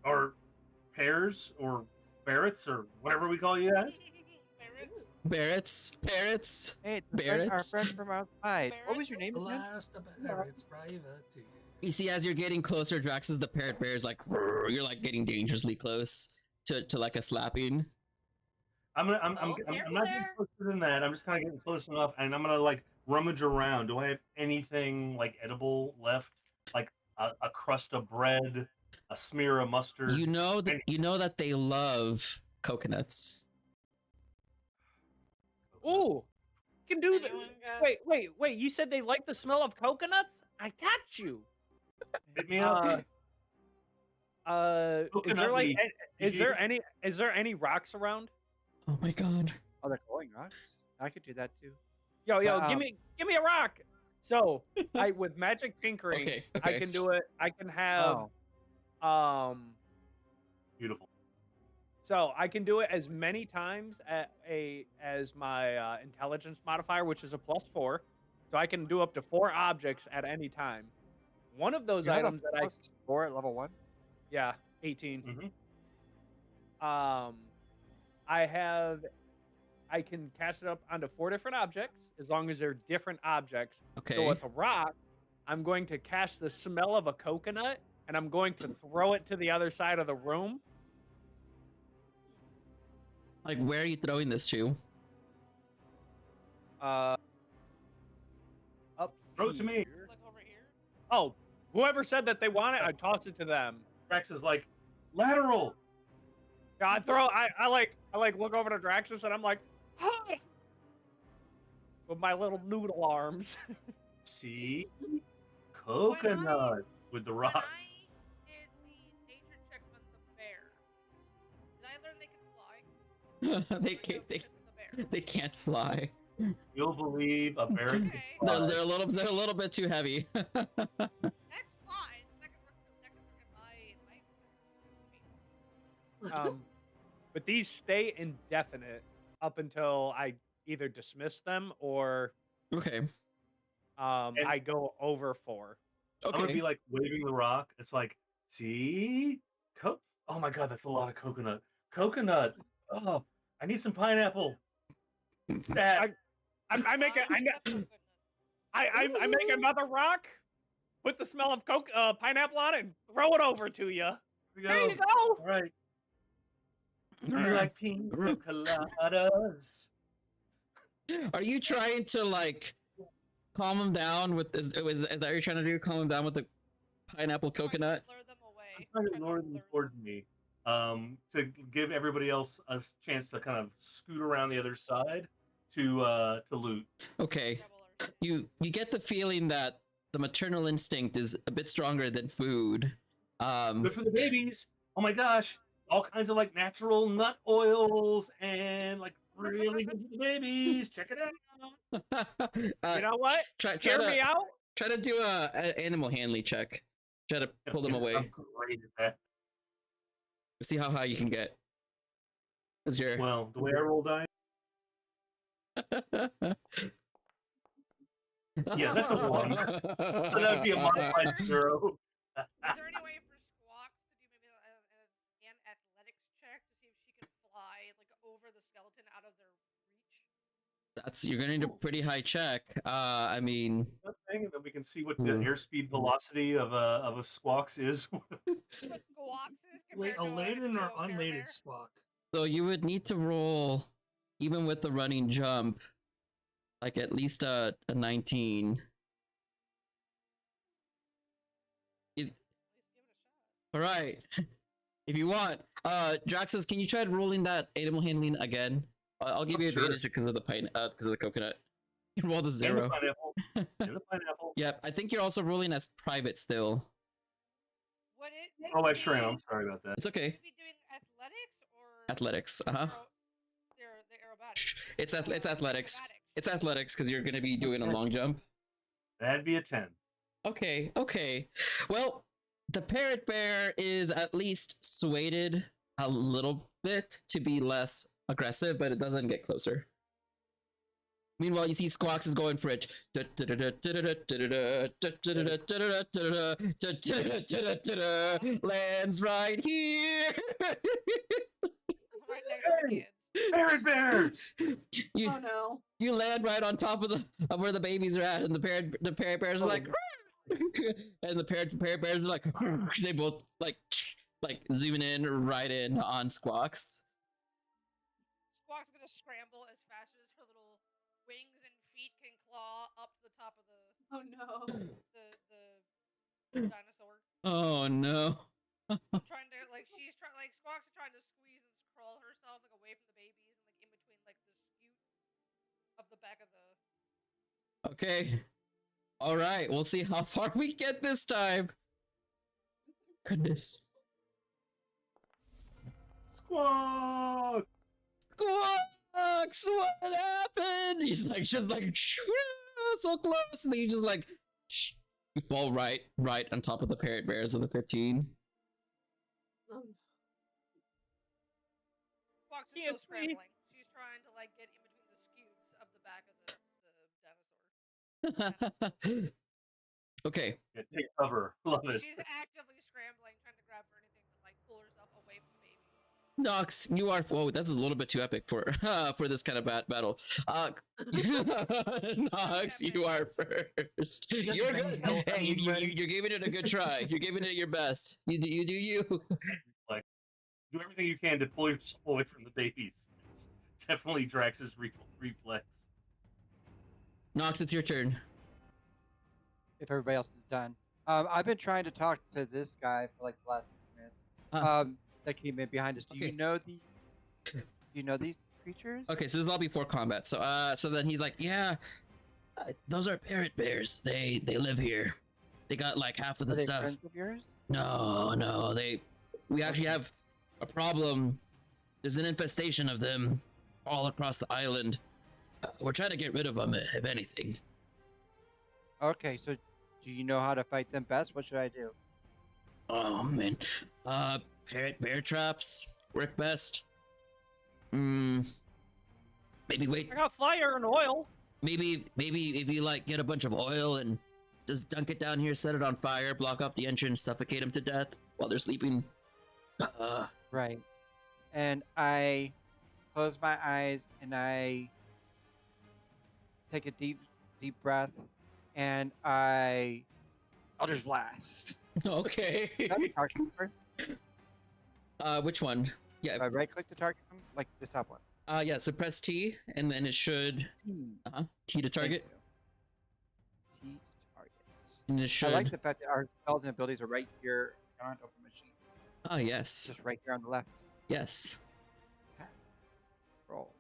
Or pears or ferrets or whatever we call you guys? Parrots. Barrett's. Hey, it's our Barrett's. friend from outside. What was your Barrett's? name again? Last of Barrett's privateer. You see, as you're getting closer, Drax is the parrot bear is like, you're like getting dangerously close to like a slapping. I'm Oh, not getting there. closer than that. I'm just kind of getting close enough, and I'm gonna like rummage around. Do I have anything like edible left? Like a crust of bread, a smear of mustard. You know that they love coconuts. Ooh, you can do that. Anyone got- Wait. You said they like the smell of coconuts? I got you. Hit me up. Is Coconut there like meat. is there any rocks around? Oh my god. Oh, they're glowing rocks. I could do that too. Yo, But, give me a rock. So I with magic tinkering, Okay. I can do it. I can have Oh. Beautiful. So I can do it as many times as my intelligence modifier, which is a +4. So I can do up to 4 objects at any time. One of those You have a items that +4 at level 1? 18. Mhm. I can cast it up onto 4 different objects as long as they're different objects. Okay. So with a rock, I'm going to cast the smell of a coconut and I'm going to throw it to the other side of the room. Like, where are you throwing this to? Up Throw it to me. here. Like over here. Oh, whoever said that they want it, I toss it to them. Drax is like lateral. Yeah, I like look over to Draxus and I'm like, "Huh!" With my little noodle arms. See, coconut with the When rock. I did the nature check on the bear, did I learn they can fly? they Or can't. no, because of the bear? They can't fly. You'll believe a bear can Okay. They're fly. they're a little bit too heavy. That's fine. That can work in my. But these stay indefinite up until I either dismiss them or Okay. I go over 4. I'm gonna Okay. be like waving the rock. It's like, see, oh my god, that's a lot of coconut. Coconut. Oh, I need some pineapple. That. I make another rock, put the smell of pineapple on it, and throw it over to you. we There you go. go. All right. You like pina coladas? Are you trying to like calm him down with is that what you're trying to do? Calm him down with the pineapple coconut? Lure them away. I'm trying to lure them towards me. To give everybody else a chance to kind of scoot around the other side to loot. Okay. You get the feeling that the maternal instinct is a bit stronger than food. Good for the babies. Oh my gosh. All kinds of like natural nut oils and like really good for the babies. Check it out. You know what? Try Hear me out. Try to do a animal handling check. Try to pull them away. I'm great at that. See how high you can get. Is your Well, the way I roll dice. Yeah, that's a 1. So that'd be a modified 0. Is there any way for Squawks to do maybe an athletics check to see if she can fly like over the skeleton out of their reach? You're gonna need a pretty high check. I mean, Thing, and then we can see what the airspeed velocity of a squawks is. What Squawks is Wait, compared a to laden to or a bear unladen bear? squawk? so you would need to roll, even with the running jump, like at least a 19. At least give it a shot. All right, if you want, Draxus, can you try rolling that animal handling again? I'll give you Sure. advantage because of the because of the coconut. You can roll the And the 0. pineapple. And the pineapple. Yep, I think you're also rolling as private still. Would it? Oh, I sure am. I'm sorry about that. It's okay. Would it be doing athletics or Athletics. the aerobatics? It's athletics. Acrobatics. It's athletics because you're gonna be doing a long jump. That'd be a 10. Okay. Well, the parrot bear is at least swayed a little bit to be less aggressive, but it doesn't get closer. Meanwhile, you see Squawks is going for it. Lands right here. Right next to the kids. Parrot bears! You Oh no. you land right on top of where the babies are at, and the parrot bears are like, and the parrot bears are like, they both like zooming in right in on Squawks. Squawk's gonna scramble as fast as her little wings and feet can claw up to the top of Oh no. the dinosaur. Oh no. I'm trying to Squawk's trying to squeeze and crawl herself like away from the babies and like in between like the scute of the back of the. Okay. All right. We'll see how far we get this time. Goodness. Squawk! Squawks, what happened? He's like, just like, so close. And then you just like, you fall right on top of the parrot bears of the 15. Squawks is Can't still scrambling. She's trying to like get in between the scutes of the back of the dinosaur. Okay. Yeah, take cover. Love it. She's actively scrambling, trying to grab for anything to like pull herself away from the baby. Nox, you are. Whoa, that's a little bit too epic for this kind of battle. Nox, you are first. You're good. Hey, you're giving it a good try. You're giving it your best. You do you. Like, do everything you can to pull yourself away from the babies. It's definitely Drax's reflex. Nox, it's your turn. If everybody else is done. I've been trying to talk to this guy for like the last 6 minutes. That came in behind us. Do Okay. you know these? Do you know these creatures? Okay, so this is all before combat. So so then he's like, yeah, those are parrot bears. They live here. They got like half of the Are they stuff. friends of yours? No, we actually have a problem. There's an infestation of them all across the island. We're trying to get rid of them, if anything. Okay, so do you know how to fight them best? What should I do? Oh man, parrot bear traps work best. Maybe wait. I got fire and oil. Maybe if you like get a bunch of oil and just dunk it down here, set it on fire, block off the entrance, suffocate them to death while they're sleeping. Right. And I close my eyes and I take a deep breath and I'll just blast. Okay. Can I target them? Which one? Yeah. If I right click to target them, like this top one. Yeah. Suppress T, and then it should. T to target. T to target. And it should. I like the fact that our spells and abilities are right here on open machine. Oh yes. Just right here on the left. Yes. Roll.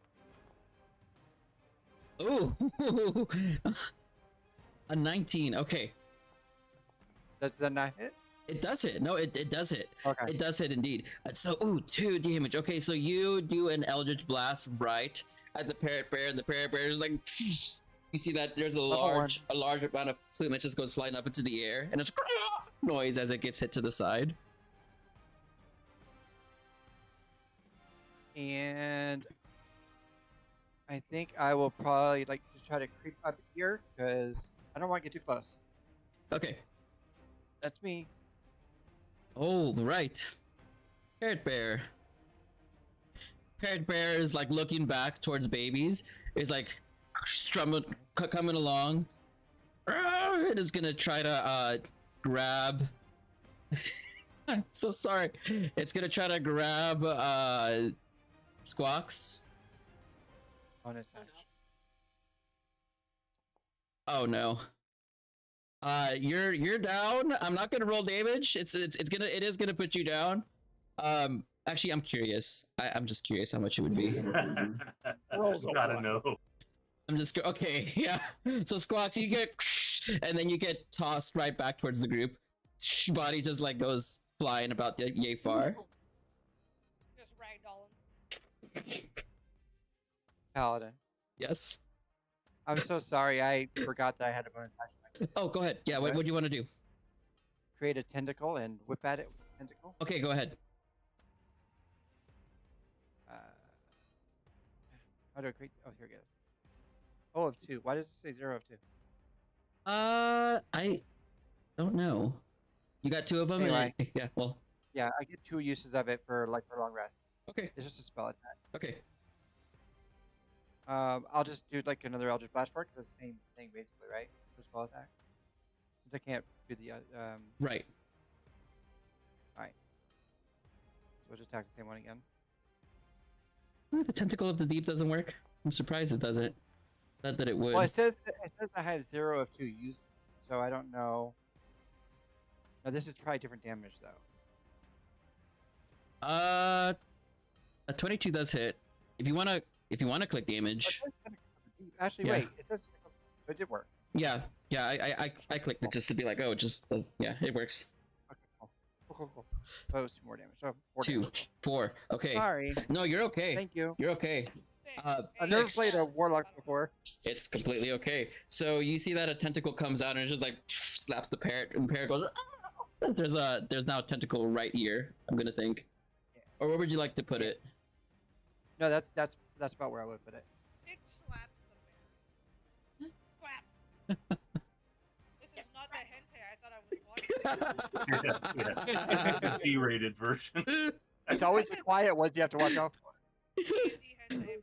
Ooh. A 19. Okay. Does that not hit? It does hit. No, it does hit. Okay. It does hit indeed. So, 2 damage. Okay, so you do an Eldritch Blast right at the parrot bear, and the parrot bear is like, you see that there's a large amount of plume that just goes flying up into the air, and it's noise as it gets hit to the side. And I think I will probably like just try to creep up here because I don't want to get too close. Okay. That's me. Oh, right. Parrot bear. Parrot bear is like looking back towards babies. Is like strumming, coming along. It is gonna try to grab. I'm so sorry. It's gonna try to grab Squawks. Bonus action. Oh no. You're down. I'm not gonna roll damage. It is gonna put you down. Actually, I'm curious. I'm just curious how much it would be. Gotta know. I'm just okay. Yeah. So Squawks, you get, and then you get tossed right back towards the group. Body just like goes flying about yay far. Just ragdoll him. Paladin. Yes. I'm so sorry. I forgot that I had a bonus action. Oh, go ahead. Yeah. What do you want to do? Create a tentacle and whip at it with a tentacle. Okay, go ahead. How do I create? Oh, here we go. Oh, of 2. Why does it say 0 of 2? I don't know. You got 2 of them. Anyway. Yeah. Well. Yeah, I get 2 uses of it for long rest. Okay. It's just a spell attack. Okay. I'll just do like another Eldritch Blast for it, 'cause it's the same thing basically, right? For spell attack. Since I can't do the Right. Alright. So we'll just attack the same one again. The Tentacle of the Deep doesn't work. I'm surprised it doesn't. Not that it would. Well, it says I had 0 of 2 uses, so I don't know. No, this is probably different damage though. A 22 does hit. If you wanna click damage. Actually, Yeah. wait. It says it did work. Yeah. I clicked it just to be like, oh, it just does. Yeah, it works. Okay, cool. So it was 2 more damage. So 4 2, damage. 4. Okay. Sorry. No, you're okay. Thank you. You're okay. I've never played a warlock before. It's completely okay. So you see that a tentacle comes out and it just like slaps the parrot, and the parrot goes. "Ah!" There's now a tentacle right here. I'm gonna think. Or where would you like to put it? No, that's about where I would put it. It slaps the bear. Slap. This is not the hentai I thought I was watching. Yeah. B-rated version. It's always the quiet ones you have to watch out for. D&D hentai version.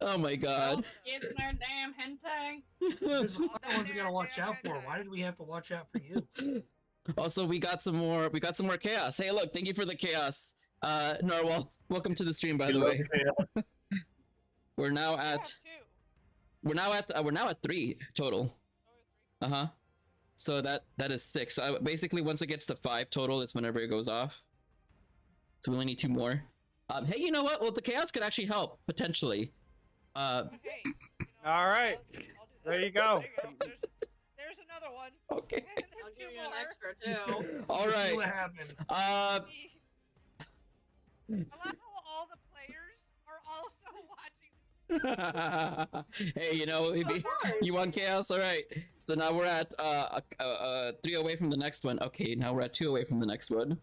Oh my god. Get in there, damn hentai. There's the other ones we gotta watch out for. Why did we have to watch out for you? Also, we got some more chaos. Hey, look, thank you for the chaos. Narwhal, welcome to the stream, by the way. We're now at we're now at 3 total. Uh-huh. So that is 6. So basically once it gets to 5 total, it's whenever it goes off. So we only need 2 more. Hey, you know what? Well, the chaos could actually help potentially. Hey, All right. I'll do that. There you go. There's another one. Okay. There's I'll 2 give you more. an extra too. All Let's see right. what happens. I love how all the players are also watching. Hey, you know, you want chaos? All right. So now we're at 3 away from the next one. Okay, now we're at 2 away from the next one.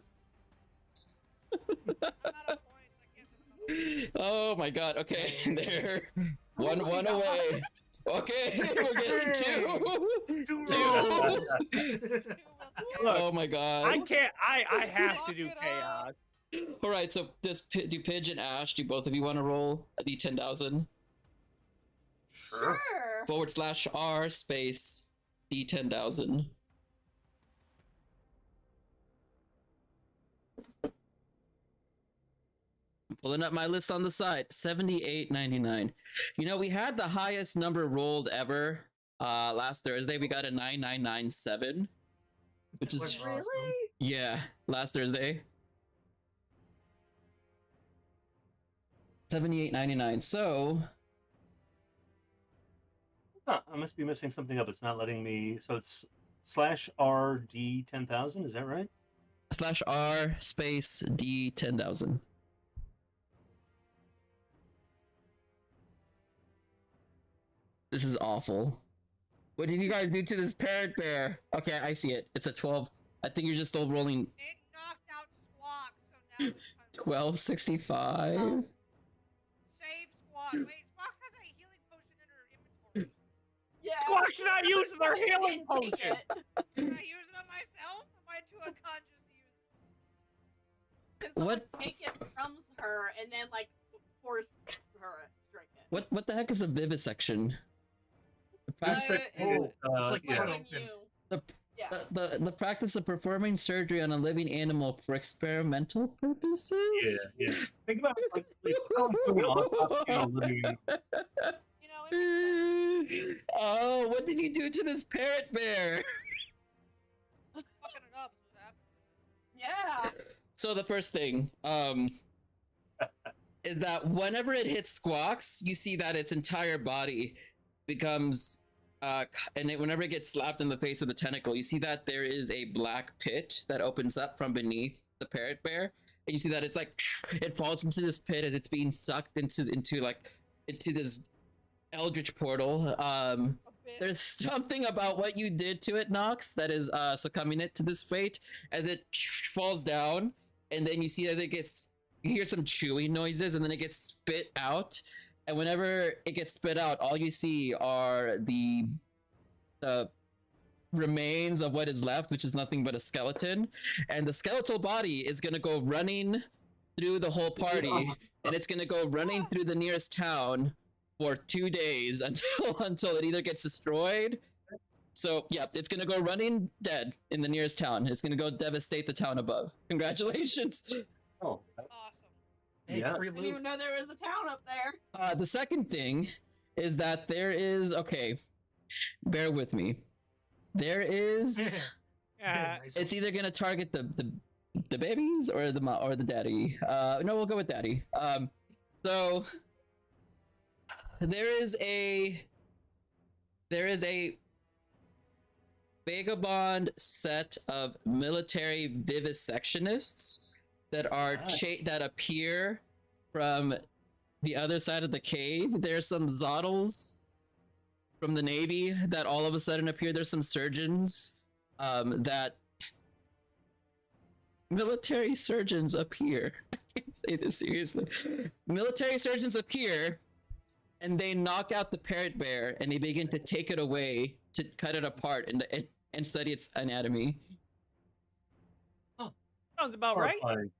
I'm out of points. I can't do another one. Oh my god. Okay, there. One away. Okay, we're getting 2. 2 2. rolls. Look, Oh my god. I can't. I have to do Lock it chaos. All right, so do Pidge and Ash, do both of you want to roll a d10,000? Sure. /r space d10,000. I'm pulling up my list on the side. 78.99. You know, we had the highest number rolled ever last Thursday. We got a 9997, which is Awesome. Really? yeah, last Thursday. 78.99. So Huh, I must be messing something up. It's not letting me. So it's /RD 10,000. Is that right? /r space d10,000. This is awful. What did you guys do to this parrot bear? Okay, I see it. It's a 12. I think you're just still rolling It knocked out Squawk, so now it's time to 1265. save Squawk. Wait, Squawk has a healing potion in her inventory. Yeah. Squawk's not using their healing potion. Can I use it on myself? Am I too unconscious to use it? What? Take it from her and then like force her to drink it. What the heck is a vivisection? The practice, It's like yeah. cut Killing open. you. the, Yeah. the practice of performing surgery on a living animal for experimental purposes? Yeah. Think about it like it's how I'm doing autopsy on a living. You know, it makes sense. Oh, what did you do to this parrot bear? Fucking it up is what happened. Yeah. So the first thing, is that whenever it hits Squawks, you see that its entire body becomes, whenever it gets slapped in the face with the tentacle, you see that there is a black pit that opens up from beneath the parrot bear, and you see that it's like it falls into this pit as it's being sucked into this eldritch portal. There's something about what you did to it, Nox, that is succumbing it to this fate as it falls down, and then you see as you hear some chewing noises, and then it gets spit out. And whenever it gets spit out, all you see are the remains of what is left, which is nothing but a skeleton. And the skeletal body is gonna go running through the whole party, and it's gonna go running through the nearest town, for 2 days until it either gets destroyed. So yeah, it's gonna go running dead in the nearest town. It's gonna go devastate the town above. Congratulations. Oh, Awesome. Hey, Yeah. free I didn't loot. even know there was a town up there. The second thing is that there is bear with me. There is Yeah. Nice. it's either gonna target the babies or the daddy. No, we'll go with daddy. So there is a vagabond set of military vivisectionists that are that appear from the other side of the cave. There's some Zottles from the Navy that all of a sudden appear. There's some surgeons that military surgeons appear. I can't say this seriously. Military surgeons appear and they knock out the parrot bear and they begin to take it away to cut it apart and study its anatomy. Sounds about right. horrifying.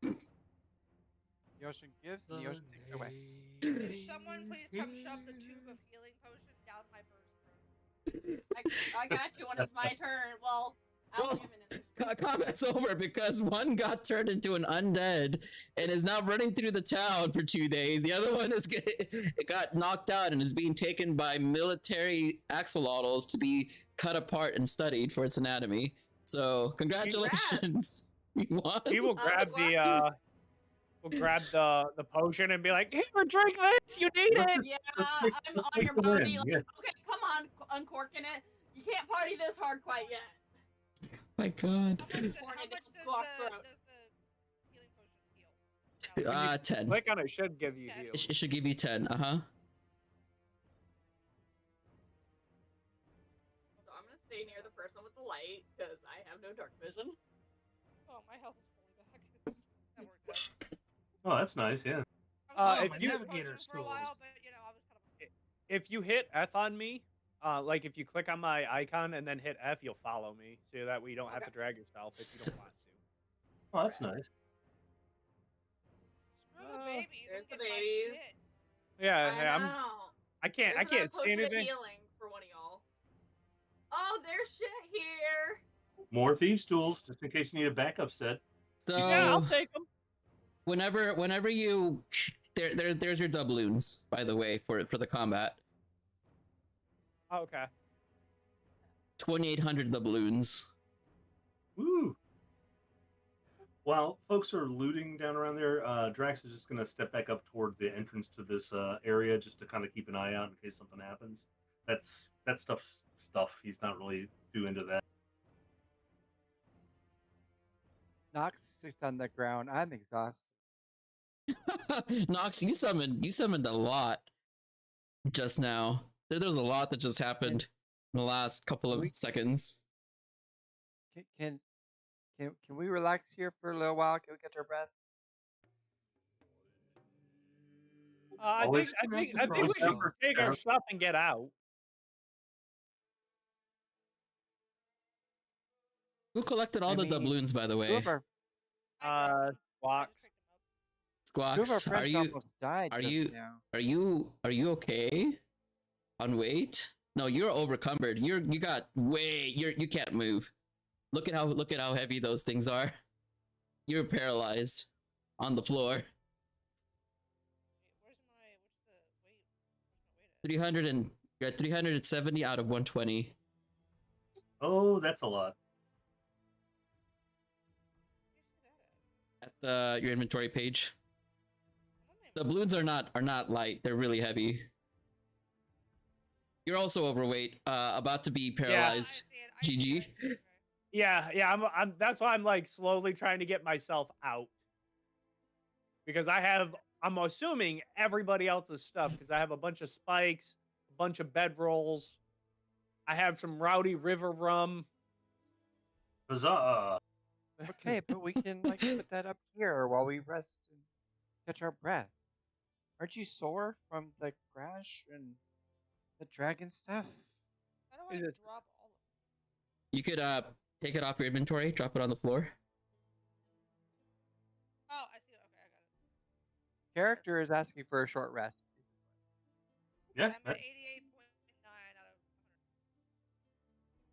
The ocean gives, and the ocean takes away. Could someone please come shove the tube of healing potion down my bird's throat? I got you when it's my turn. Well, I'll Well, give an initiative. Combat's over because one got turned into an undead and is now running through the town for 2 days. The other one it got knocked out and is being taken by military axolotls to be cut apart and studied for its anatomy. So congratulations, you won. We will grab the potion and be like, "Here, drink this. You need it." Yeah, take- I'm let's on take your the win, body. Like, yeah. okay, come on, uncorking it. You can't party this hard quite yet. My God. How much does Pouring it the down Squaw's throat. healing potion heal? No. 10. Click on it should give you 10. heal. It should give you 10. So I'm gonna stay near the person with the light because I have no dark vision. Oh, my health is fully back. That worked out. Oh, that's nice. Yeah. I was if on you- the Navigator's potion for a tools. while, but I was kind of. If you hit F on me, like if you click on my icon and then hit F, you'll follow me, so that way you don't have to Okay. drag yourself if you don't want to. Oh, that's nice. Screw the babies. There's I'm the getting my babies. shit. Yeah, I yeah, know. I can't There's another see potion of anything. healing for one of y'all. Oh, there's shit here. More thieves' tools, just in case you need a backup set. So Yeah, I'll take them. whenever you there's your doubloons, by the way, for the combat. Okay. 2,800 doubloons. Woo! While folks are looting down around there, Drax is just going to step back up toward the entrance to this area just to kind of keep an eye out in case something happens. That stuff. He's not really too into that. Nox sits on the ground. I'm exhausted. Nox, you summoned a lot just now. There's a lot that just happened in the last couple of seconds. Can we relax here for a little while? Can we catch our breath? I Always- think always we should remember, take our Sarah. stuff and get out. Who collected all I the mean, doubloons, by the Two way? of our, I grabbed them. I Squawks. just picked them up. two of our Squawks, friends almost died are just you- now. are you okay? On weight? No, you're overcumbered. You can't move. Look at how heavy those things are. You're paralyzed on the floor. Wait, what's the weight? 300 and you're at 370 out of 120. Oh, that's a lot. At your inventory page. I'm The on my- balloons are not light. They're really heavy. You're also overweight. About to be paralyzed. I see it, GG. okay. Yeah, I'm that's why I'm like slowly trying to get myself out. Because I'm assuming everybody else's stuff, because I have a bunch of spikes, a bunch of bedrolls. I have some rowdy river rum. Huzzah! Okay, but we can like put that up here while we rest and catch our breath. Aren't you sore from the crash and the dragon stuff? How do I Is it- drop all of You could take it off your inventory, drop it on the floor. Oh, I see it. Okay, I got it. Character is asking for a short rest. Yeah. I'm at 88.9 out of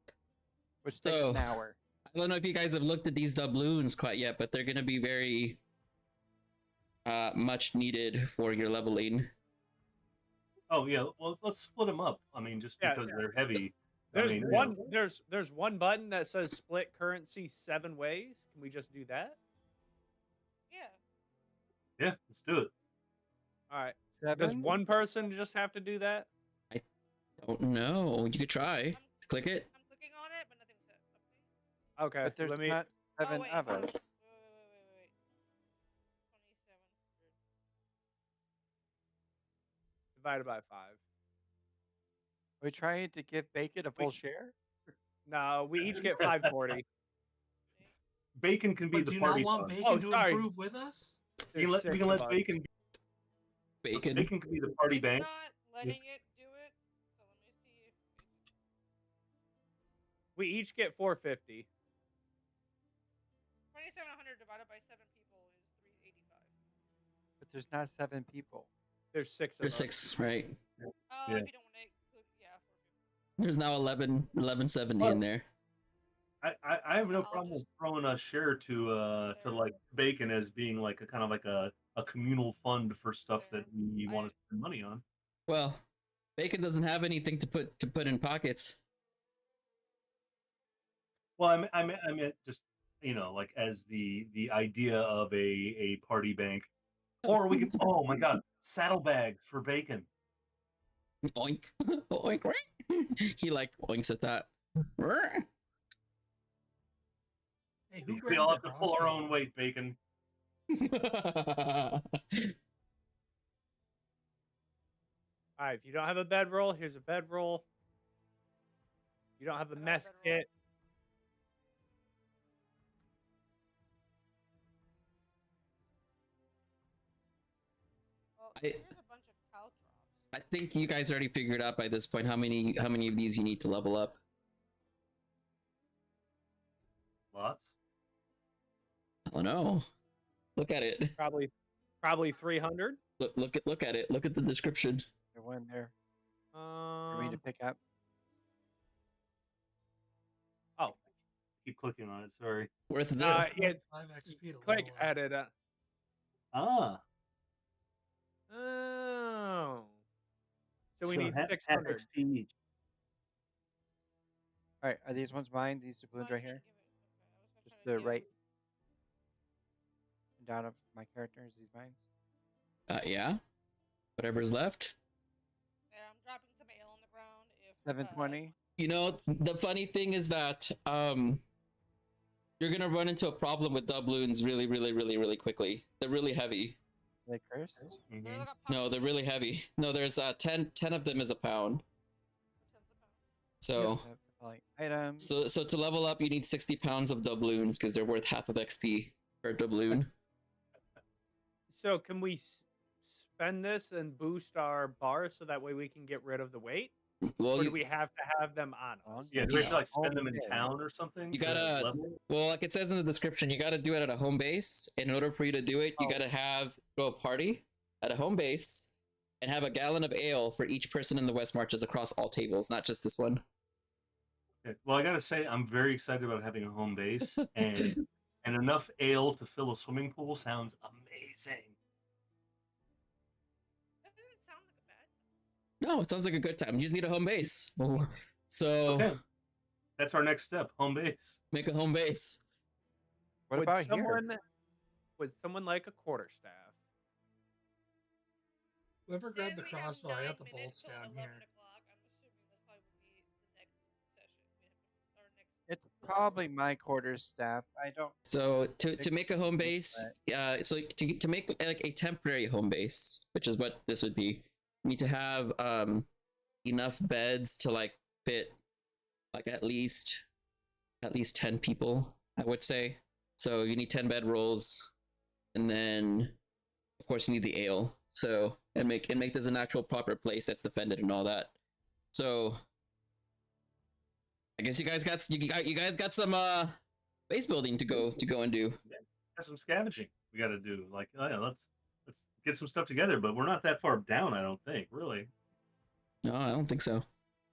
100. Which takes So an hour. I don't know if you guys have looked at these doubloons quite yet, but they're gonna be very much needed for your leveling. Oh yeah. Well, let's split them up. I mean, just Yeah, because they're heavy. There's I mean, one. There's one button that says split currency 7 ways. Can we just do that? Yeah. Yeah. Let's do it. All right. 7. Does one person just have to do that? Don't know. You could try. Click it. I'm clicking on it, but nothing's hit. Okay. But there's let me. not 7 oh, wait, of wait, us. wait. 2700. Divided by 5. Are we trying to give Bacon a full share? No, we each get 540. Bacon can be But the do you party not want bug. Bacon Oh, to sorry. improve with us? We can There's let, we 6 can of let us. Bacon. Bacon. Bacon can be the party It's bank. not letting it do it. So let me see if We each get 450. 2700 divided by 7 people is 385. But there's not 7 people. There's 6 of There's us. 6, right? Oh, Yeah. if you don't want to include, yeah, 450. There's now 1170 in there. I have no I'll problem with just- throwing a share to like Bacon as being like a kind of like a communal fund for stuff that we want to spend money on. Well, Bacon doesn't have anything to put in pockets. Well, I meant just like as the idea of a party bank, or we could oh my god, saddlebags for Bacon. Oink. Oink. Oink. He like oinks at that. Hey, who We grabbed all the have to pull our crossbow? own weight, Bacon. All right. If you don't have a bedroll, here's a bedroll. If you don't have a I got a mess bedroll. kit, Well, I- here's a bunch of caltrops. I think you guys already figured out by this point how many of these you need to level up. Lots. I don't know. Look at it. probably 300. Look at it. Look at the description. There's one there for me to Um. pick up. Oh. Keep clicking on it. Sorry. Worth zero. It's 5 XP to click level up. at it. Ah. Oh. So we so need half 600. XP each. All right, are these ones mine? These Oh, I balloons right can't here? give it. Okay, I was Just gonna to try the to right give- and down of my character. Is these mine? Yeah. Whatever's left. There, I'm dropping some ale on the ground. If 720. You know, the funny thing is that you're gonna run into a problem with doubloons really, really, really, really quickly. They're really heavy. Are they cursed? Mhm. they're like a No, pound they're really heavy. No, there's 10 of them is a pound. for 10 a pound. So Yep, like items. so to level up, you need 60 pounds of doubloons because they're worth half of XP per doubloon. So can we spend this and boost our bars so that way we can get rid of the weight? Well, Or do you, we have to have them on us? Yeah, do we have to like spend them in Okay. town or something? You to gotta- level? well, like it says in the description, you got to do it at a home base. In order for you to do it, you Oh. got to throw a party at a home base and have a gallon of ale for each person in the West Marches across all tables, not just this one. Okay. Well, I gotta say, I'm very excited about having a home base, and enough ale to fill a swimming pool sounds amazing. That doesn't sound like a bad. No, it sounds like a good time. You just need a home base. So Okay. That's our next step, home base. make a home base. What would about someone, here? Would someone like a quarterstaff? Whoever grabbed the Since we have crossbow, I got 9 the minutes bolts till down 11 here. o'clock, I'm assuming that's probably would be the next session. We have our next. It's probably my quarters staff. I don't. So to Big make a home thing, base, so to make like a temporary home base, which is what this would be, you need to have enough beds to like fit like at least 10 people, I would say. So you need 10 bed rolls, and then of course you need the ale. So and make this an actual proper place that's defended and all that. So I guess you guys got some base building to go and do. Got some scavenging we got to do. Like, oh yeah, let's get some stuff together. But we're not that far down, I don't think. Really. No, I don't think so.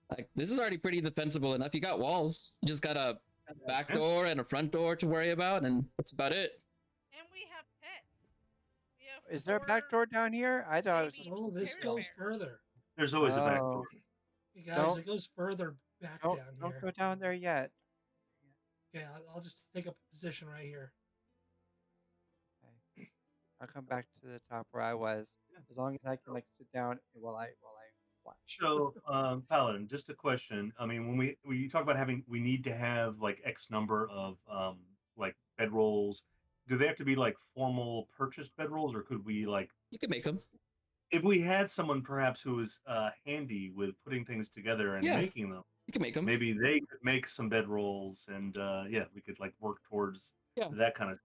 Like, this is already pretty defensible enough. You got walls. You just got a back door and a front door to worry about, and that's about it. And we have pets. We have Is there a back 4 door down here? I thought it was baby just Oh, this terrier goes bears. further. There's always a back Oh. door. You guys, Don't- it goes further back don't down don't here. go down there yet. Okay, I'll just take up a position right here. Okay. I'll come back to the top where I was, as long as I can like sit down while I watch. So, Paladin, just a question. I mean, when you talk about we need to have like X number of like bedrolls. Do they have to be like formal purchased bedrolls, or could we like, You can make them. if we had someone perhaps who was handy with putting things together and Yeah. making them, You can make them. maybe they could make some bedrolls, and yeah, we could like work towards Yeah. that kind of.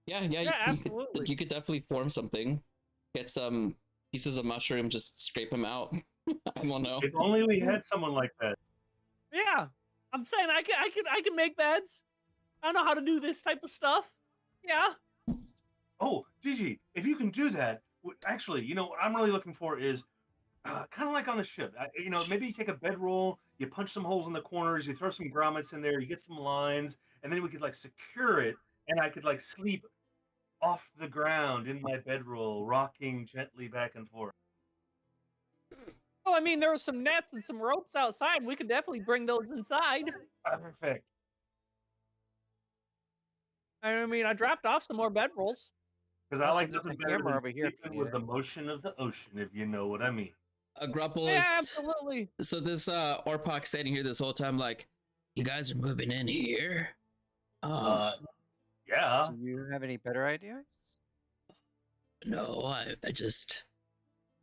Yeah, absolutely. You could definitely form something. Get some pieces of mushroom, just scrape them out. I don't know. If only we had someone like that. Yeah, I'm saying I can make beds. I know how to do this type of stuff. Yeah. Oh, Gigi, if you can do that, actually, you know what I'm really looking for is kind of like on the ship. You know, maybe you take a bedroll, you punch some holes in the corners, you throw some grommets in there, you get some lines, and then we could like secure it, and I could like sleep off the ground in my bedroll, rocking gently back and forth. Well, I mean, there were some nets and some ropes outside. We could definitely bring those inside. Perfect. I mean, I dropped off some more bedrolls. Because I Also, like there's nothing a better camera than over here if you sleeping need with the it. motion of the ocean, if you know what I mean. Grapple Yeah, is absolutely. so this Orpok standing here this whole time, like, you guys are moving in here. Yeah. Do you have any better ideas? No, I just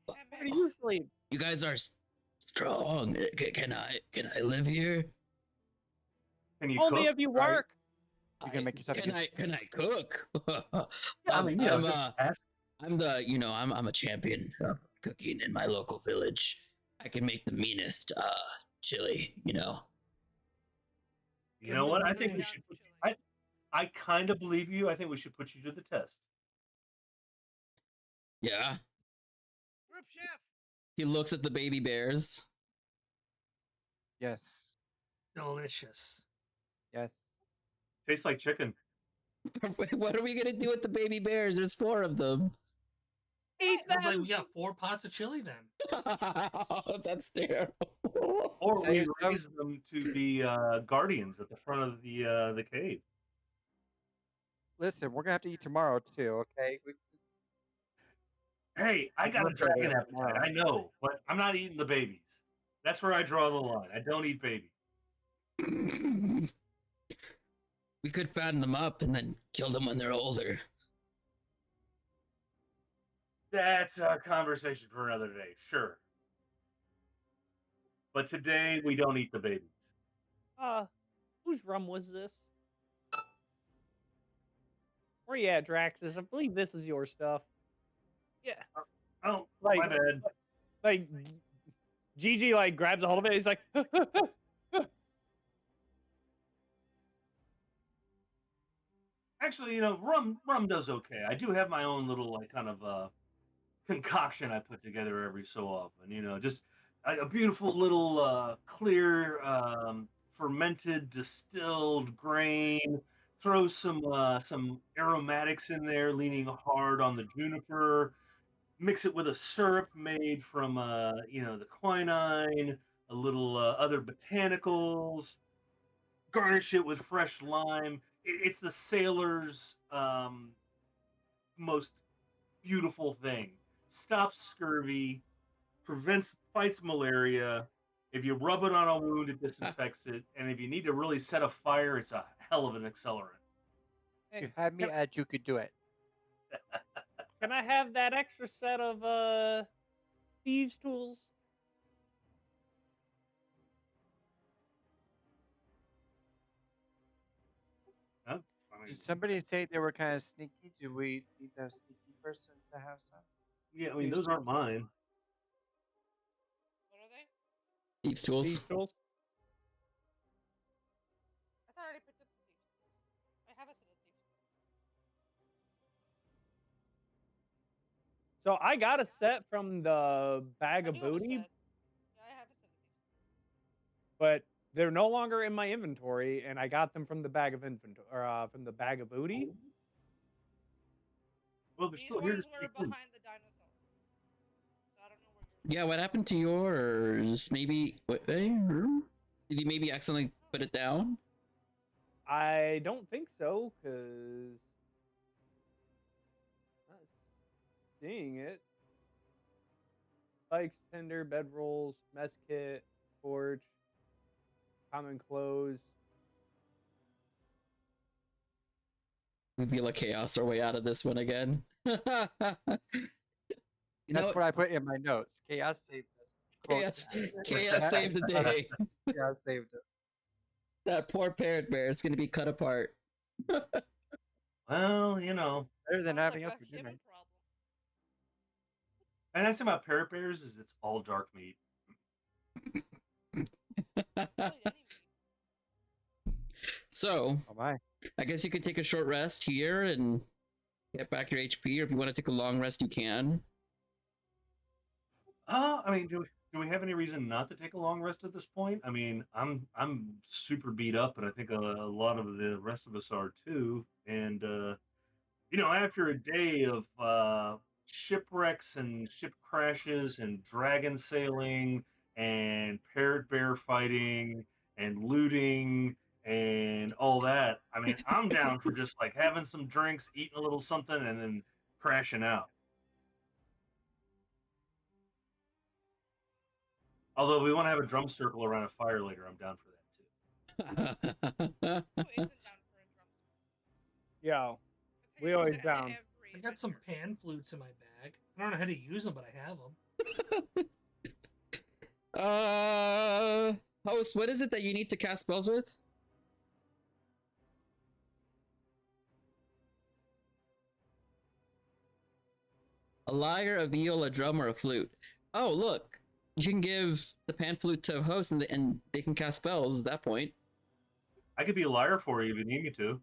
Where do you sleep? you guys are strong. Can I live here? Can you Only cook? if you work. You can make yourself Can I cook? I mean, you know, just ask. I'm the I'm a champion of cooking in my local village. I can make the meanest chili. You know what? I think we should. I kind of believe you. I think we should put you to the test. Yeah. Group chef. He looks at the baby bears. Yes. Delicious. Yes. Tastes like chicken. What are we gonna do with the baby bears? There's 4 of them. Eat Sounds like them. we got 4 pots of chili then. That's terrible. Or we Save some. raise them to be guardians at the front of the cave. Listen, we're gonna have to eat tomorrow too. Okay. Hey, I got a Look at dragon it appetite. tomorrow. I know, but I'm not eating the babies. That's where I draw the line. I don't eat babies. We could fatten them up and then kill them when they're older. That's a conversation for another day, sure. But today we don't eat the babies. Whose rum was this? Where you at, Draxus? I believe this is your stuff. Yeah. Oh, Like- my bad. Like, Gigi, like, grabs a hold of it. He's like, Actually, you know, rum does okay. I do have my own little like kind of concoction I put together every so often. You know, just a beautiful little clear fermented distilled grain. Throw some aromatics in there, leaning hard on the juniper. Mix it with a syrup made from you know, the quinine, a little other botanicals. Garnish it with fresh lime. It's the sailor's most beautiful thing. Stops scurvy, fights malaria. If you rub it on a wound, it disinfects it. And if you need to really set a fire, it's a hell of an accelerant. You had me at you could do it. can I have that extra set of thieves' tools? Huh? I mean, Did somebody say they were kind of sneaky? Do we need a sneaky person to have some? yeah, I mean, those aren't mine. What are they? Thieves' tools. Thieves' tools? I thought I already picked up the thieves. I have a set of thieves. So I got a set from the bag I of do have a booty. set. Yeah, I have but they're no longer in my inventory, and I got them from the bag of inventory, or from the bag of booty. Well, they're These still here to ones were take in. behind the dinosaur. So I don't know where yours. Yeah, what happened to yours? Maybe what? Did you maybe accidentally put it down? I don't think so, because not seeing it. Spikes, tinder, bedrolls, mess kit, torch, common clothes. We feel like chaos our way out of this one again. You That's know, what I put in my notes. Chaos saved us. Quote chaos saved the day. Chaos saved us. That poor parrot bear is going to be cut apart. Well, you know, Better than Sounds having like us a for dinner. human problem. and that's the thing about parrot bears is it's all dark meat. Really, any meat. So, Oh my. I guess you could take a short rest here and get back your HP, or if you want to take a long rest, you can. I mean, do we have any reason not to take a long rest at this point? I mean, I'm super beat up, and I think a lot of the rest of us are too. And you know, after a day of shipwrecks and ship crashes and dragon sailing and parrot bear fighting and looting and all that, I mean, I'm down for just like having some drinks, eating a little something, and then crashing out. Although if we want to have a drum circle around a fire later, I'm down for that too. Who isn't down for a drum circle? Yeah, That's how we you're always supposed to end down. every I got some adventure. pan flutes in my bag. I don't know how to use them, but I have them. Host, what is it that you need to cast spells with? A lyre, a viol, a drum, or a flute. Oh, look. You can give the pan flute to host and they can cast spells at that point. I could be a liar for you if you need me to.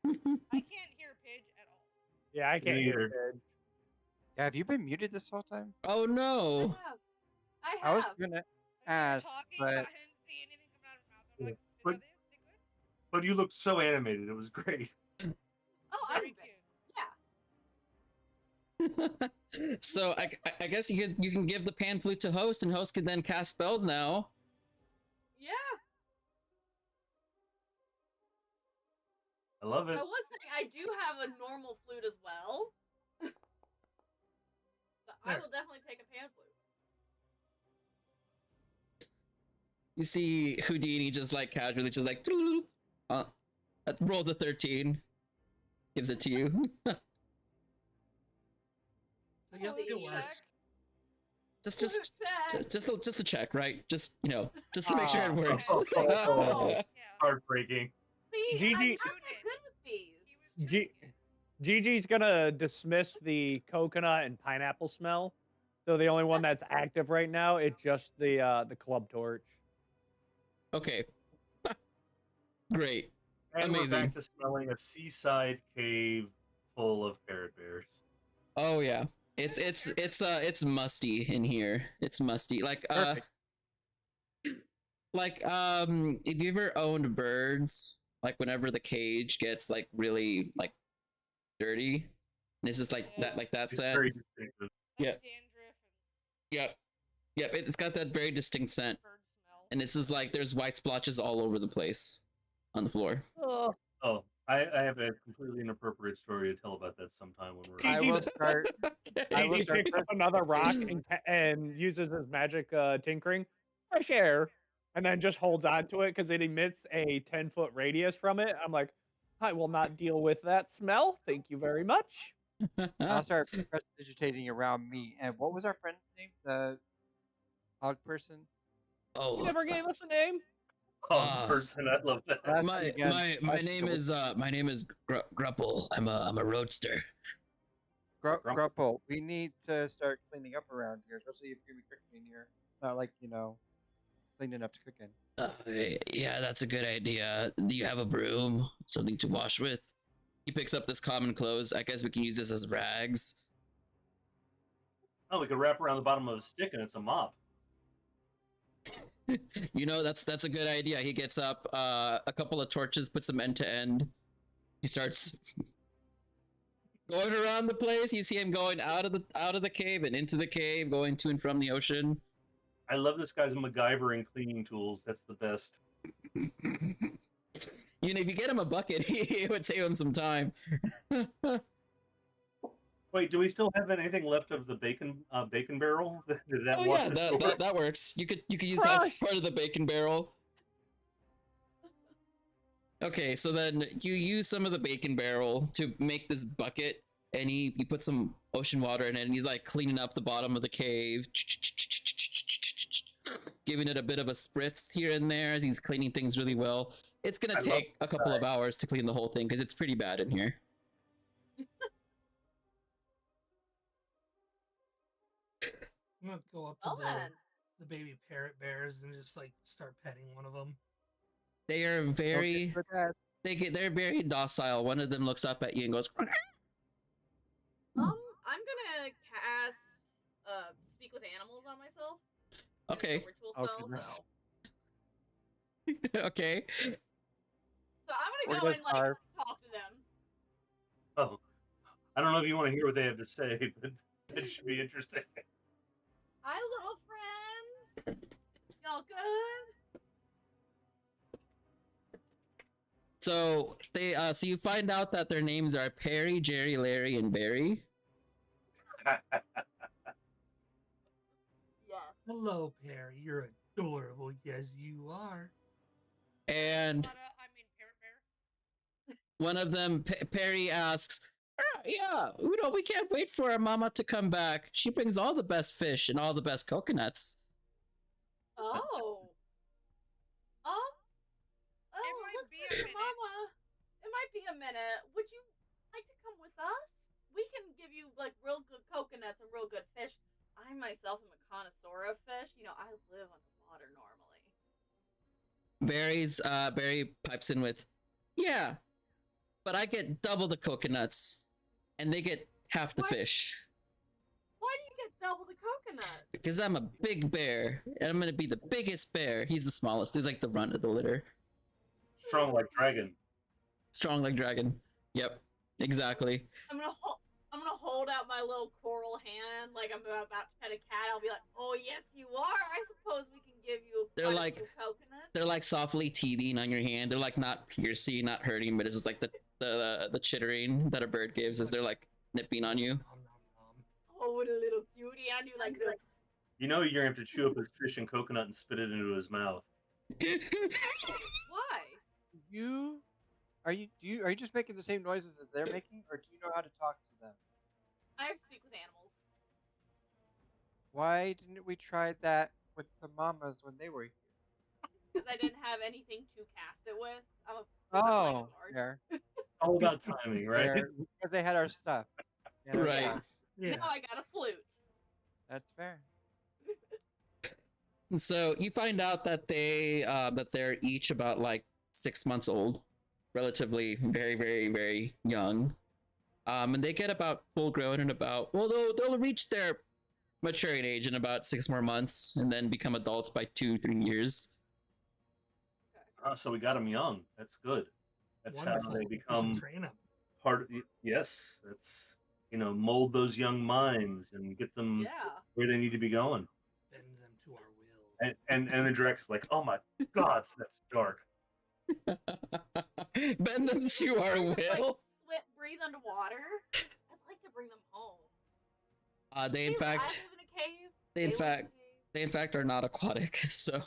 I can't hear Pidge at all. Yeah, I can't hear Neither. Pidge. Yeah, have you been muted this whole time? Oh I no. have. I I was have. gonna I ask, started talking, but but I didn't see anything coming out of her mouth. I'm like, But- are they good? But you looked so animated; it was great. Oh, I'm Very cute. yeah. So I guess you can give the pan flute to host, and host can then cast spells now. Yeah. I love it. I was saying I do have a normal flute as well. But I There. will definitely take a pan flute. You see Houdini just like casually, just like roll the 13, gives it to you. So yeah, Holy it check. works. just Flute check. just a check, right? Just just to make sure it works. Oh. Yeah. Heartbreaking. See, I'm Gigi- not that good with these. He was G- chewing it. Gigi's gonna dismiss the coconut and pineapple smell. So the only one that's active right now is just the club torch. Okay. Great. And we're Amazing. back to smelling a seaside cave full of parrot bears. Oh yeah. It's musty in here. It's musty. Perfect. If you ever owned birds, like whenever the cage gets like really like dirty, this is like Yeah. that It's scent. very distinctive. Yeah. Dandruff Yep. Yep, it's got that very distinct scent. and bird smell. And this is like there's white splotches all over the place on the floor. Oh, Oh, I have a completely inappropriate story to tell about that sometime when we're. I will start. I will Gigi start picks up another rock and uses his magic tinkering. Fresh air. And then just holds on to it because it emits a 10-foot radius from it. I'm like, I will not deal with that smell. Thank you very much. I'll start prestidigitating around me. And what was our friend's name? The hog person. You Oh, never gave us a name. Person, I love that. Last my one again. my name is Grupple. I'm a roadster. Grupple. We need to start cleaning up around here, especially if you're gonna be cooking in here. It's not like clean enough to cook in. Yeah, that's a good idea. Do you have a broom? Something to wash with? He picks up this common clothes. I guess we can use this as rags. Oh, we could wrap around the bottom of a stick and it's a mop. You know, that's a good idea. He gets up a couple of torches, puts them end to end. He starts going around the place. You see him going out of the cave and into the cave, going to and from the ocean. I love this guy's MacGyver and cleaning tools. That's the best. You know, if you get him a bucket, he would save him some time. Wait, do we still have anything left of the bacon barrel? Did that Oh walk yeah, us over? that works. You could use half part of the bacon barrel. Okay, so then you use some of the bacon barrel to make this bucket, and he put some ocean water in it, and he's like cleaning up the bottom of the cave, giving it a bit of a spritz here and there as he's cleaning things really well. It's gonna take a couple of hours to clean the whole thing because it's pretty bad in here. I'm gonna go up to the baby parrot bears and just like start petting one of them. They are very they're very docile. One of them looks up at you and goes. I'm gonna cast speak with animals on myself. Okay. Ritual spell, goodness. Okay. So I'm gonna go and like talk to them. Oh, I don't know if you want to hear what they have to say, but it should be interesting. Hi, little friends. Y'all good? So they so you find out that their names are Perry, Jerry, Larry, and Barry. Yes. Hello, Perry. You're adorable. Yes, you are. And Parrot bear. one of them, Perry, asks, yeah, you know, we can't wait for our mama to come back. She brings all the best fish and all the best coconuts. Oh. It might be a minute. Mama. It might be a minute. Would you like to come with us? We can give you like real good coconuts and real good fish. I myself am a connoisseur of fish. You know, I live on the water normally. Barry pipes in with, yeah, but I get double the coconuts, and they get half the fish. Why do you get double the coconut? Because I'm a big bear, and I'm gonna be the biggest bear. He's the smallest. He's like the runt of the litter. Strong like dragon. Strong like dragon. Yep, exactly. I'm gonna hold out my little coral hand like I'm about to pet a cat. I'll be like, "Oh yes, you are. I suppose we can give you They're quite like a few coconuts." they're like softly teething on your hand. They're like not piercing, not hurting, but it's just like the chittering that a bird gives as they're like nipping on you. Oh, what a little cutie! I do like this. You know you're gonna have to chew up his fish and coconut and spit it into his mouth. Why? Are you just making the same noises as they're making, or do you know how to talk to them? I speak with animals. Why didn't we try that with the mamas when they were here? Because I didn't have anything to cast it with. Oh, fair. All about timing, right? Because they had our stuff. Yeah, Right. Yeah. Now I got a flute. That's fair. So you find out that they're each about like 6 months old, relatively very, very, very young. And they get about full grown in about, well, they'll reach their maturing age in about 6 more months, and then become adults by 2-3 years. So we got them young. That's good. That's Wonderful. how they become Train them. part of the, yes. That's, mold those young minds and get them where they need to be going. Bend them to our will. And the director's like, oh my God, that's dark. Bend them to our will. Breathe underwater. I'd like to bring them home. They in fact, I live in a cave. they in fact are not aquatic. So.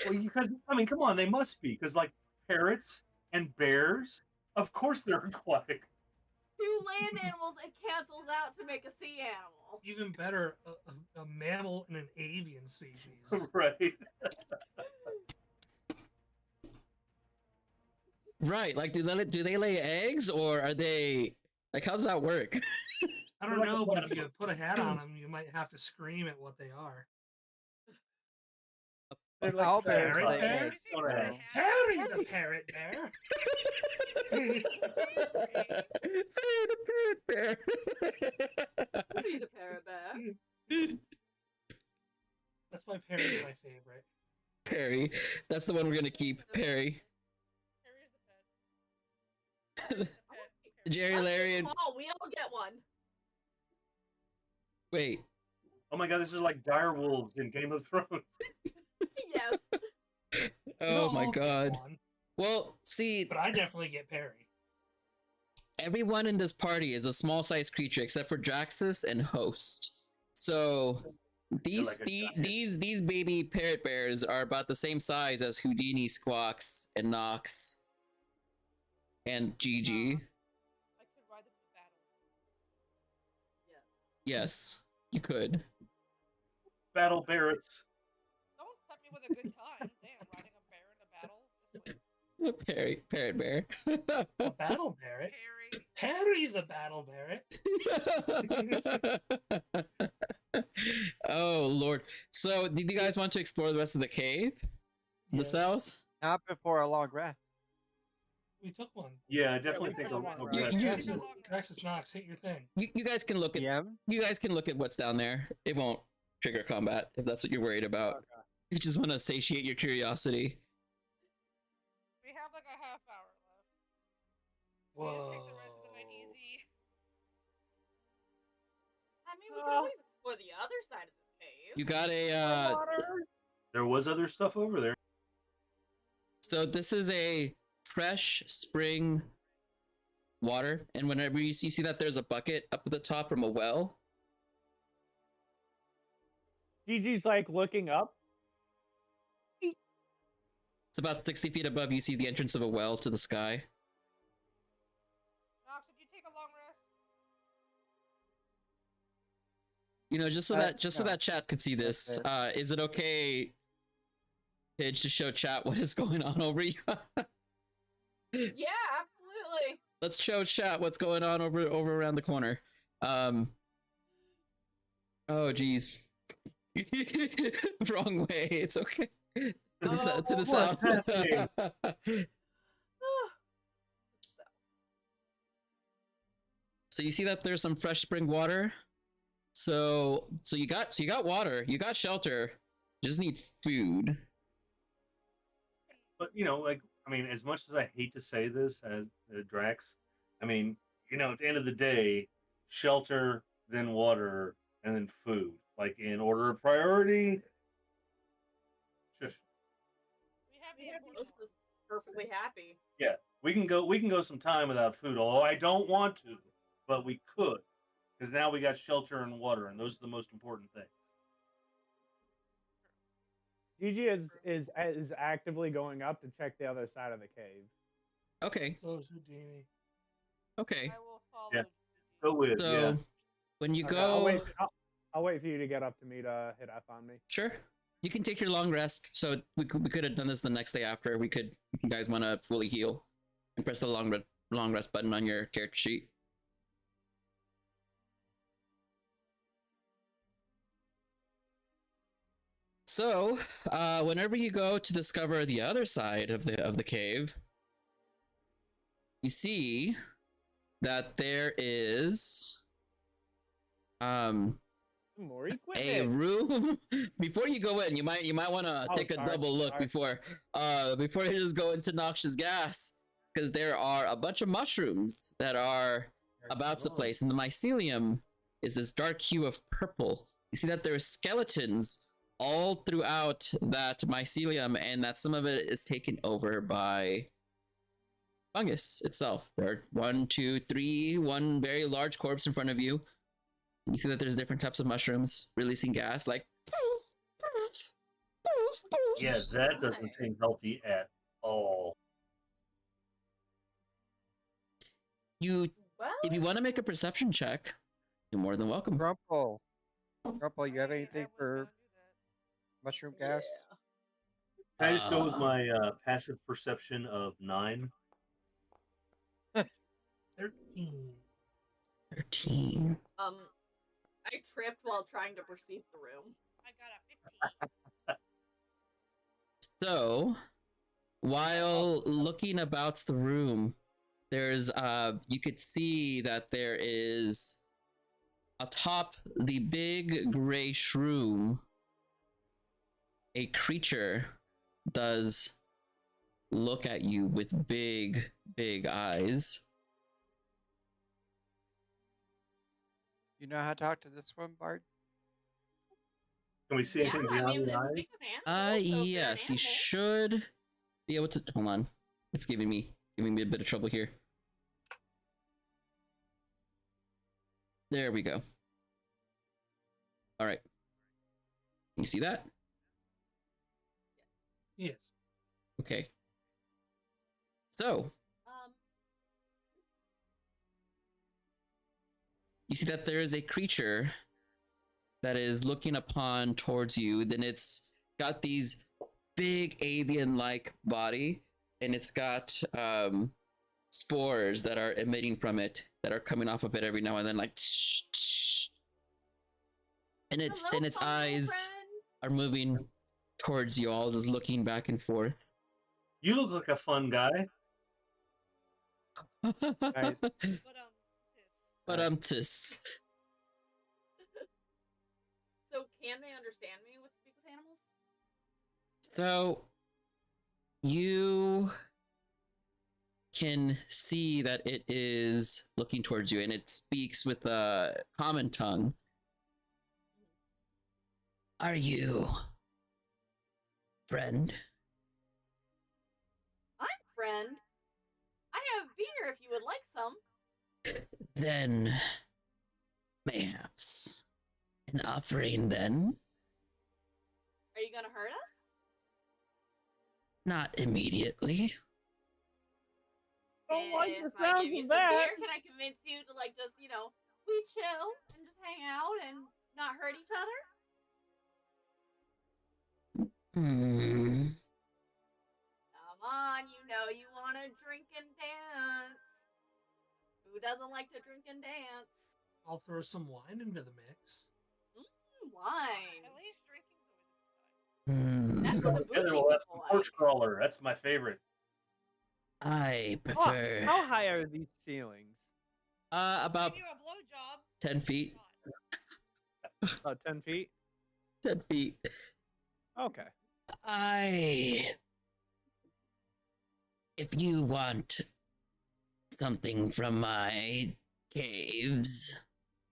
Well, because I mean, come on, they must be, because like parrots and bears, of course they're aquatic. 2 land animals, it cancels out to make a sea animal. Even better, a mammal and an avian species. Right. Right, like do they lay eggs, or are they like, how's that work? I don't know, but if you put a hat on them, you might have to scream at what they are. They're like parrot parrots, bear? Harry the parrot bear. Say the parrot bear. Be the parrot bear. That's the one we're gonna keep. Perry. Harry's the pet. Harry's the pet. Jerry, Let's Larry, keep and them all. We all get one. wait. Oh my god, this is like dire wolves in Game of Thrones. Yes. Oh We'll my all get god. one, Well, see, but I definitely get Perry. everyone in this party is a small-sized creature except for Draxus and Host. So these like a giant. these baby parrot bears are about the same size as Houdini, Squawks, and Nox, and Gigi. I could ride them to battle. Yes. Yes, you could. Battle Barretts. Don't tempt me with a good time. Damn, riding a bear in a battle. Just wait. Parrot bear. A battle Barrett. Harry. Harry the battle Barrett. Oh lord. So did you guys want to explore the rest of the cave? To the Yes. south? Not before a long rest. We took one. Yeah, I definitely we think got a one, a right? You- rest. Draxus Knox, hit your thing. You guys can look at PM? you guys can look at what's down there. It won't trigger combat if that's what you're worried about. Okay. You just want to satiate your curiosity. We have like a half hour left. We Whoa. just take the rest of the night easy. I mean, we can always explore the other side of this cave. You got a There was other stuff over there. so this is a fresh spring water, and whenever you see that there's a bucket up at the top from a well. Gigi's like looking up. It's about 60 feet above. You see the entrance of a well to the sky. Nox, did you take a long rest? You know, just so No. that chat could see this. That's Is it okay, Pidge, to show chat what is going on over you? Yeah, absolutely. Let's show chat what's going on over around the corner. Oh geez. Wrong way. It's okay. To the, to the what's south. happening? So you see that there's some fresh spring water. So you got water, you got shelter. You just need food. But you know, like I mean, as much as I hate to say this as Drax, I mean, you know, at the end of the day, shelter, then water, and then food, like in order of priority. Just We have the Most important was perfectly happy. we can go some time without food. Although I don't want to, but we could, because now we got shelter and water, and those are the most important things. Gigi is actively going up to check the other side of the cave. Okay. So is Houdini. Okay. I will follow Yeah. Gigi. Go with So yeah. when you Okay, go, I'll wait for you to get up to me to hit F on me. sure, you can take your long rest. So we could have done this the next day after. We could, if you guys want to fully heal, and press the long rest button on your character sheet. So, whenever you go to discover the other side of the cave, you see that there is More a equipment. room. Before you go in, you might want to Oh, take a sorry, double look sorry. before you just go into noxious gas, because there are a bunch of mushrooms that are about the place, and the mycelium is this dark hue of purple. You see that there are skeletons all throughout that mycelium, and that some of it is taken over by fungus itself. There are one very large corpse in front of you. You see that there's different types of mushrooms releasing gas, like Yeah, that doesn't seem healthy at all. you. Well, If you want to make a perception check, you're more than welcome. Grumple. Grumple, you have I anything was for gonna do that. mushroom gas? Can I just go with my passive perception of 9? 13. 13. I tripped while trying to perceive the room. I got a 15. So, while looking about the room, there's you could see that there is atop the big gray shroom a creature does look at you with big, big eyes. You know how to talk to this one, Bard? Can we see Yeah, anything I beyond mean, the it eye? speaks with animals. So if you're an Yes, you animal- should be able to. Hold on, it's giving me a bit of trouble here. There we go. All right, you see that? Yes. Okay. So you see that there is a creature that is looking upon towards you. Then it's got these big avian-like body, and it's got spores that are emitting from it, that are coming off of it every now and then, like. And its Hello, its fungal eyes friend. are moving towards you all, just looking back and forth. You look like a fun guy. Nice. But tis. So can they understand me with speak with animals? So you can see that it is looking towards you, and it speaks with a common tongue. Are you friend? I'm friend. I have beer if you would like some. Then mayhaps an offering then? Are you gonna hurt us? Not immediately. Don't like the If I sounds give you of some that. beer, can I convince you to like just, we chill and just hang out and not hurt each other? Hmm. Come on, you want to drink and dance. Who doesn't like to drink and dance? I'll throw some wine into the mix. Wine. At least drinking's always a good time. That's what the Yeah, bougie well, that's the people porch like. crawler. That's my favorite. I Oh, prefer how high are these ceilings? about Give you a blowjob. 10 feet. About 10 feet? 10 feet. Okay. If you want something from my caves,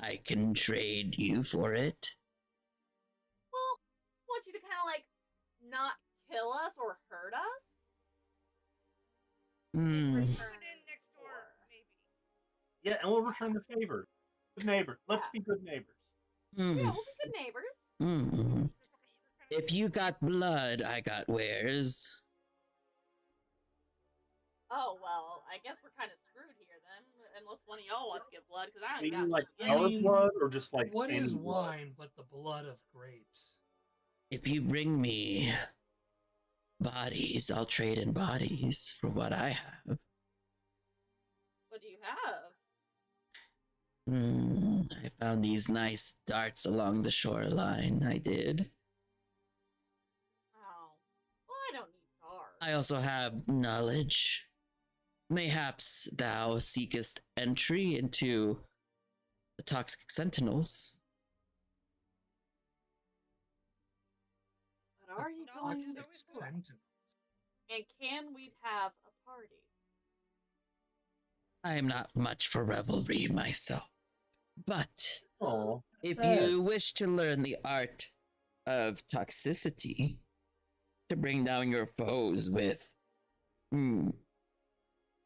I can trade you for it. Well, I want you to kind of like not kill us or hurt us. In Hmm. return Put in next door, for- maybe. Yeah, and we'll return the favor. Good neighbor. Let's be good neighbors. Hmm. Yeah, we'll be good neighbors. Hmm. If you got blood, I got wares. Oh, well, I guess we're kind of screwed here then, unless one of y'all wants to get blood, because I You ain't got mean like blood. I our mean, blood or just like What any is blood? wine but the blood of grapes? If you bring me bodies, I'll trade in bodies for what I have. What do you have? I found these nice darts along the shoreline. I did. Oh, well, I don't need cars. I also have knowledge. Mayhaps thou seekest entry into the toxic sentinels. But are you Knowledge going is to always do it? Sentinels. And can we have a party? I am not much for revelry myself. But Oh, if sad. you wish to learn the art of toxicity, to bring down your foes with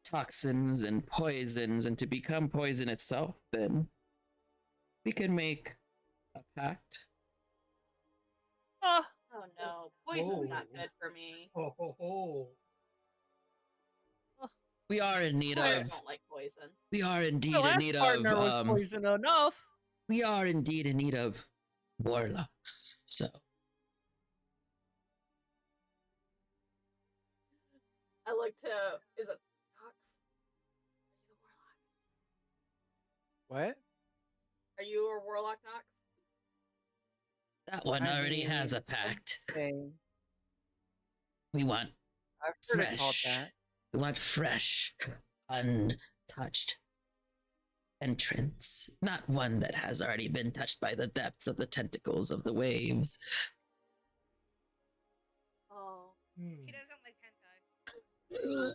toxins and poisons, and to become poison itself, then we can make a pact. Oh, Oh no, poison's not Whoa. good for me. Ho ho ho! We are in need I of. don't like poison. We are indeed my in last need partner was of. poison enough. We are indeed in need of warlocks. So I look to. Is it Cox? What? Are you a warlock, Knox? that one I already has mean, a pact. Thing. We want I've heard it called fresh. that. We want fresh, untouched entrance. Not one that has already been touched by the depths of the tentacles of the waves. Oh, He doesn't like hentai.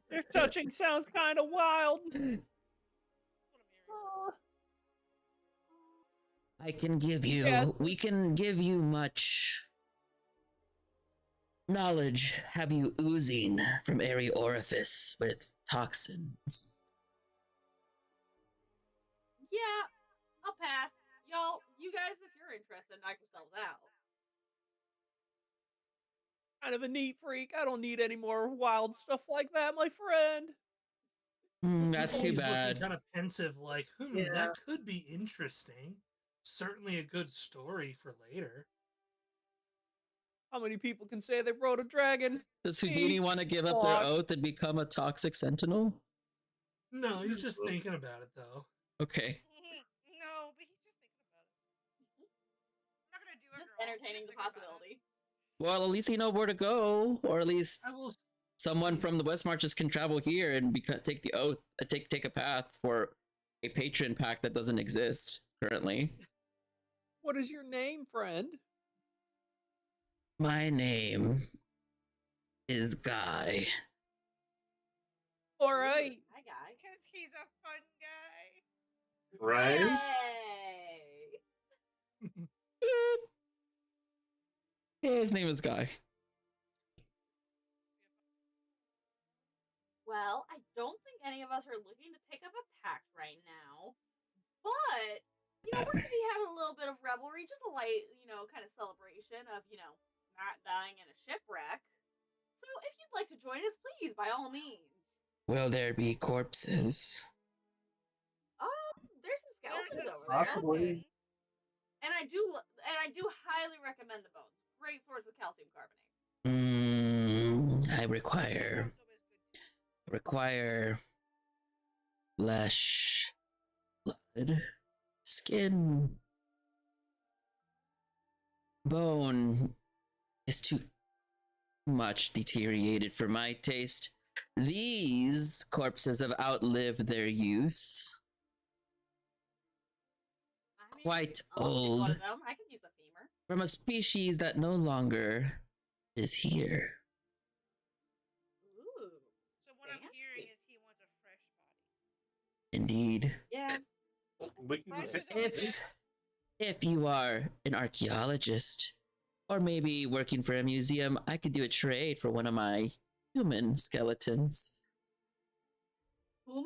Their touching sounds kind of wild. That's what I'm hearing. I can give you, Yeah. we can give you much knowledge, have you oozing from every orifice with toxins. Yeah, I'll pass. Y'all, you guys, if you're interested, knock yourselves out. Kind of a neat freak. I don't need any more wild stuff like that, my friend. That's too He's bad. looking kind of pensive, like, that could be interesting. Certainly a good story for later. How many people can say they rode a dragon? Does Houdini want to give up their oath and become a toxic sentinel? No, he's just thinking about it, though. Okay. No, but he's just thinking about it. I'm not gonna do it. Just entertaining the possibility. Well, at least you know where to go, or at least I will. someone from the West Marches can travel here and take the oath, take a path for a patron pack that doesn't exist currently. What is your name, friend? My name is Guy. All right. Hi, guy. Because he's a fun guy. Right? Hey. His name is Guy. Well, I don't think any of us are looking to take up a pact right now, but we're gonna be having a little bit of revelry, just a light, kind of celebration of, not dying in a shipwreck. So if you'd like to join us, please, by all means. Will there be corpses? There's some skeletons There's a over there. Possibly. And I do highly recommend the bones. Great source of calcium carbonate. I require flesh, blood, skin. Bone is too much deteriorated for my taste. These corpses have outlived their use. I mean, Quite I'll take old. one of them. I could use a femur. From a species that no longer is here. Ooh. So what I'm hearing is he wants a fresh body. Indeed. Yeah. We can Fresh is If you are an archaeologist, or maybe working for a museum, I could do a trade for one of my human skeletons. Human?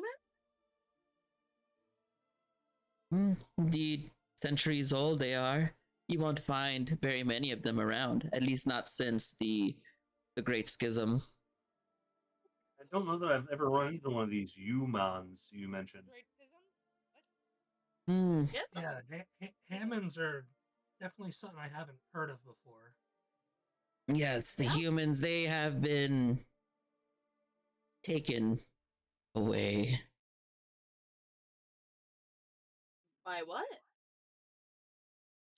Indeed, centuries old they are. You won't find very many of them around, at least not since the Great Schism. I don't know that I've ever run into one of these humans you mentioned. Great schism? What? Yes. Yeah, Hammonds are definitely something I haven't heard of before. Yes, the Yeah. humans, they have been taken away. By what?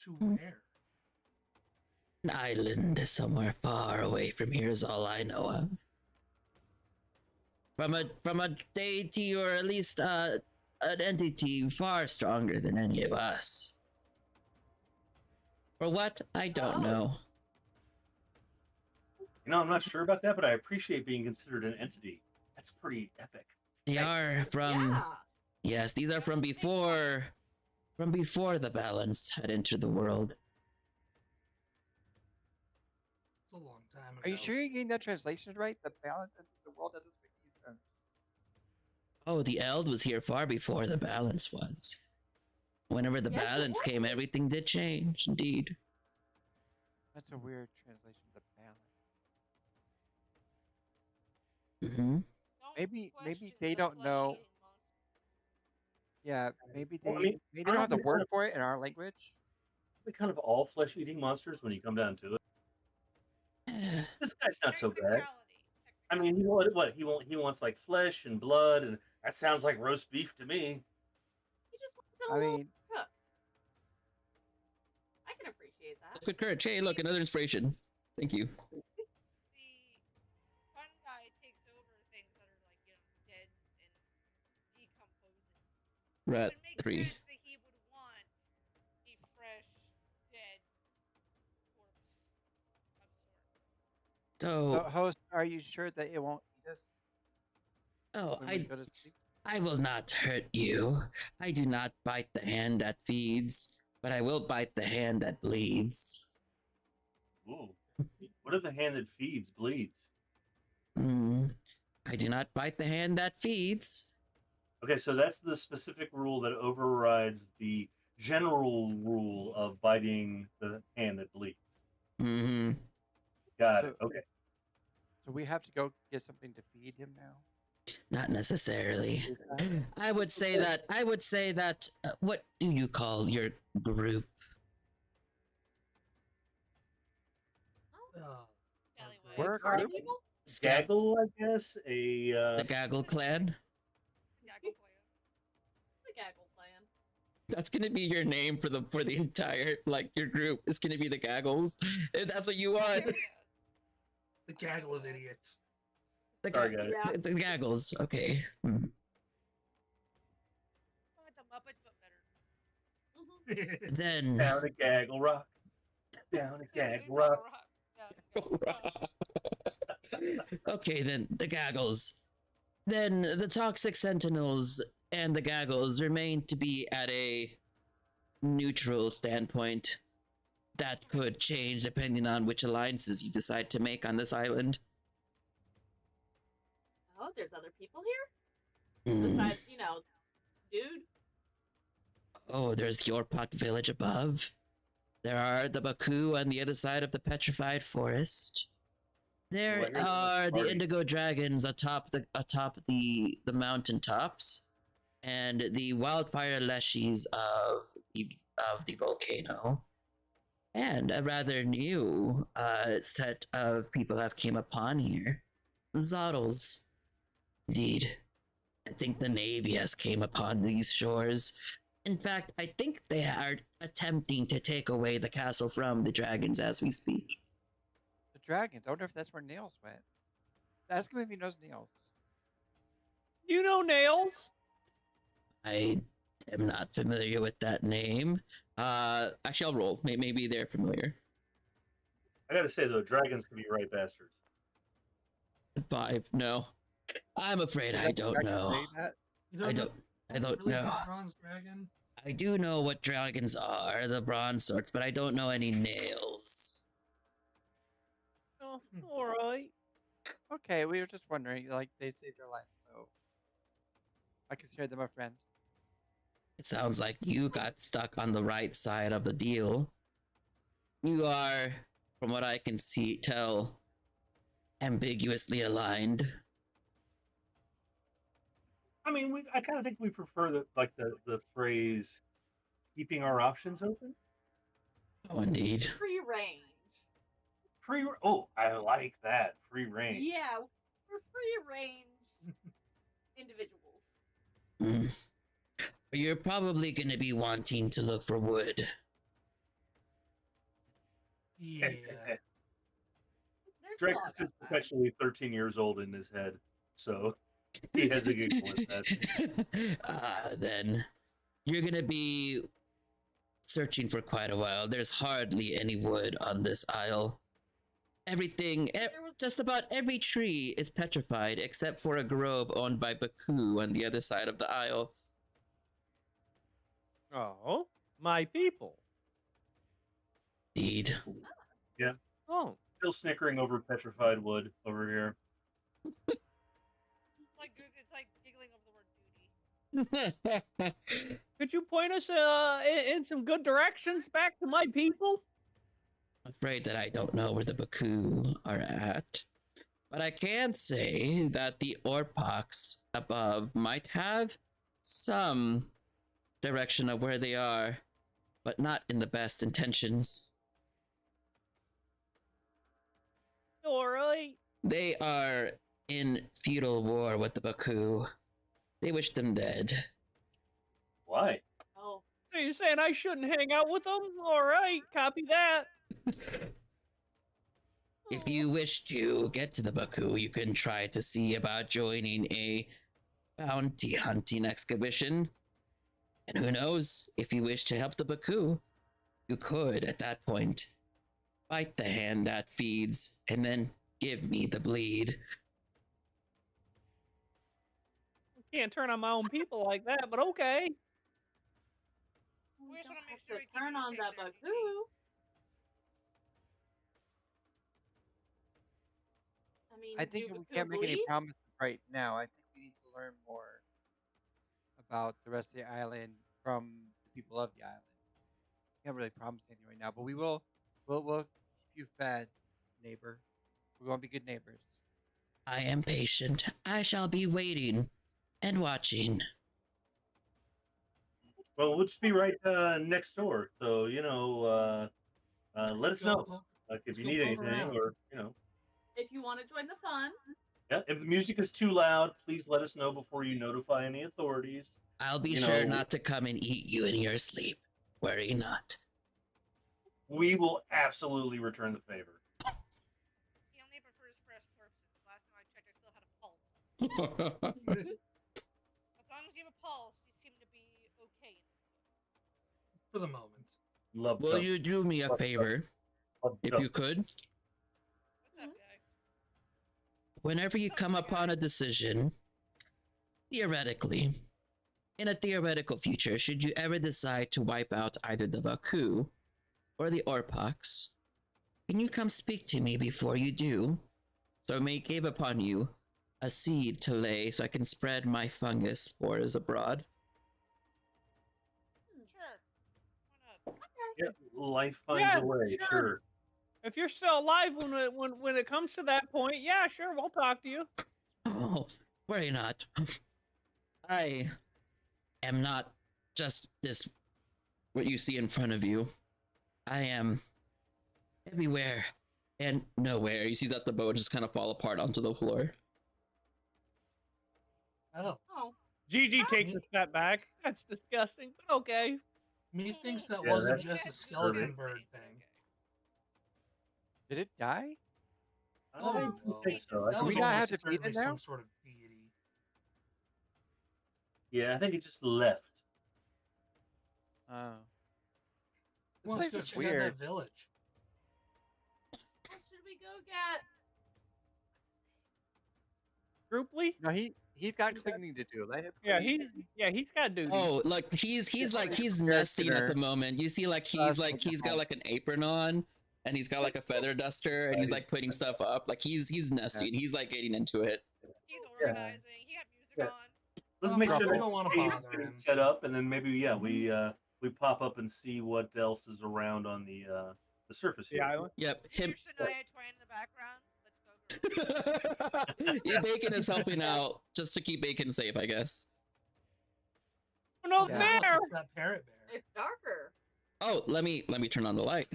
To where? An island somewhere far away from here is all I know of. From a deity, or at least an entity far stronger than any of us. For what? I don't know. I'm not sure about that, but I appreciate being considered an entity. That's pretty epic. They are from... Yeah. Yes, these are from before... From before the balance had entered the world. It's a long time ago. Are you sure you're getting that translation right? The balance into the world, that doesn't make any sense. Oh, the Eld was here far before the balance was. Whenever the Yes, it balance came, was. everything did change, indeed. That's a weird translation to balance. Mm-hmm. Maybe question they the don't know. flesh-eating monster. Yeah, maybe they Well, I mean, maybe they don't have the aren't they word kind of- for it in our language. They're kind of all flesh-eating monsters when you come down to it. This guy's not so bad. Technicality. I mean, he wants like flesh and blood, and that sounds like roast beef to me. He just wants it a I little mean, cooked. I can appreciate that. Good courage. Hey, look, another inspiration. Thank you. See, fun guy takes over things that are like, dead and decomposing. Rat It makes 3. sense that he would want a fresh, dead corpse of sort. So, So, host, are you sure that it won't eat us oh, when we go to sleep? I will not hurt you. I do not bite the hand that feeds, but I will bite the hand that bleeds. Ooh. What if the hand that feeds bleeds? Hmm. I do not bite the hand that feeds. Okay, so that's the specific rule that overrides the general rule of biting the hand that bleeds. Hmm. Got So, it. Okay. so we have to go get something to feed him now. Not necessarily. Is that- I would say that. What do you call your group? Alleyway. We're a Party group. people? Gaggle, I guess. The Gaggle Clan. Gaggle clan. The Gaggle Clan. That's gonna be your name for the entire your group. It's gonna be the Gaggles. If that's what you want. Yeah. The gaggle of idiots. The, Sorry, ga- guys. Yeah. the Gaggles. Okay. Hmm. Oh, the Muppets, but better. Mhm. Then Down a gaggle rock. Down a gaggle rock. okay, then the Gaggles. Then the Toxic Sentinels and the Gaggles remain to be at a neutral standpoint. That could change depending on which alliances you decide to make on this island. Oh, there's other people here? Hmm. Besides, dude. Oh, there's the Orpak village above. There are the Baku on the other side of the petrified forest. There Well, I hear are there's a the party. indigo dragons atop the mountain tops, and the wildfire leshies of the volcano, and a rather new set of people have came upon here. Zoddles, indeed. I think the Navy has came upon these shores. In fact, I think they are attempting to take away the castle from the dragons as we speak. The dragons. I wonder if that's where Nails went. Ask him if he knows Nails. You know Nails? I am not familiar with that name. Actually, I'll roll. Maybe they're familiar. I gotta say though, dragons can be right bastards. 5. No, I'm afraid Is I that the don't dragon know. saying that? You I know, don't. I is it don't really know. Big bronze dragon? I do know what dragons are, the bronze sorts, but I don't know any nails. Oh, all right. Okay, we were just wondering. Like they saved our life, so I consider them a friend. It sounds like you got stuck on the right side of the deal. You are, from what I can tell, ambiguously aligned. I mean, I kind of think we prefer the phrase "keeping our options open." Oh, indeed. Free range. Free. Oh, I like that. Free range. Yeah, we're free range individuals. Mm. You're probably going to be wanting to look for wood. Yeah. There's Drake thought is about that. perpetually 13 years old in his head, so he has a giggle with that. Then you're going to be searching for quite a while. There's hardly any wood on this isle. Everything, just about every tree is petrified except for a grove owned by Baku on the other side of the isle. Oh, my people. Indeed. Oh, Still snickering over petrified wood over here. It's like giggling over the word duty. could you point us in some good directions back to my people? I'm afraid that I don't know where the Baku are at. But I can say that the Orpox above might have some direction of where they are, but not in the best intentions. All right. They are in feudal war with the Baku. They wish them dead. Why? Oh, So you're saying I shouldn't hang out with them? All right, copy that. If you wish to get to the Baku, you can try to see about joining a bounty hunting expedition. And who knows, if you wish to help the Baku, you could, at that point, bite the hand that feeds, and then Give me the bleed. Can't turn on my own people like that, but okay. We just don't want to make have sure to we keep turn you on safe the there, GG. Baku. I mean, I think do we Baku can't make any bleed? promises right now. I think we need to learn more about the rest of the island from the people of the island. Can't really promise anything right now, but we will. We'll keep you fed, neighbor. We're gonna be good neighbors. I am patient. I shall be waiting and watching. Well, we'll just be right next door. So let us know like if Let's you go need poke anything, around. or If you want to join the fun. yeah. If the music is too loud, please let us know before you notify any authorities. I'll be You sure know, not to come and eat you in your sleep. Worry not. we will absolutely return the favor. He only prefers fresh corpses. Last time I checked, I still had a pulse. As long as you have a pulse, you seem to be okay. For the moment. Love Will duck. you do me a Love favor, Love if duck. you could? What's up, guy? Whenever you come upon a decision, theoretically, in a theoretical future, should you ever decide to wipe out either the Baku or the Orpox, can you come speak to me before you do? So I may give upon you a seed to lay so I can spread my fungus spores abroad. Sure. Why not? Yeah, life finds Yeah, a way. sure. Sure. If you're still alive when it comes to that point, yeah, sure, we'll talk to you. Oh, worry not. I am not just this, what you see in front of you. I am everywhere and nowhere. You see that the boat just kind of fall apart onto the floor. Oh, Oh, GG takes a step back. That's disgusting, but okay. methinks that Yeah, wasn't that's just a skeleton disturbing. bird thing. Did it die? Oh, I don't no. think so. I That Do think was we not have almost to feed certainly it now? some sort of deity. yeah, I think it just left. Oh. This Well, let's place go is check out weird. that village. what should we go get? Grouply? No, he's got cleaning to do. Let him Yeah, clean. he's got duties. Oh, like he's Yeah, like he's a he's prepared nesting at the dinner. moment. You see, like Us he's take it got home. like an apron on, and he's got like a feather duster, and he's like putting stuff up. Like he's nesting. He's like getting into it. He's Yeah. organizing. He got music Yeah. on. Let's Oh, make no, sure we that don't wanna cave bother is him. set up, and then maybe we pop up and see what else is around on the surface The here. island. Yep, Hear him. Shania Twain in the background. Let's go, girl. Yeah, Bacon is helping out just to keep Bacon safe, I guess. Oh, no, Yeah. Look, bear! it's that parrot bear. It's darker. Oh, let me turn on the light.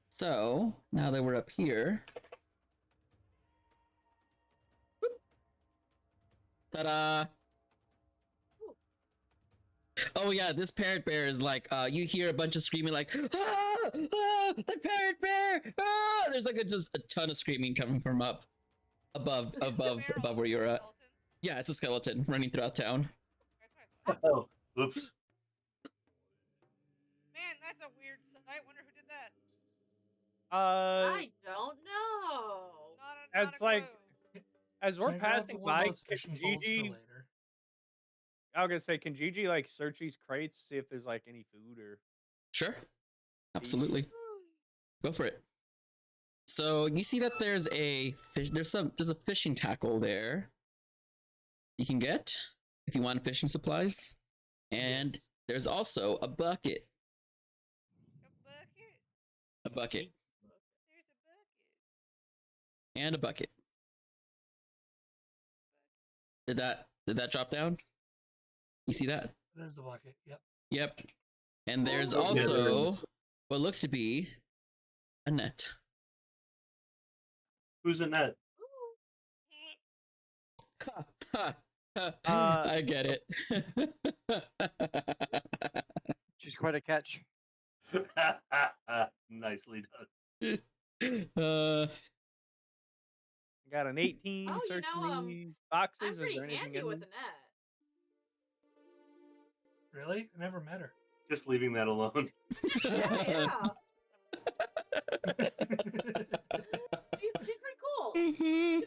So now that we're up here, ta-da! Oh yeah, this parrot bear is like, you hear a bunch of screaming like, the parrot bear! Ah! There's like just a ton of screaming coming from up above where you're at. Skeleton? Yeah, it's a skeleton running throughout town. That's what I thought. Oh, oops. Man, that's a weird sight. Wonder who did that. I don't know. Not It's a like- clue. as we're Can I grab passing one of by, those can fishing poles for GG, later? I was gonna say, can GG like search these crates to see if there's like any food or Sure, absolutely, go for it. So you see that there's a fish. There's a fishing tackle there. You can get if you want fishing supplies, and Yes. there's also a bucket. A bucket. A bucket There's a bucket. and a bucket. Did that drop down? You see that? There's the bucket. Yep. Yep. And there's Oh, yeah, there also is. what looks to be a net. Who's in that? I get it. She's quite a catch. Nicely done. got an 18 Oh, you searching know, these boxes? I'm Is pretty there anything handy in with them? a net. Really? I never met her. Just leaving that alone. Yeah, yeah. She's pretty cool. Good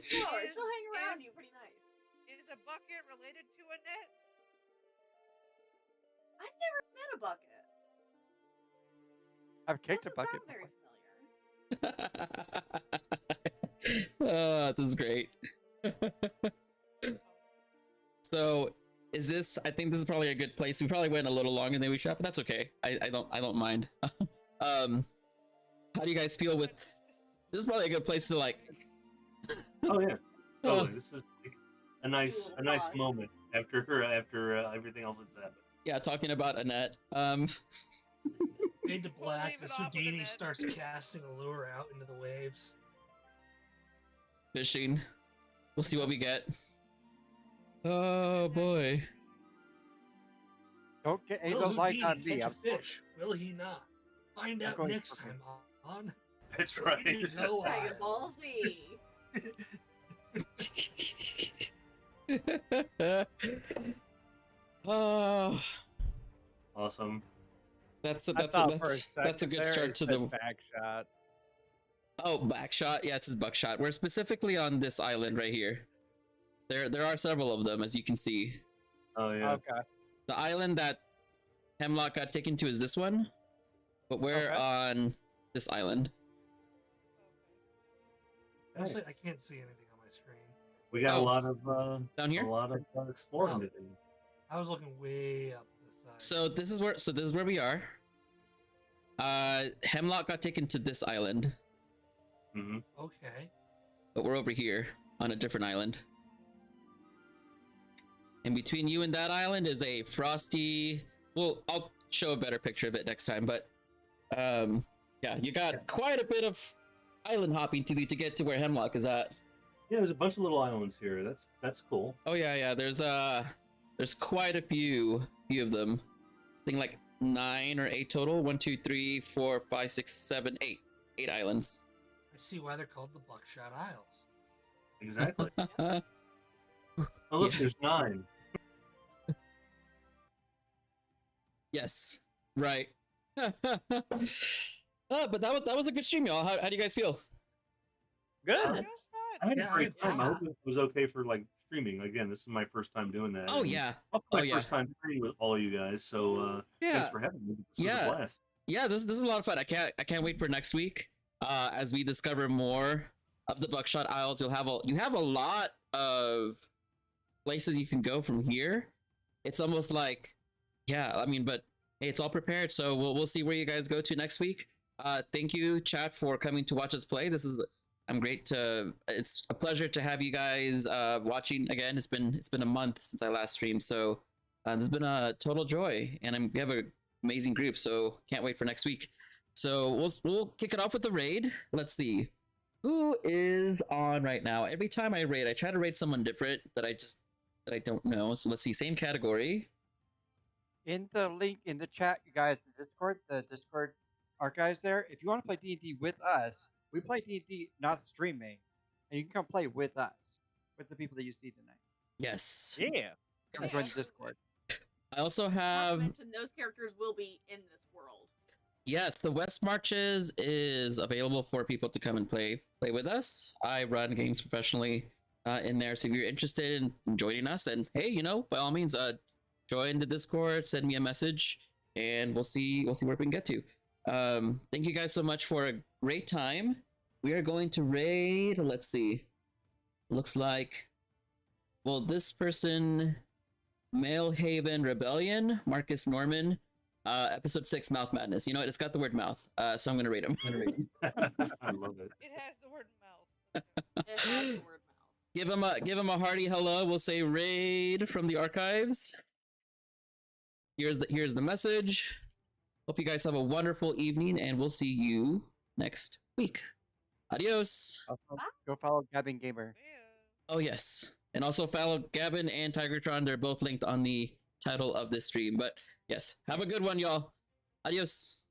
flower. She'll hang around you pretty nice. Is a bucket related to a net? I've never met a bucket. I've kicked a Doesn't bucket sound very before. familiar. This is great. So is this, I think this is probably a good place. We probably went a little longer than we should, but that's okay. I don't mind. How do you guys feel with, this is probably a good place to like, Oh yeah, totally. This is like a nice Cool pause. moment after everything else that's happened. yeah, talking about Annette. Fade to We'll black leave as it off with Houdini Annette. starts casting a lure out into the waves. Fishing. We'll see what we get. Oh boy. Don't get any of Will those lights on Houdini me. catch I'm a fish? Will he not? Find I'm out going next for time on That's right. Indigo Dragon Ball Isles. Z. Oh, Awesome. that's a I thought for that's a second good there start it to said the back shot. oh backshot. Yeah, it's his buckshot. We're specifically on this island right here. There are several of them, as you can see. Oh yeah. Okay. The island that Hemlock got taken to is this one, but we're Okay. on this island. Honestly, I can't see anything on my screen. We got Oh. a lot of Down here? a lot of exploring Oh. to do. I was looking way up this side. So this is where we are. Hemlock got taken to this island, Hmm. Okay. but we're over here on a different island. And between you and that island is a frosty. Well, I'll show a better picture of it next time. But yeah, you got quite a bit of island hopping to do to get to where Hemlock is at. Yeah, there's a bunch of little islands here. That's cool. Oh yeah. There's quite a few of them. I think like 9 or 8 total. 1, 2, 3, 4, 5, 6, 7, 8. 8 islands. I see why they're called the Buckshot Isles. Exactly. Oh look, Yeah. there's 9. Yes. Right. But that was a good stream, y'all. How do you guys feel? Good. It was fun. I had Yeah, a great time. I yeah. hope it was okay for like streaming. Again, this is my first time doing that. Oh and yeah. also Oh, my yeah. first time playing with all you guys. So Yeah. thanks for having me. This was Yeah. a blast. Yeah, this is a lot of fun. I can't wait for next week. As we discover more of the Buckshot Isles, you have a lot of places you can go from here. It's almost like, yeah, I mean, but hey, it's all prepared, so we'll see where you guys go to next week. Thank you, chat, for coming to watch us play. It's a pleasure to have you guys watching again. It's been a month since I last streamed, so this has been a total joy, and we have an amazing group, so can't wait for next week. So we'll kick it off with the raid. Let's see who is on right now. Every time I raid, I try to raid someone different that I don't know. So let's see, same category. In the link in the chat, you guys, the Discord archives there. If you want to play D&D with us, we play D&D not streaming, and you can come play with us, with the people that you see tonight. Yes. Yeah. Come Yes. join the Discord. I also Not to have mention those characters will be in this world. yes, the West Marches is available for people to come and play with us. I run games professionally in there, so if you're interested in joining us, and hey, by all means, join the Discord, send me a message, and we'll see where we can get to. Thank you guys so much for a great time. We are going to raid. Let's see. Looks like, well, this person, Mailhaven Rebellion, Marcus Norman, episode 6, Mouth Madness. You know what? It's got the word mouth, so I'm gonna rate him. I love it. It has the word mouth. It has the word mouth. Give him a hearty hello. We'll say raid from the archives. Here's the message. Hope you guys have a wonderful evening, and we'll see you next week. Adios. Also, go follow Gavin Gamer. Yeah. Oh yes, and also follow Gavin and Tigertron. They're both linked on the title of this stream. But yes, have a good one, y'all. Adios.